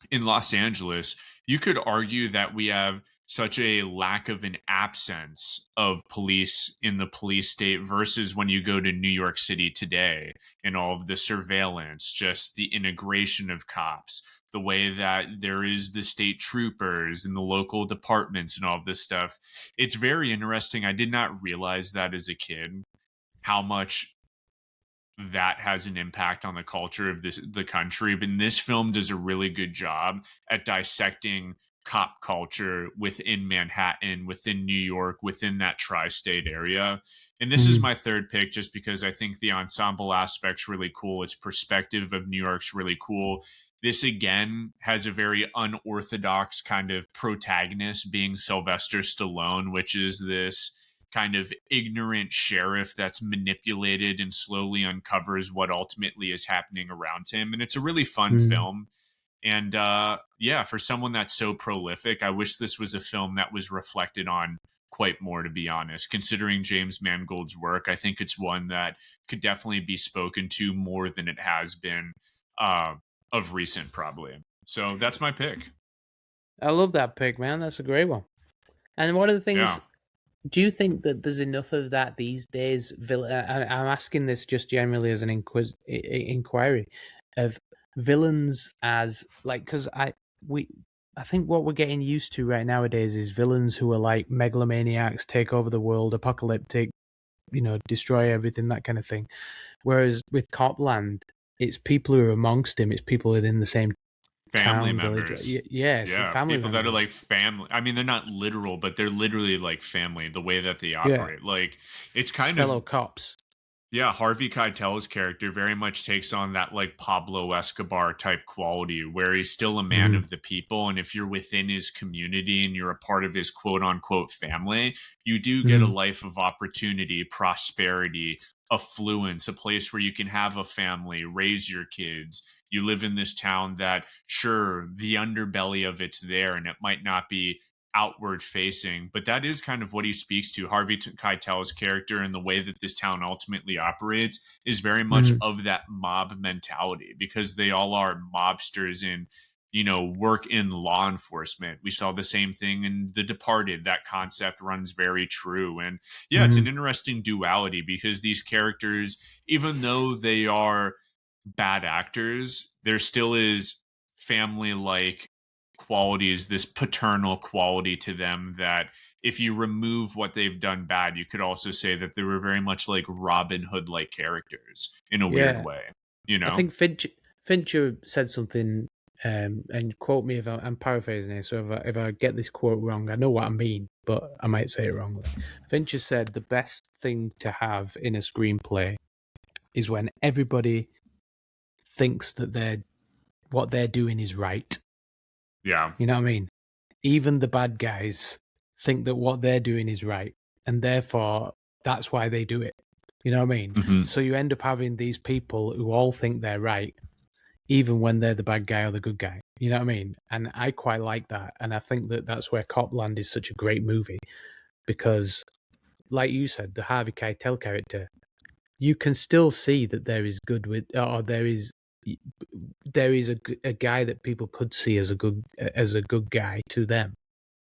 in Los Angeles, you could argue that we have such a lack of an absence of police in the police state versus when you go to New York City today and all of the surveillance, just the integration of cops, the way that there is the state troopers and the local departments and all of this stuff. It's very interesting. I did not realize that as a kid, how much that has an impact on the culture of the country. But this film does a really good job at dissecting cop culture within Manhattan, within New York, within that tri-state area. And this is Mm. my third pick just because I think the ensemble aspect's really cool. Its perspective of New York's really cool. This again has a very unorthodox kind of protagonist being Sylvester Stallone, which is this kind of ignorant sheriff that's manipulated and slowly uncovers what ultimately is happening around him. And it's a really fun Mm. film. And yeah, for someone that's so prolific, I wish this was a film that was reflected on quite more, to be honest. Considering James Mangold's work, I think it's one that could definitely be spoken to more than it has been uh, of recent, probably. So that's my pick. I love that pick, man. That's a great one. And one of the things, Yeah. do you think that there's enough of that these days? I'm asking this just generally as an inquiry of villains as like because I think what we're getting used to right nowadays is villains who are like megalomaniacs, take over the world, apocalyptic, destroy everything, that kind of thing. Whereas with Copland, it's people who are amongst him. It's people within the same Family town, village. members. Yes, Yeah, family people that are members. like family. I mean, they're not literal, but they're literally like family, the way that they Yeah, operate. Like, it's kind of, fellow cops. yeah, Harvey Keitel's character very much takes on that like Pablo Escobar type quality where he's still a man Mm-hmm. of the people. And if you're within his community and you're a part of his quote unquote family, you do get a Mm-hmm. life of opportunity, prosperity, affluence, a place where you can have a family, raise your kids. You live in this town that, sure, the underbelly of it's there and it might not be outward facing, but that is kind of what he speaks to. Harvey Keitel's character and the way that this town ultimately operates is very much Mm-hmm. of that mob mentality because they all are mobsters and work in law enforcement. We saw the same thing in The Departed. That concept runs very true. And yeah, it's Mm-hmm. an interesting duality because these characters, even though they are bad actors, there still is family like qualities, this paternal quality to them that if you remove what they've done bad, you could also say that they were very much like Robin Hood like characters in a weird Yeah, way, I think Fincher said something, and quote me if I'm paraphrasing it. So if I get this quote wrong, I know what I mean, but I might say it wrongly. Fincher said the best thing to have in a screenplay is when everybody thinks that what they're doing is right. Yeah. You know what I mean? Even the bad guys think that what they're doing is right, and therefore that's why they do it. You know what I mean? Hmm. So you end up having these people who all think they're right, even when they're the bad guy or the good guy. You know what I mean? And I quite like that. And I think that that's where Copland is such a great movie because, like you said, the Harvey Keitel character, you can still see that there is good with, or there is a guy that people could see as a good guy to them.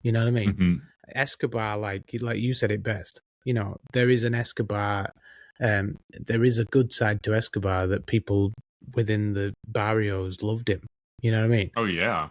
You know what I mean? Mm-hmm. Escobar, like you said it best. You know, there is an Escobar. There is a good side to Escobar that people within the barrios loved him. You know what I mean? Oh yeah.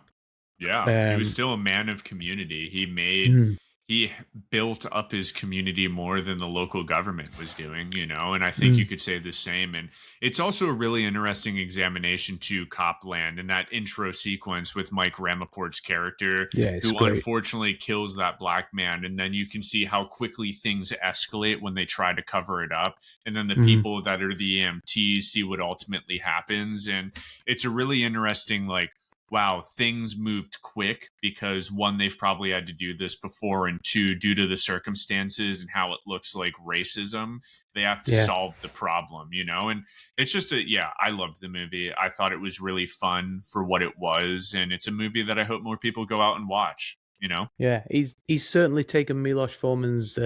Yeah, he was still a man of community. Mm, He built up his community more than the local government was doing, you know, and I think you mm. could say the same. And it's also a really interesting examination to Copland and that intro sequence with Mike Ramaport's character, Yeah, it's who great. unfortunately kills that black man. And then you can see how quickly things escalate when they try to cover it up. And then the Mm, people that are the EMTs see what ultimately happens. And it's a really interesting, like, wow, things moved quick because one, they've probably had to do this before, and two, due to the circumstances and how it looks like racism, they have to yeah, solve the problem, you know? And it's just yeah, I loved the movie. I thought it was really fun for what it was. And it's a movie that I hope more people go out and watch, you know? yeah. He's certainly taken Milos Forman's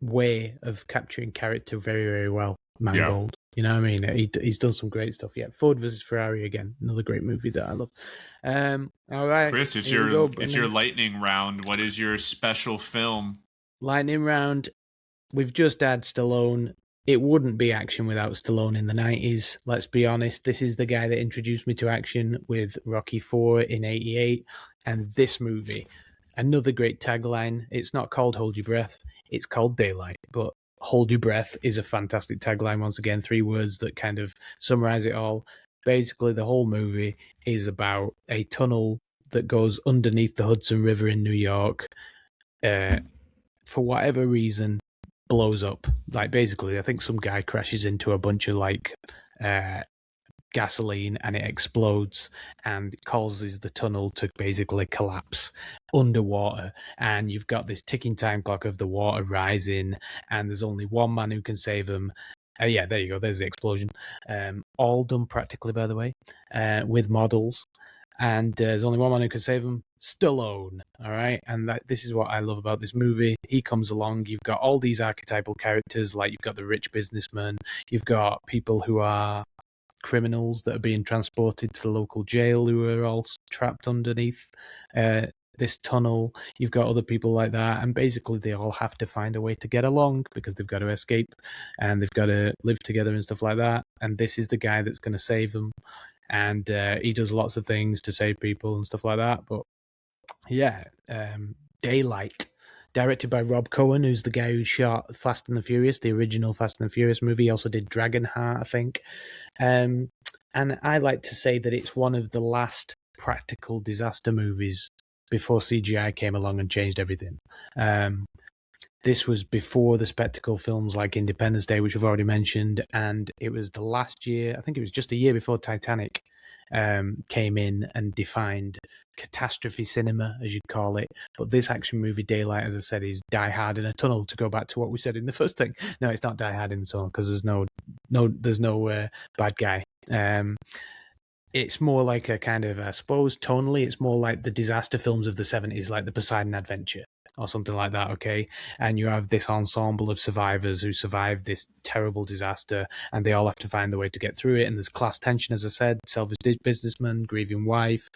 way of capturing character very, very well. Mangold. You know what I mean? He's done some great stuff. Yeah, Ford versus Ferrari again, another great movie that I love. All right, Chris, here we go. it's your lightning round. What is your special film? Lightning round. We've just had Stallone. It wouldn't be action without Stallone in the 90s. Let's be honest. This is the guy that introduced me to action with Rocky IV in 88. And this movie, another great tagline. It's not called Hold Your Breath. It's called Daylight. But Hold Your Breath is a fantastic tagline. Once again, 3 words that kind of summarize it all. Basically, the whole movie is about a tunnel that goes underneath the Hudson River in New York. For whatever reason, blows up. Like, basically, I think some guy crashes into a bunch of like gasoline and it explodes and causes the tunnel to basically collapse underwater. And you've got this ticking time clock of the water rising, and there's only one man who can save them. Yeah, there you go. There's the explosion. All done practically, by the way, with models. And there's only one man who can save him, Stallone. All right, and this is what I love about this movie. He comes along. You've got all these archetypal characters, like you've got the rich businessman. You've got people who are criminals that are being transported to the local jail, who are all trapped underneath this tunnel. You've got other people like that, and basically they all have to find a way to get along because they've got to escape and they've got to live together and stuff like that. And this is the guy that's going to save them. And he does lots of things to save people and stuff like that. But yeah, Daylight, directed by Rob Cohen, who's the guy who shot Fast and the Furious, the original Fast and the Furious movie. He also did Dragonheart, I think. And I like to say that it's one of the last practical disaster movies before CGI came along and changed everything. This was before the spectacle films like Independence Day, which we've already mentioned, and it was the last year, I think it was just a year before Titanic came in and defined catastrophe cinema, as you'd call it. But this action movie, Daylight, as I said, is Die Hard in a tunnel, to go back to what we said in the first thing. No, it's not Die Hard in a tunnel because there's no bad guy. It's more like a kind of, I suppose, tonally, it's more like the disaster films of the 70s, like the Poseidon Adventure or something like that, okay? And you have this ensemble of survivors who survive this terrible disaster, and they all have to find a way to get through it. And there's class tension, as I said, selfish businessman, grieving wife,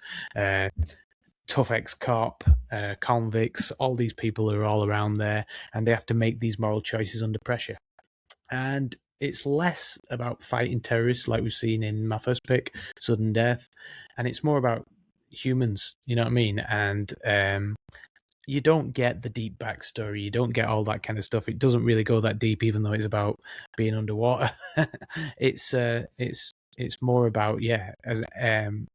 tough ex-cop, convicts, all these people are all around there, and they have to make these moral choices under pressure. And it's less about fighting terrorists like we've seen in my first pick, Sudden Death, and it's more about humans, you know what I mean? And you don't get the deep backstory. You don't get all that kind of stuff. It doesn't really go that deep, even though it's about being underwater. It's more about, as kind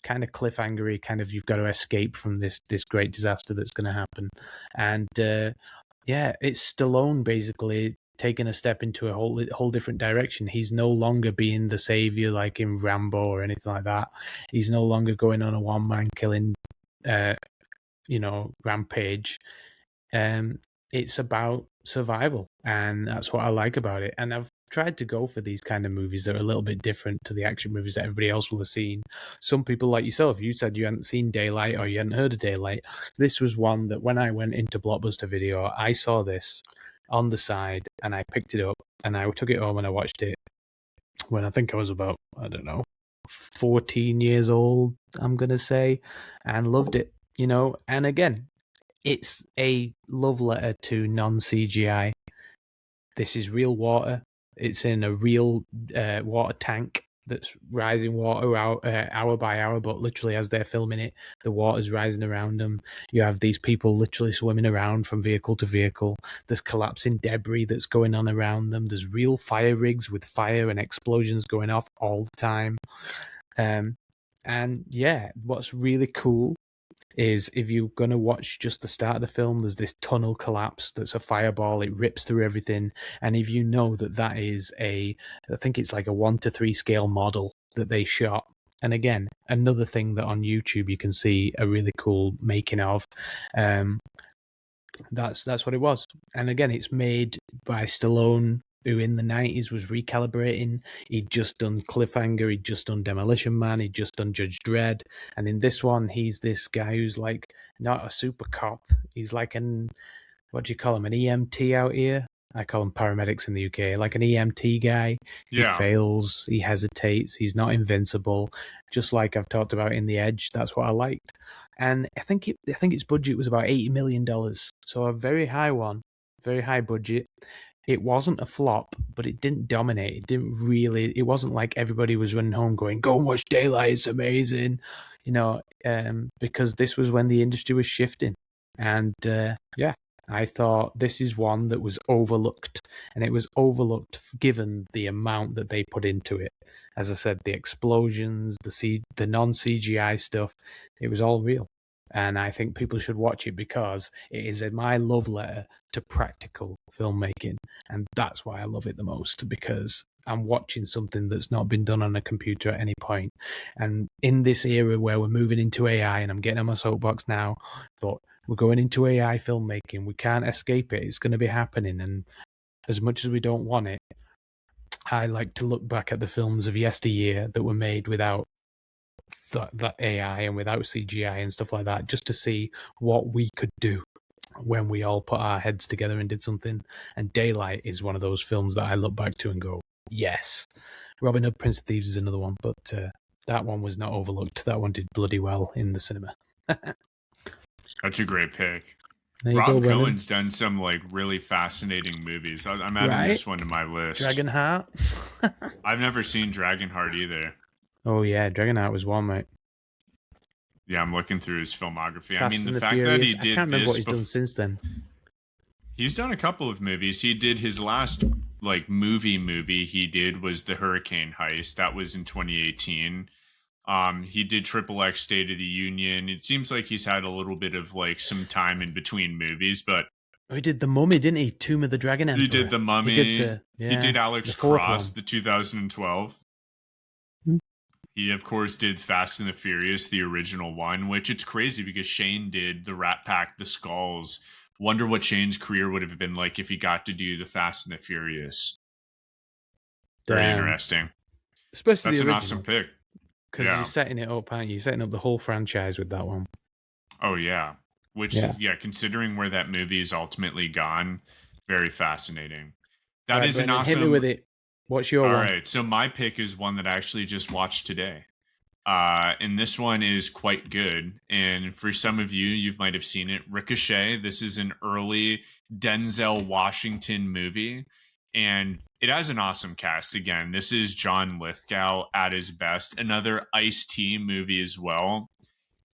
of cliffhangery, kind of, you've got to escape from this great disaster that's going to happen. And it's Stallone basically taking a step into a whole different direction. He's no longer being the savior like in Rambo or anything like that. He's no longer going on a one-man killing rampage. It's about survival, and that's what I like about it. And I've tried to go for these kind of movies that are a little bit different to the action movies that everybody else will have seen. Some people like yourself, you said you hadn't seen Daylight or you hadn't heard of Daylight. This was one that when I went into Blockbuster Video, I saw this on the side and I picked it up and I took it home and I watched it when I think I was about, I don't know, 14 years old, I'm going to say, and loved it, you know. And again, it's a love letter to non-CGI. This is real water. It's in a real water tank that's rising water out, hour by hour, but literally as they're filming it, the water's rising around them. You have these people literally swimming around from vehicle to vehicle. There's collapsing debris that's going on around them. There's real fire rigs with fire and explosions going off all the time. And yeah, what's really cool is if you're going to watch just the start of the film, there's this tunnel collapse that's a fireball. It rips through everything. And if you know that that is I think it's like a 1:3 scale model that they shot. And again, another thing that on YouTube you can see a really cool making of. That's what it was. And again, it's made by Stallone, who in the 90s was recalibrating. He'd just done Cliffhanger, he'd just done Demolition Man, he'd just done Judge Dredd. And in this one, he's this guy who's like not a super cop. He's like what do you call him, an EMT out here? I call them paramedics in the UK, like an EMT guy. He fails, he hesitates, he's not invincible. Just like I've talked about in The Edge, that's what I liked. And I think its budget was about $80 million. So a very high one, very high budget. It wasn't a flop, but it didn't dominate. It wasn't like everybody was running home going, go and watch Daylight, it's amazing. You know, because this was when the industry was shifting. And yeah, I thought this is one that was overlooked. And it was overlooked given the amount that they put into it. As I said, the explosions, the non-CGI stuff, it was all real. And I think people should watch it because it is my love letter to practical filmmaking. And that's why I love it the most, because I'm watching something that's not been done on a computer at any point. And in this era where we're moving into AI, and I'm getting on my soapbox now, but we're going into AI filmmaking. We can't escape it. It's going to be happening. And as much as we don't want it, I like to look back at the films of yesteryear that were made without that AI and without CGI and stuff like that, just to see what we could do when we all put our heads together and did something. And Daylight is one of those films that I look back to and go, yes. Robin Hood, Prince of Thieves is another one, but that one was not overlooked. That one did bloody well in the cinema. That's a great pick. Rob Cohen's done some like really fascinating movies. I'm adding this one to my list. Dragonheart. I've never seen Dragonheart either. Oh yeah, Dragonheart was one, mate. Yeah, I'm looking through his filmography. Fast I mean, the fact Furious. that he did I can't remember what he's done since then. He's done a couple of movies. He did his last like movie he did was the Hurricane Heist. That was in 2018. He did XXX State of the Union. It seems like he's had a little bit of like some time in between movies, but he did The Mummy, didn't he? Tomb of the Dragon Emperor. He did The Mummy. He did Alex Cross, the 2012. He, of course, did Fast and the Furious, the original one, which it's crazy because Shane did the Rat Pack, the Skulls. Wonder what Shane's career would have been like if he got to do the Fast and the Furious. Very interesting. Especially That's an awesome pick. Because you're setting it up, aren't you? You're setting up the whole franchise with that one. Oh, yeah. Which, considering where that movie is ultimately gone, very fascinating. That is an awesome... Hit me with it. What's your one? All right, so my pick is one that I actually just watched today. And this one is quite good. And for some of you, you might have seen it. Ricochet. This is an early Denzel Washington movie. And it has an awesome cast. Again, this is John Lithgow at his best. Another Ice-T movie as well.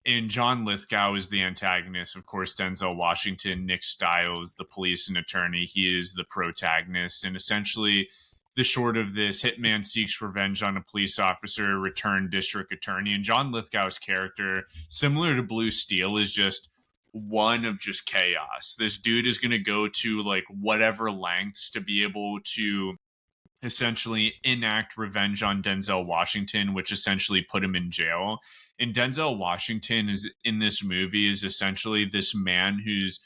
And John Lithgow is the antagonist. Of course, Denzel Washington, Nick Stiles, the police and attorney. He is the protagonist. And essentially, the short of this, hitman seeks revenge on a police officer, returned district attorney. And John Lithgow's character, similar to Blue Steel, is just one of just chaos. This dude is going to go to like whatever lengths to be able to essentially enact revenge on Denzel Washington, which essentially put him in jail. And Denzel Washington is in this movie is essentially this man who's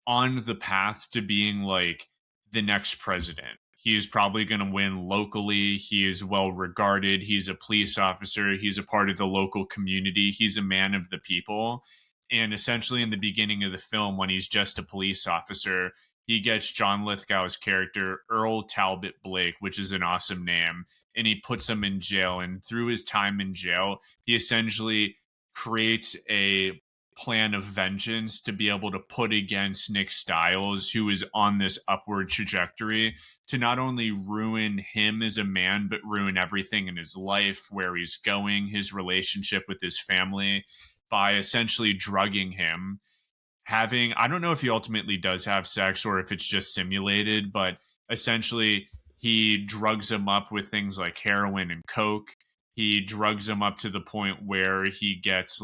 on the path to being like the next president. He's probably going to win locally. He is well regarded. He's a police officer. He's a part of the local community. He's a man of the people. And essentially, in the beginning of the film, when he's just a police officer, he gets John Lithgow's character, Earl Talbot Blake, which is an awesome name, and he puts him in jail. And through his time in jail, he essentially creates a plan of vengeance to be able to put against Nick Stiles, who is on this upward trajectory, to not only ruin him as a man, but ruin everything in his life, where he's going, his relationship with his family, by essentially drugging him. I don't know if he ultimately does have sex or if it's just simulated, but essentially he drugs him up with things like heroin and coke. He drugs him up to the point where he gets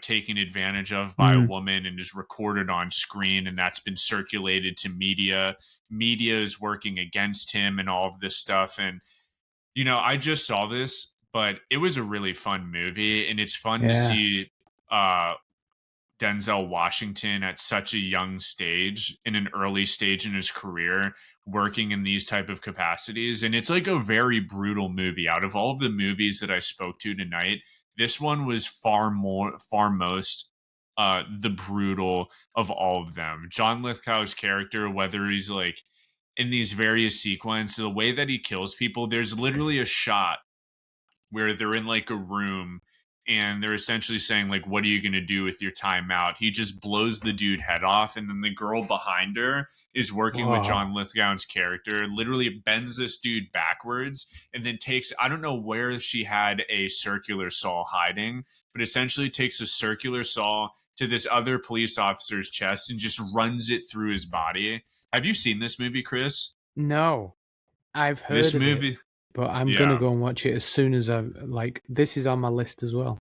taken advantage of by a woman and is recorded on screen, and that's been circulated to media. Media is working against him and all of this stuff. And I just saw this, but it was a really fun movie, and it's fun to see Denzel Washington at such a young stage, in an early stage in his career, working in these type of capacities. And it's like a very brutal movie. Out of all of the movies that I spoke to tonight, this one was far most the brutal of all of them. John Lithgow's character, whether he's like in these various sequences, the way that he kills people, there's literally a shot where they're in like a room and they're essentially saying, like, what are you going to do with your time out? He just blows the dude head off, and then the girl behind her is working with John Lithgow's character, literally bends this dude backwards, and then takes, I don't know where she had a circular saw hiding, but essentially takes a circular saw to this other police officer's chest and just runs it through his body. Have you seen this movie, Chris? No, I've heard this of movie. It. But I'm going to go and watch it as soon as this is on my list as well.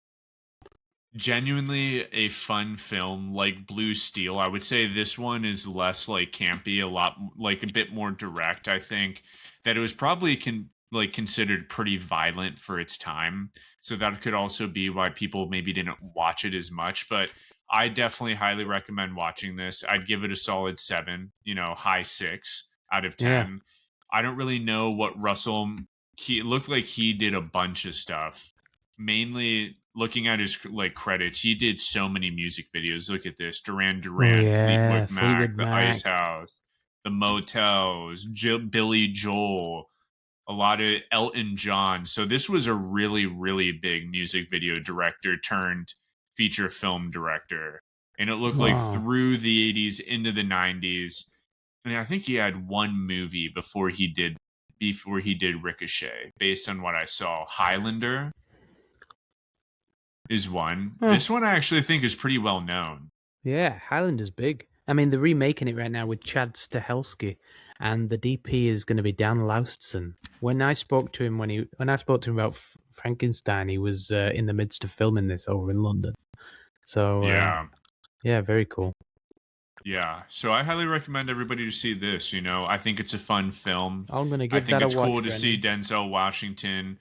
Genuinely a fun film, like Blue Steel. I would say this one is less like campy, a bit more direct. I think that it was probably considered pretty violent for its time. So that could also be why people maybe didn't watch it as much. But I definitely highly recommend watching this. I'd give it a solid 7, high 6 out of 10. Yeah. I don't really know what it looked like he did a bunch of stuff. Mainly looking at his credits, he did so many music videos. Look at this: Duran Duran, Fleetwood Mac, The Ice House, The Motels, Billy Joel, a lot of Elton John. So this was a really, really big music video director turned feature film director. And it looked like through the 80s into the 90s. And I think he had one movie before he did Ricochet, based on what I saw. Highlander is one. This one I actually think is pretty well known. Yeah, Highlander's big. I mean, they're remaking it right now with Chad Stahelski, and the DP is going to be Dan Laustsen. When I spoke to him about Frankenstein, he was in the midst of filming this over in London. So yeah, very cool. Yeah, so I highly recommend everybody to see this. I think it's a fun film. I'm going to give that a watch. I think it's cool to see Denzel Washington,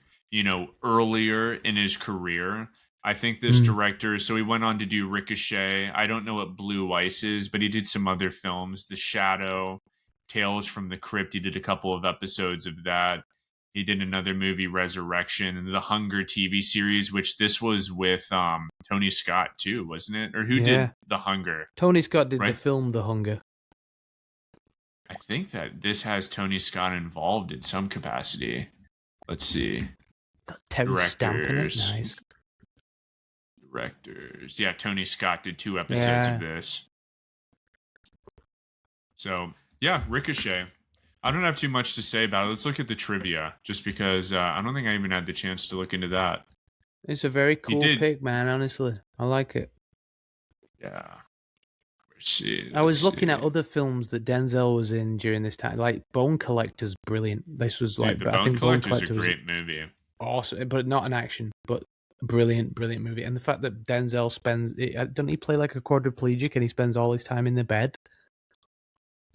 earlier in his career. I think this director, so he went on to do Ricochet. I don't know what Blue Ice is, but he did some other films. The Shadow, Tales from the Crypt. He did a couple of episodes of that. He did another movie, Resurrection, and the Hunger TV series, which this was with Tony Scott too, wasn't it? Or who did The Hunger? Tony Scott did the film The Hunger. I think that this has Tony Scott involved in some capacity. Let's see. Got Terry Stamp in it. Nice. Directors. Yeah, Tony Scott did 2 episodes of this. So, yeah, Ricochet. I don't have too much to say about it. Let's look at the trivia, just because I don't think I even had the chance to look into that. It's a very cool pick, man, honestly. I like it. Yeah. See, I was looking at other films that Denzel was in during this time. Like Bone Collector's brilliant. This was I think Bone Collector's a great movie. Awesome, but not an action, but brilliant movie. And the fact that Denzel doesn't he play like a quadriplegic and he spends all his time in the bed?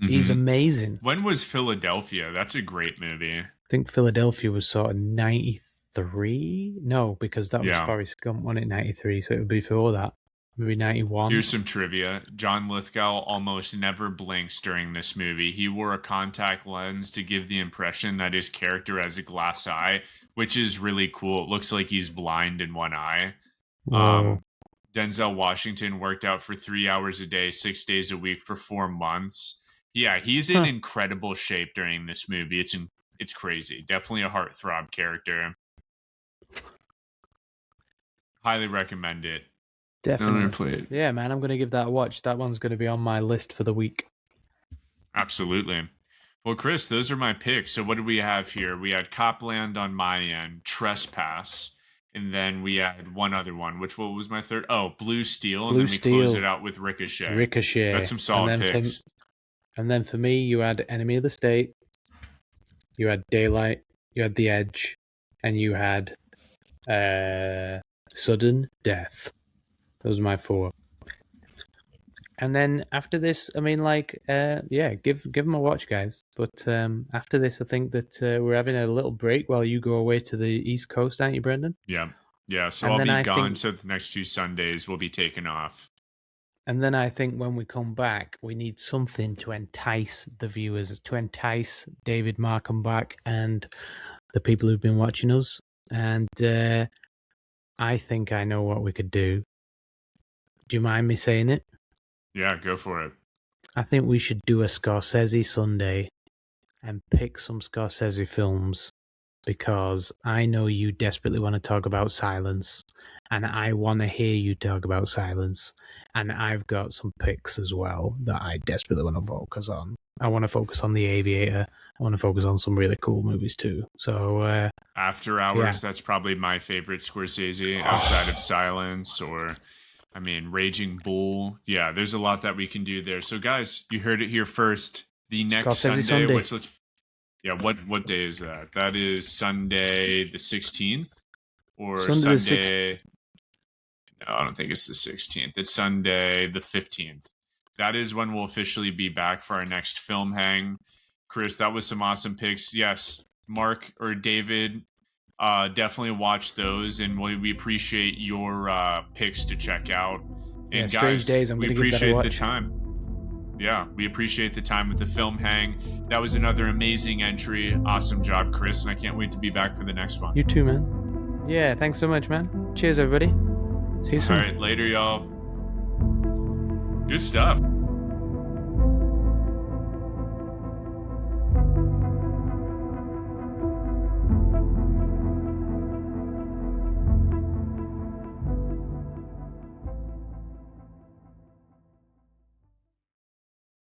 Mm-hmm. He's amazing. When was Philadelphia? That's a great movie. I think Philadelphia was sort of 93. No, because that was Forrest Gump, wasn't it? 93, so it would be before that. maybe 91. Here's some trivia. John Lithgow almost never blinks during this movie. He wore a contact lens to give the impression that his character has a glass eye, which is really cool. It looks like he's blind in one eye. Whoa. Denzel Washington worked out for 3 hours a day, 6 days a week for 4 months. Yeah, he's in incredible shape during this movie. It's crazy. Definitely a heartthrob character. Highly recommend it. Definitely. Play it. Yeah, man, I'm going to give that a watch. That one's going to be on my list for the week. Absolutely. Well, Chris, those are my picks. So what do we have here? We had Copland on my end, Trespass, and then we had one other one. What was my third? Oh, Blue Steel, and then we close it out with Ricochet. Ricochet. That's some solid picks. And then for me, you had Enemy of the State, you had Daylight, you had The Edge, and you had Sudden Death. Those are my 4. And then after this, I mean, like, give them a watch, guys. But after this, I think that we're having a little break while you go away to the East Coast, aren't you, Brendan? Yeah. So I'll be gone. So the next 2 Sundays will be taken off. And then I think when we come back, we need something to entice the viewers, to entice David Markham back and the people who've been watching us. And I think I know what we could do. Do you mind me saying it? Yeah, go for it. I think we should do a Scorsese Sunday and pick some Scorsese films, because I know you desperately want to talk about Silence, and I want to hear you talk about Silence, and I've got some picks as well that I desperately want to focus on. I want to focus on The Aviator. I want to focus on some really cool movies too. So After Hours, that's probably my favorite Scorsese outside of Silence, or I mean, Raging Bull. Yeah, there's a lot that we can do there. So, guys, you heard it here first. The next Sunday, which what day is that? That is Sunday the 16th? Or Sunday... No, I don't think it's the 16th. It's Sunday the 15th. That is when we'll officially be back for our next film hang. Chris, that was some awesome picks. Yes, Mark or David... definitely watch those, and we appreciate your picks to check out. And guys, we appreciate the time. Yeah, we appreciate the time with the film hang. That was another amazing entry. Awesome job, Chris, and I can't wait to be back for the next one. You too, man. Yeah, thanks so much, man. Cheers, everybody. See you soon. All right, later, y'all. Good stuff.